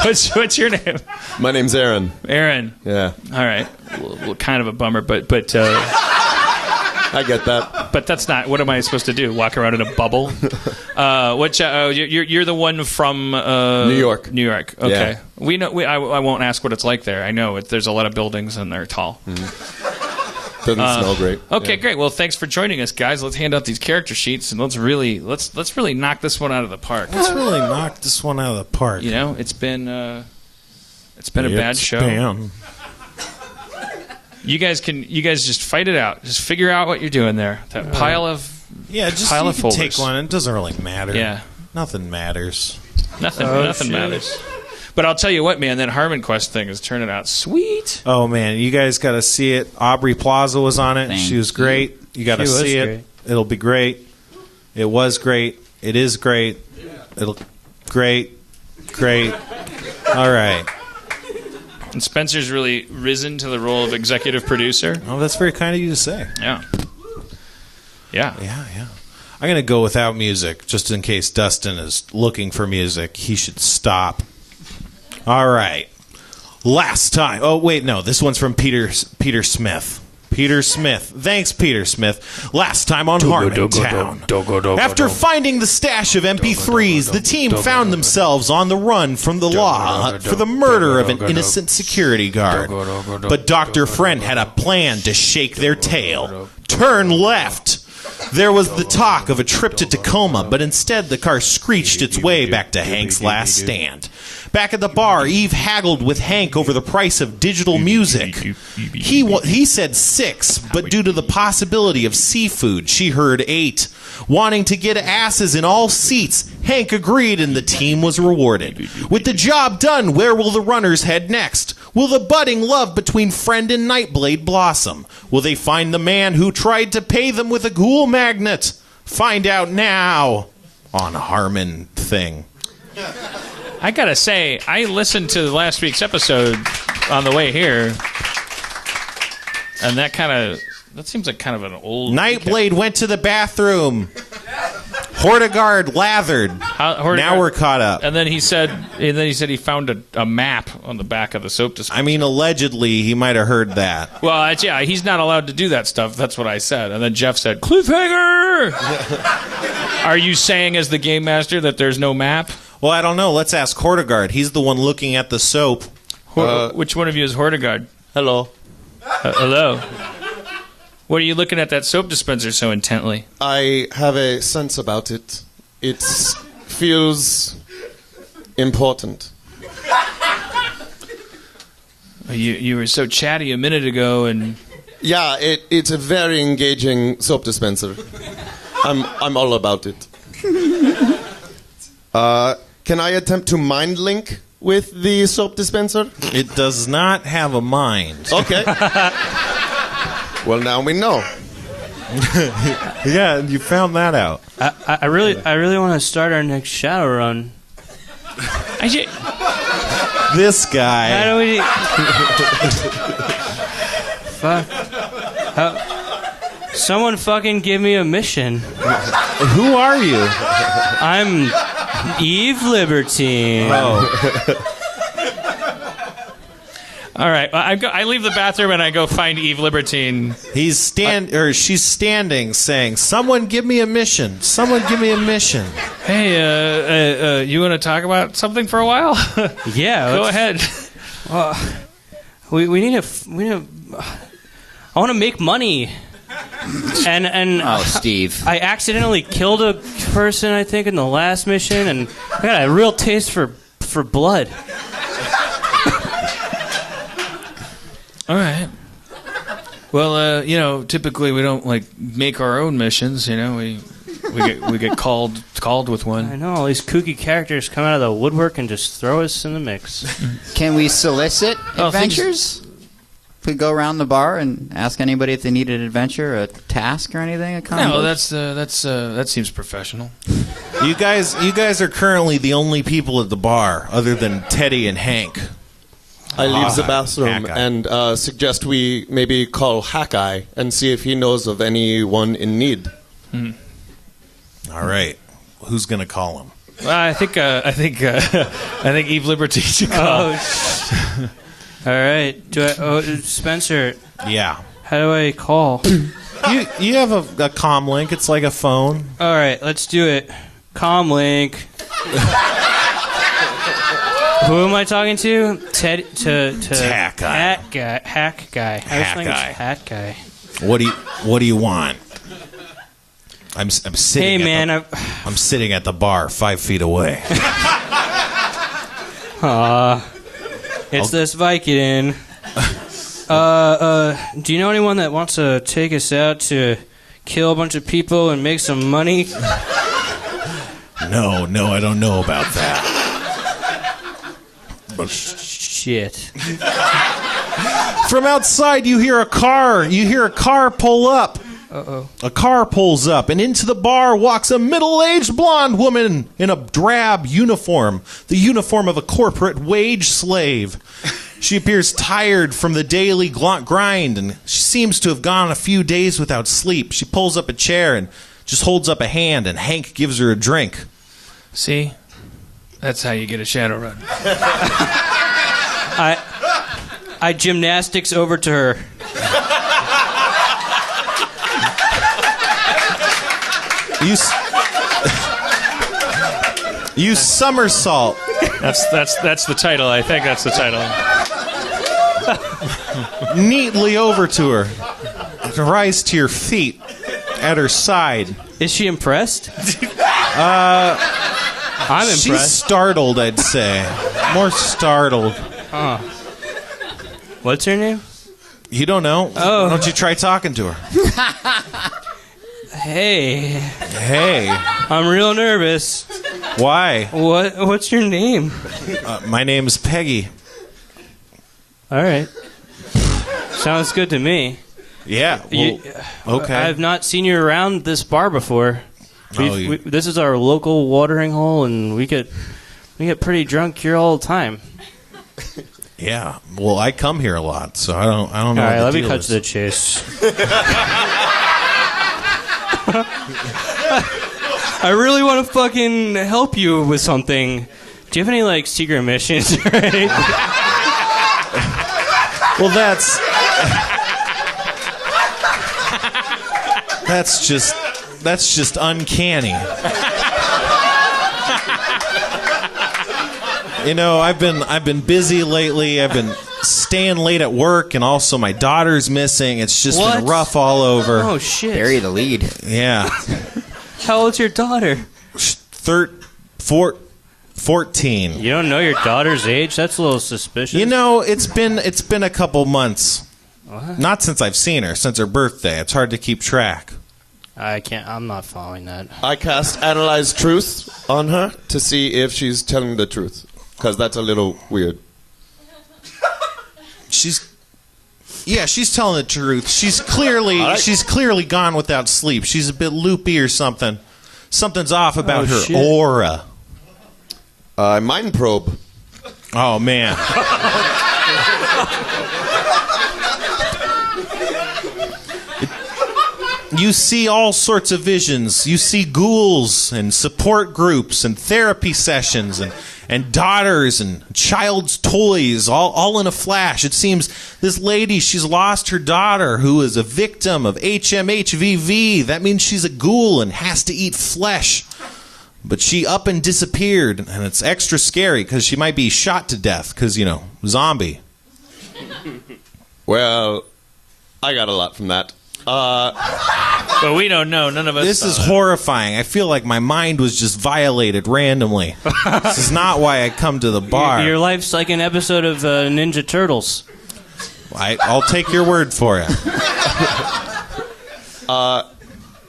What's your name? My name's Aaron. Aaron. Yeah. All right. Well, kind of a bummer, but I get that. But that's not. What am I supposed to do? Walk around in a bubble? You're the one from New York. New York. Okay. Yeah. We know. I won't ask what it's like there. I know there's a lot of buildings and they're tall. Doesn't smell great. Okay, Yeah. great. Well, thanks for joining us, guys. Let's hand out these character sheets and let's really knock this one out of the park. Let's really knock this one out of the park. You know, it's been a bad show. You guys just fight it out. Just figure out what you're doing there. That pile of pile of you can folders. take one. It doesn't really matter. Yeah. Nothing matters. Nothing shit. matters. But I'll tell you what, man, that Harmon Quest thing is turning out sweet. Oh man, you guys got to see it. Aubrey Plaza was on it. Thank She was great. You got to She was see it. great. It'll be great. It was great. It is great. It'll great. All right. And Spencer's really risen to the role of executive producer. Oh, that's very kind of you to say. Yeah. Yeah. I'm going to go without music, just in case Dustin is looking for music. He should stop. All right. Last time. Oh, wait, no. This one's from Peter Smith. Peter Smith. Thanks, Peter Smith. Last time on Harmontown. After finding the stash of MP3s, the team found themselves on the run from the law for the murder of an innocent security guard. But Dr. Friend had a plan to shake their tail. Turn left. There was the talk of a trip to Tacoma, but instead the car screeched its way back to Hank's last stand. Back at the bar, Eve haggled with Hank over the price of digital music. He said 6, but due to the possibility of seafood, she heard 8. Wanting to get asses in all seats, Hank agreed and the team was rewarded. With the job done, where will the runners head next? Will the budding love between Friend and Nightblade blossom? Will they find the man who tried to pay them with a ghoul magnet? Find out now on Harmon Thing. I gotta say, I listened to last week's episode on the way here, and that seems like kind of an old... Nightblade went to the bathroom. Hortigard lathered. Now we're caught up. And then he said he found a map on the back of the soap dispenser. I mean, allegedly, he might have heard that. Well, he's not allowed to do that stuff. That's what I said. And then Jeff said, cliffhanger! Are you saying as the game master that there's no map? Well, I don't know. Let's ask Hortigard. He's the one looking at the soap. Which one of you is Hortigard? Hello. Hello. What are you looking at that soap dispenser so intently? I have a sense about it. It feels important. You were so chatty a minute ago, and Yeah, it's a very engaging soap dispenser. I'm all about it. Can I attempt to mind link with the soap dispenser? It does not have a mind. Okay. Well, now we know. Yeah, you found that out. I really want to start our next shadow run. This How guy. do we? Fuck. Someone fucking give me a mission. Who are you? I'm Eve Libertine. Oh. all right, I leave the bathroom and I go find Eve Libertine. She's standing saying, "Someone give me a mission. Someone give me a mission." Hey, you want to talk about something for a while? Yeah. Go ahead. We need a. I want to make money. And Oh, Steve. I accidentally killed a person, I think, in the last mission, and I got a real taste for blood. All right. Well, typically we don't make our own missions. We get called with I one. know all these kooky characters come out of the woodwork and just throw us in the mix. Can we solicit Oh, adventures? If we go around the bar and ask anybody if they need an adventure, a task, or anything? No, that seems professional. You guys are currently the only people at the bar, other than Teddy and Hank. I leave the bathroom Hackeye. and suggest we maybe call Hackeye and see if he knows of anyone in need. All right, who's gonna call him? I think Eve Libertine should call. All right. Spencer, Yeah. how do I call? You have a comm link. It's like a phone. All right, let's do it. Comlink. Who am I talking to? Hack guy. Hack guy. Hat guy. What do you want? I'm sitting. Hey man, I'm sitting at the bar 5 feet away. It's this Vicodin. Do you know anyone that wants to take us out to kill a bunch of people and make some money? No, I don't know about that. Shit. From outside, you hear a car. You hear a car pull up. Uh-oh. A car pulls up, and into the bar walks a middle-aged blonde woman in a drab uniform, the uniform of a corporate wage slave. She appears tired from the daily grind, and she seems to have gone a few days without sleep. She pulls up a chair and just holds up a hand, and Hank gives her a drink. See? That's how you get a shadow run. I gymnastics over to her. You somersault. That's the title. I think that's the title. Neatly over to her. And rise to your feet at her side. Is she impressed? I'm impressed. She's startled, I'd say. More startled. What's her name? You don't know? Oh. Why don't you try talking to her? Hey. I'm real nervous. Why? What's your name? My name's Peggy. All right. Sounds good to me. Yeah. Well, okay. I've not seen you around this bar before. Oh, This is our local watering hole, and we get pretty drunk here all the time. Yeah. Well, I come here a lot, so I don't know. All right, let me cut to the chase. I really want to fucking help you with something. Do you have any like secret missions or anything? Well, that's just uncanny. You know, I've been busy lately. I've been staying late at work, and also my daughter's missing. It's just been rough all over. Oh shit! Bury the lead. Yeah. How old's your daughter? 14. You don't know your daughter's age? That's a little suspicious. You know, it's been a couple months. What? Not since I've seen her, since her birthday. It's hard to keep track. I'm not following that. I cast Analyze Truth on her to see if she's telling the truth, because that's a little weird. She's telling the truth. She's clearly gone without sleep. She's a bit loopy or something. Something's off about her shit. aura. Mind probe. Oh man. You see all sorts of visions. You see ghouls and support groups and therapy sessions and daughters and child's toys all in a flash. It seems this lady, she's lost her daughter who is a victim of HMHVV. That means she's a ghoul and has to eat flesh. But she up and disappeared, and it's extra scary because she might be shot to death because, you know, zombie. Well, I got a lot from that. But we don't know. None of us. This is horrifying. I feel like my mind was just violated randomly. This is not why I come to the bar. Your life's like an episode of Ninja Turtles. I'll take your word for it.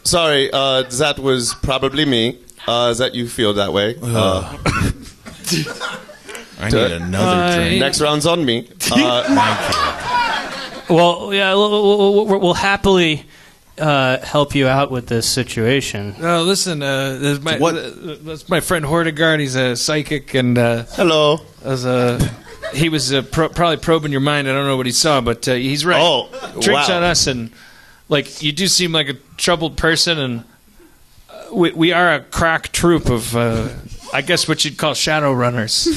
Sorry, that was probably me. That you feel that way. I need another drink. Next round's on me. Well, yeah, we'll happily help you out with this situation. Oh, listen, that's my friend Hordegard. He's a psychic, and hello. He was probably probing your mind. I don't know what he saw, but he's right. Oh, drinks wow. on us, and like you do seem like a troubled person, and we are a crack troop of, I guess, what you'd call shadow runners.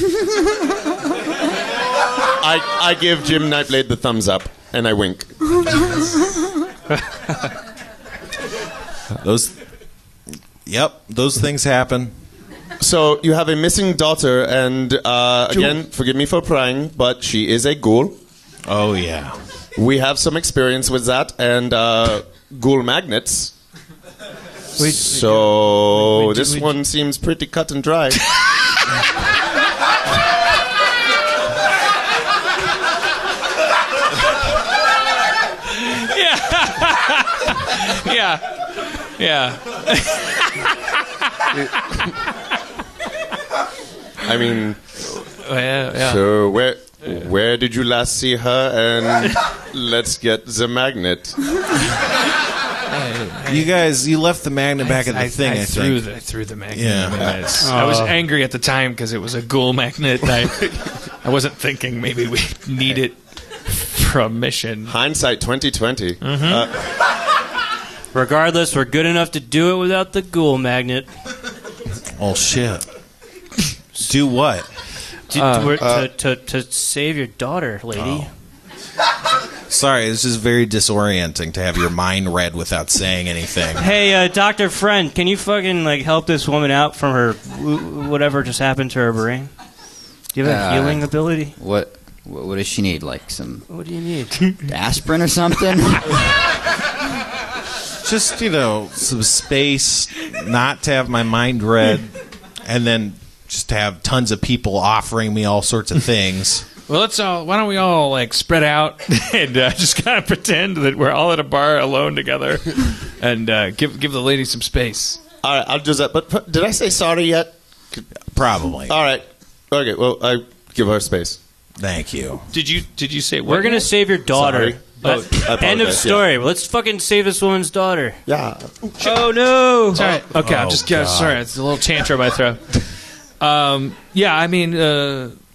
I give Jim Nightblade the thumbs up, and I wink. Those things happen. So you have a missing daughter, and again, forgive me for prying, but she is a ghoul. Oh yeah, we have some experience with that, and ghoul magnets. So this one seems pretty cut and dry. Yeah. I mean, yeah. so where did you last see her? And let's get the magnet. You left the magnet back at the thing. I think I threw the magnet. Yeah. I was angry at the time because it was a ghoul magnet. I wasn't thinking maybe we need it for a mission. Hindsight 2020. Regardless, we're good enough to do it without the ghoul magnet. Oh shit! Do what? To save your daughter, lady. Sorry, it's just very disorienting to have your mind read without saying anything. Hey, Dr. Friend, can you fucking help this woman out from her whatever just happened to her brain? Do you have a healing ability? What does she need? Like some? What do you need? Aspirin or something? Just some space, not to have my mind read, and then just to have tons of people offering me all sorts of things. Well, why don't we all spread out and just kind of pretend that we're all at a bar alone together, and give the lady some space. All right, I'll do that. But did I say sorry yet? Probably. All right. Okay. Well, I give her space. Thank you. Did you say we're gonna save your daughter? Sorry. End of story. Yeah. Let's fucking save this woman's daughter. Yeah. Oh no. It's all right. Okay, I'll just get sorry. It's a little tantrum I throw. Yeah. I mean,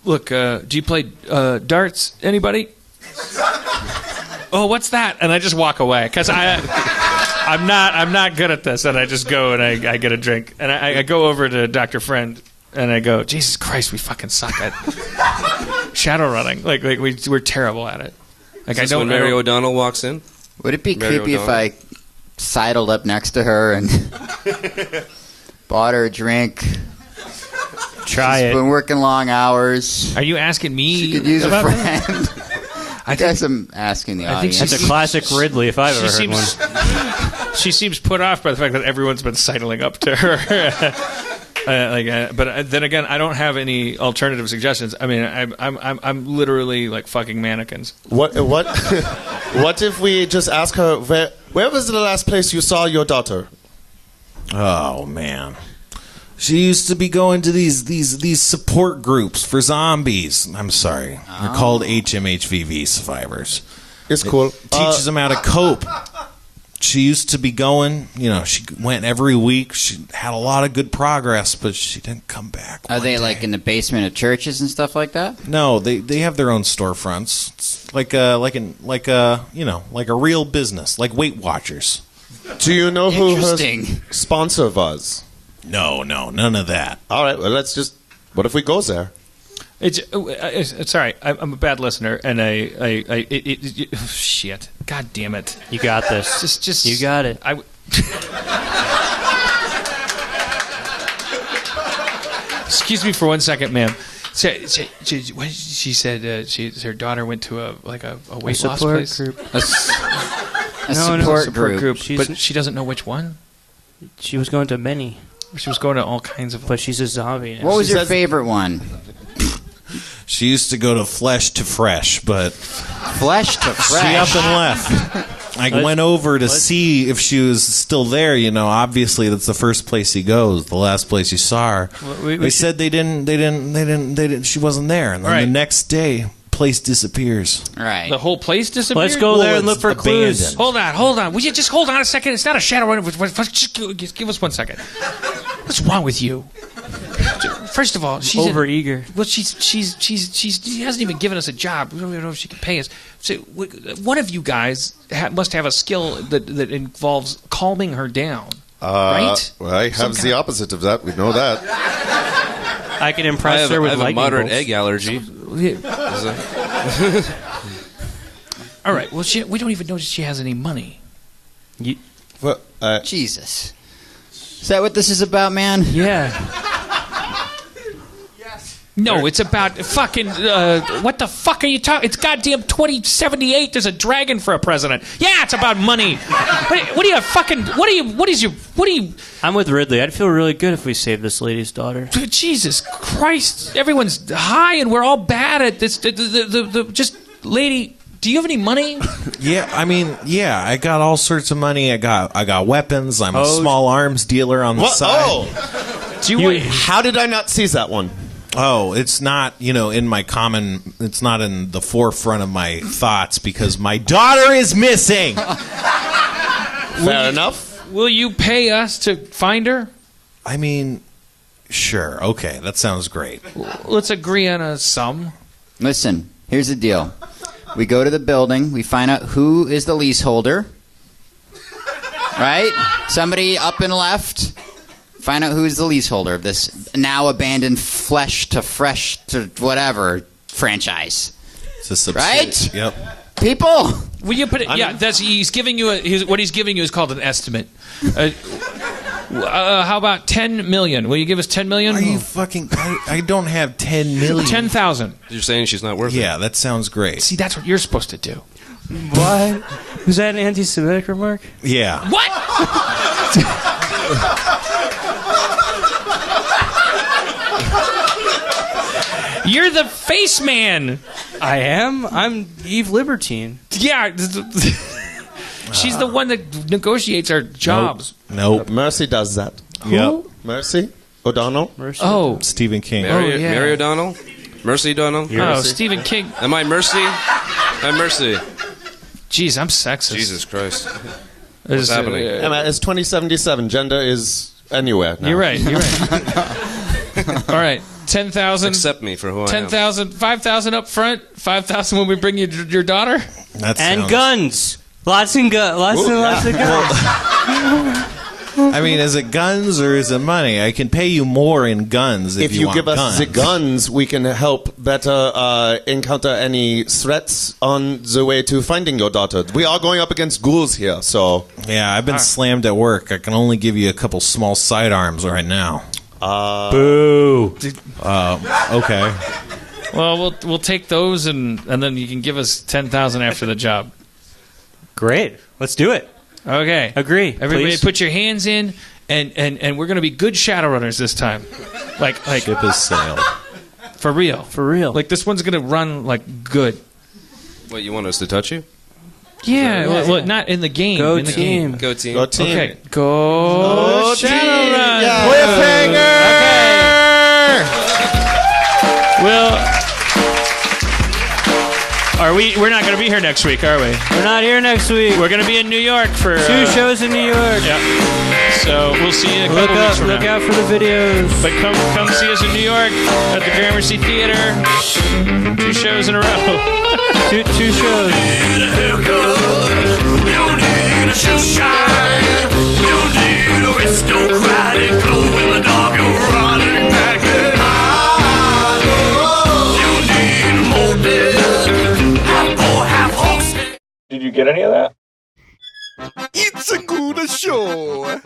look. Do you play darts? Anybody? Oh, what's that? And I just walk away because I'm not good at this, and I just go and I get a drink, and I go over to Dr. Friend. And I go, Jesus Christ, we fucking suck at shadow running. We're terrible at it. I don't. When Mary O'Donnell walks in, would it be creepy if I sidled up next to her and bought her a drink? Try She's it. Been working long hours. Are you asking me? She could use a friend. I guess I'm asking the audience. That's a classic Ridley if I've ever heard one. She seems put off by the fact that everyone's been sidling up to her. But then again, I don't have any alternative suggestions. I mean, I'm literally fucking mannequins. What if we just ask her where was the last place you saw your daughter? Oh man, she used to be going to these support groups for zombies. I'm sorry, they're called HMHVV survivors. It's cool. Teaches them how to cope. She used to be going, she went every week. She had a lot of good progress, but she didn't come back. Are they in the basement of churches and stuff like that? No, they have their own storefronts. It's like a real business, like Weight Watchers. Do you know who her sponsor was? No, none of that. All right, well, what if we go there? It's all right. I'm a bad listener, and shit. God damn it! You got this. Just you got it. Excuse me for 1 second, ma'am. She said her daughter went to a weight loss place. Group. A support group. But she doesn't know which one. She was going to many. She was going to all kinds of. But she's a zombie now. What was your favorite one? She used to go to Flesh to Fresh, but Flesh to Fresh. She up and left. I went over to see if she was still there. Obviously that's the first place he goes. The last place you saw her. They said they didn't. She wasn't there. And then the next day, place disappears. Right. The whole place disappears. Let's go there and look for clues. Hold on. Will you just hold on a second? It's not a shadow running. Just give us 1 second. What's wrong with you? First of all, she's over-eager. Well, she hasn't even given us a job. We don't even know if she can pay us. So, one of you guys must have a skill that involves calming her down, right? Well, I have the opposite of that. We know that. I can impress her with I have a moderate bolts. egg allergy. All right. Well, we don't even know if she has any money. Well, Jesus. Is that what this is about, man? Yeah. No, it's about fucking. What the fuck are you talking? It's goddamn 2078. There's a dragon for a president. Yeah, it's about money. What are you fucking? What are you? I'm with Ridley. I'd feel really good if we saved this lady's daughter. Jesus Christ! Everyone's high and we're all bad at this. Just lady, do you have any money? Yeah, I mean, yeah, I got all sorts of money. I got weapons. I'm a small arms dealer on the side. Oh, how did I not seize that one? Oh, it's not, in my it's not in the forefront of my thoughts because my daughter is missing. Fair enough. Will you pay us to find her? I mean, sure. Okay, that sounds great. Let's agree on a sum. Listen, here's the deal. We go to the building. We find out who is the leaseholder. Right? Somebody up and left. Find out who's the leaseholder of this now abandoned Flesh to Fresh to whatever franchise. It's a right? Yep. People. Will you put it? Yeah, he's giving you what he's giving you is called an estimate. How about 10 million? Will you give us 10 million? Are you fucking? I don't have 10 million. 10,000. You're saying she's not worth it? Yeah, that sounds great. See, that's what you're supposed to do. What? Was that an anti-Semitic remark? Yeah. What? You're the face man. I am. I'm Eve Libertine. Yeah. She's the one that negotiates our jobs. Nope. Mercy does that. Yep. Mercy O'Donnell. Mercy. Oh. Stephen King. Mary O'Donnell? Mercy O'Donnell? Oh, Stephen King. Am I Mercy? I'm Mercy. Jeez, I'm sexist. Jesus Christ. What's happening? Emma, it's 2077. Gender is anywhere now. You're right. All right. 10,000. Accept me for who I am. 10,000. 5,000 up front. 5,000 when we bring you your daughter. And guns. Lots and lots of guns. I mean, is it guns or is it money? I can pay you more in guns if you want give us guns. the guns, we can help better encounter any threats on the way to finding your daughter. We are going up against ghouls here, so... Yeah, I've been slammed at work. I can only give you a couple small sidearms right now. Boo. Okay. Well, we'll take those and then you can give us 10,000 after the job. Great. Let's do it. Okay. Agree. Everybody please. put your hands in and we're going to be good Shadowrunners this time. Like Ship has sailed. For real. For real. Like this one's going to run like good. What, you want us to touch you? Yeah, well, not in the game. Go in the team. Game. Go team. Go team. Okay. Go Shadowrun. Yeah. Okay. Well, we're not going to be here next week, are we? We're not here next week. We're going to be in New York for 2 shows in New York. Yeah. So we'll see you in a couple weeks from now. Look out for the videos. But come see us in New York at the Gramercy Theater. 2 shows in a row. two shows. Did you get any of that? It's a good show.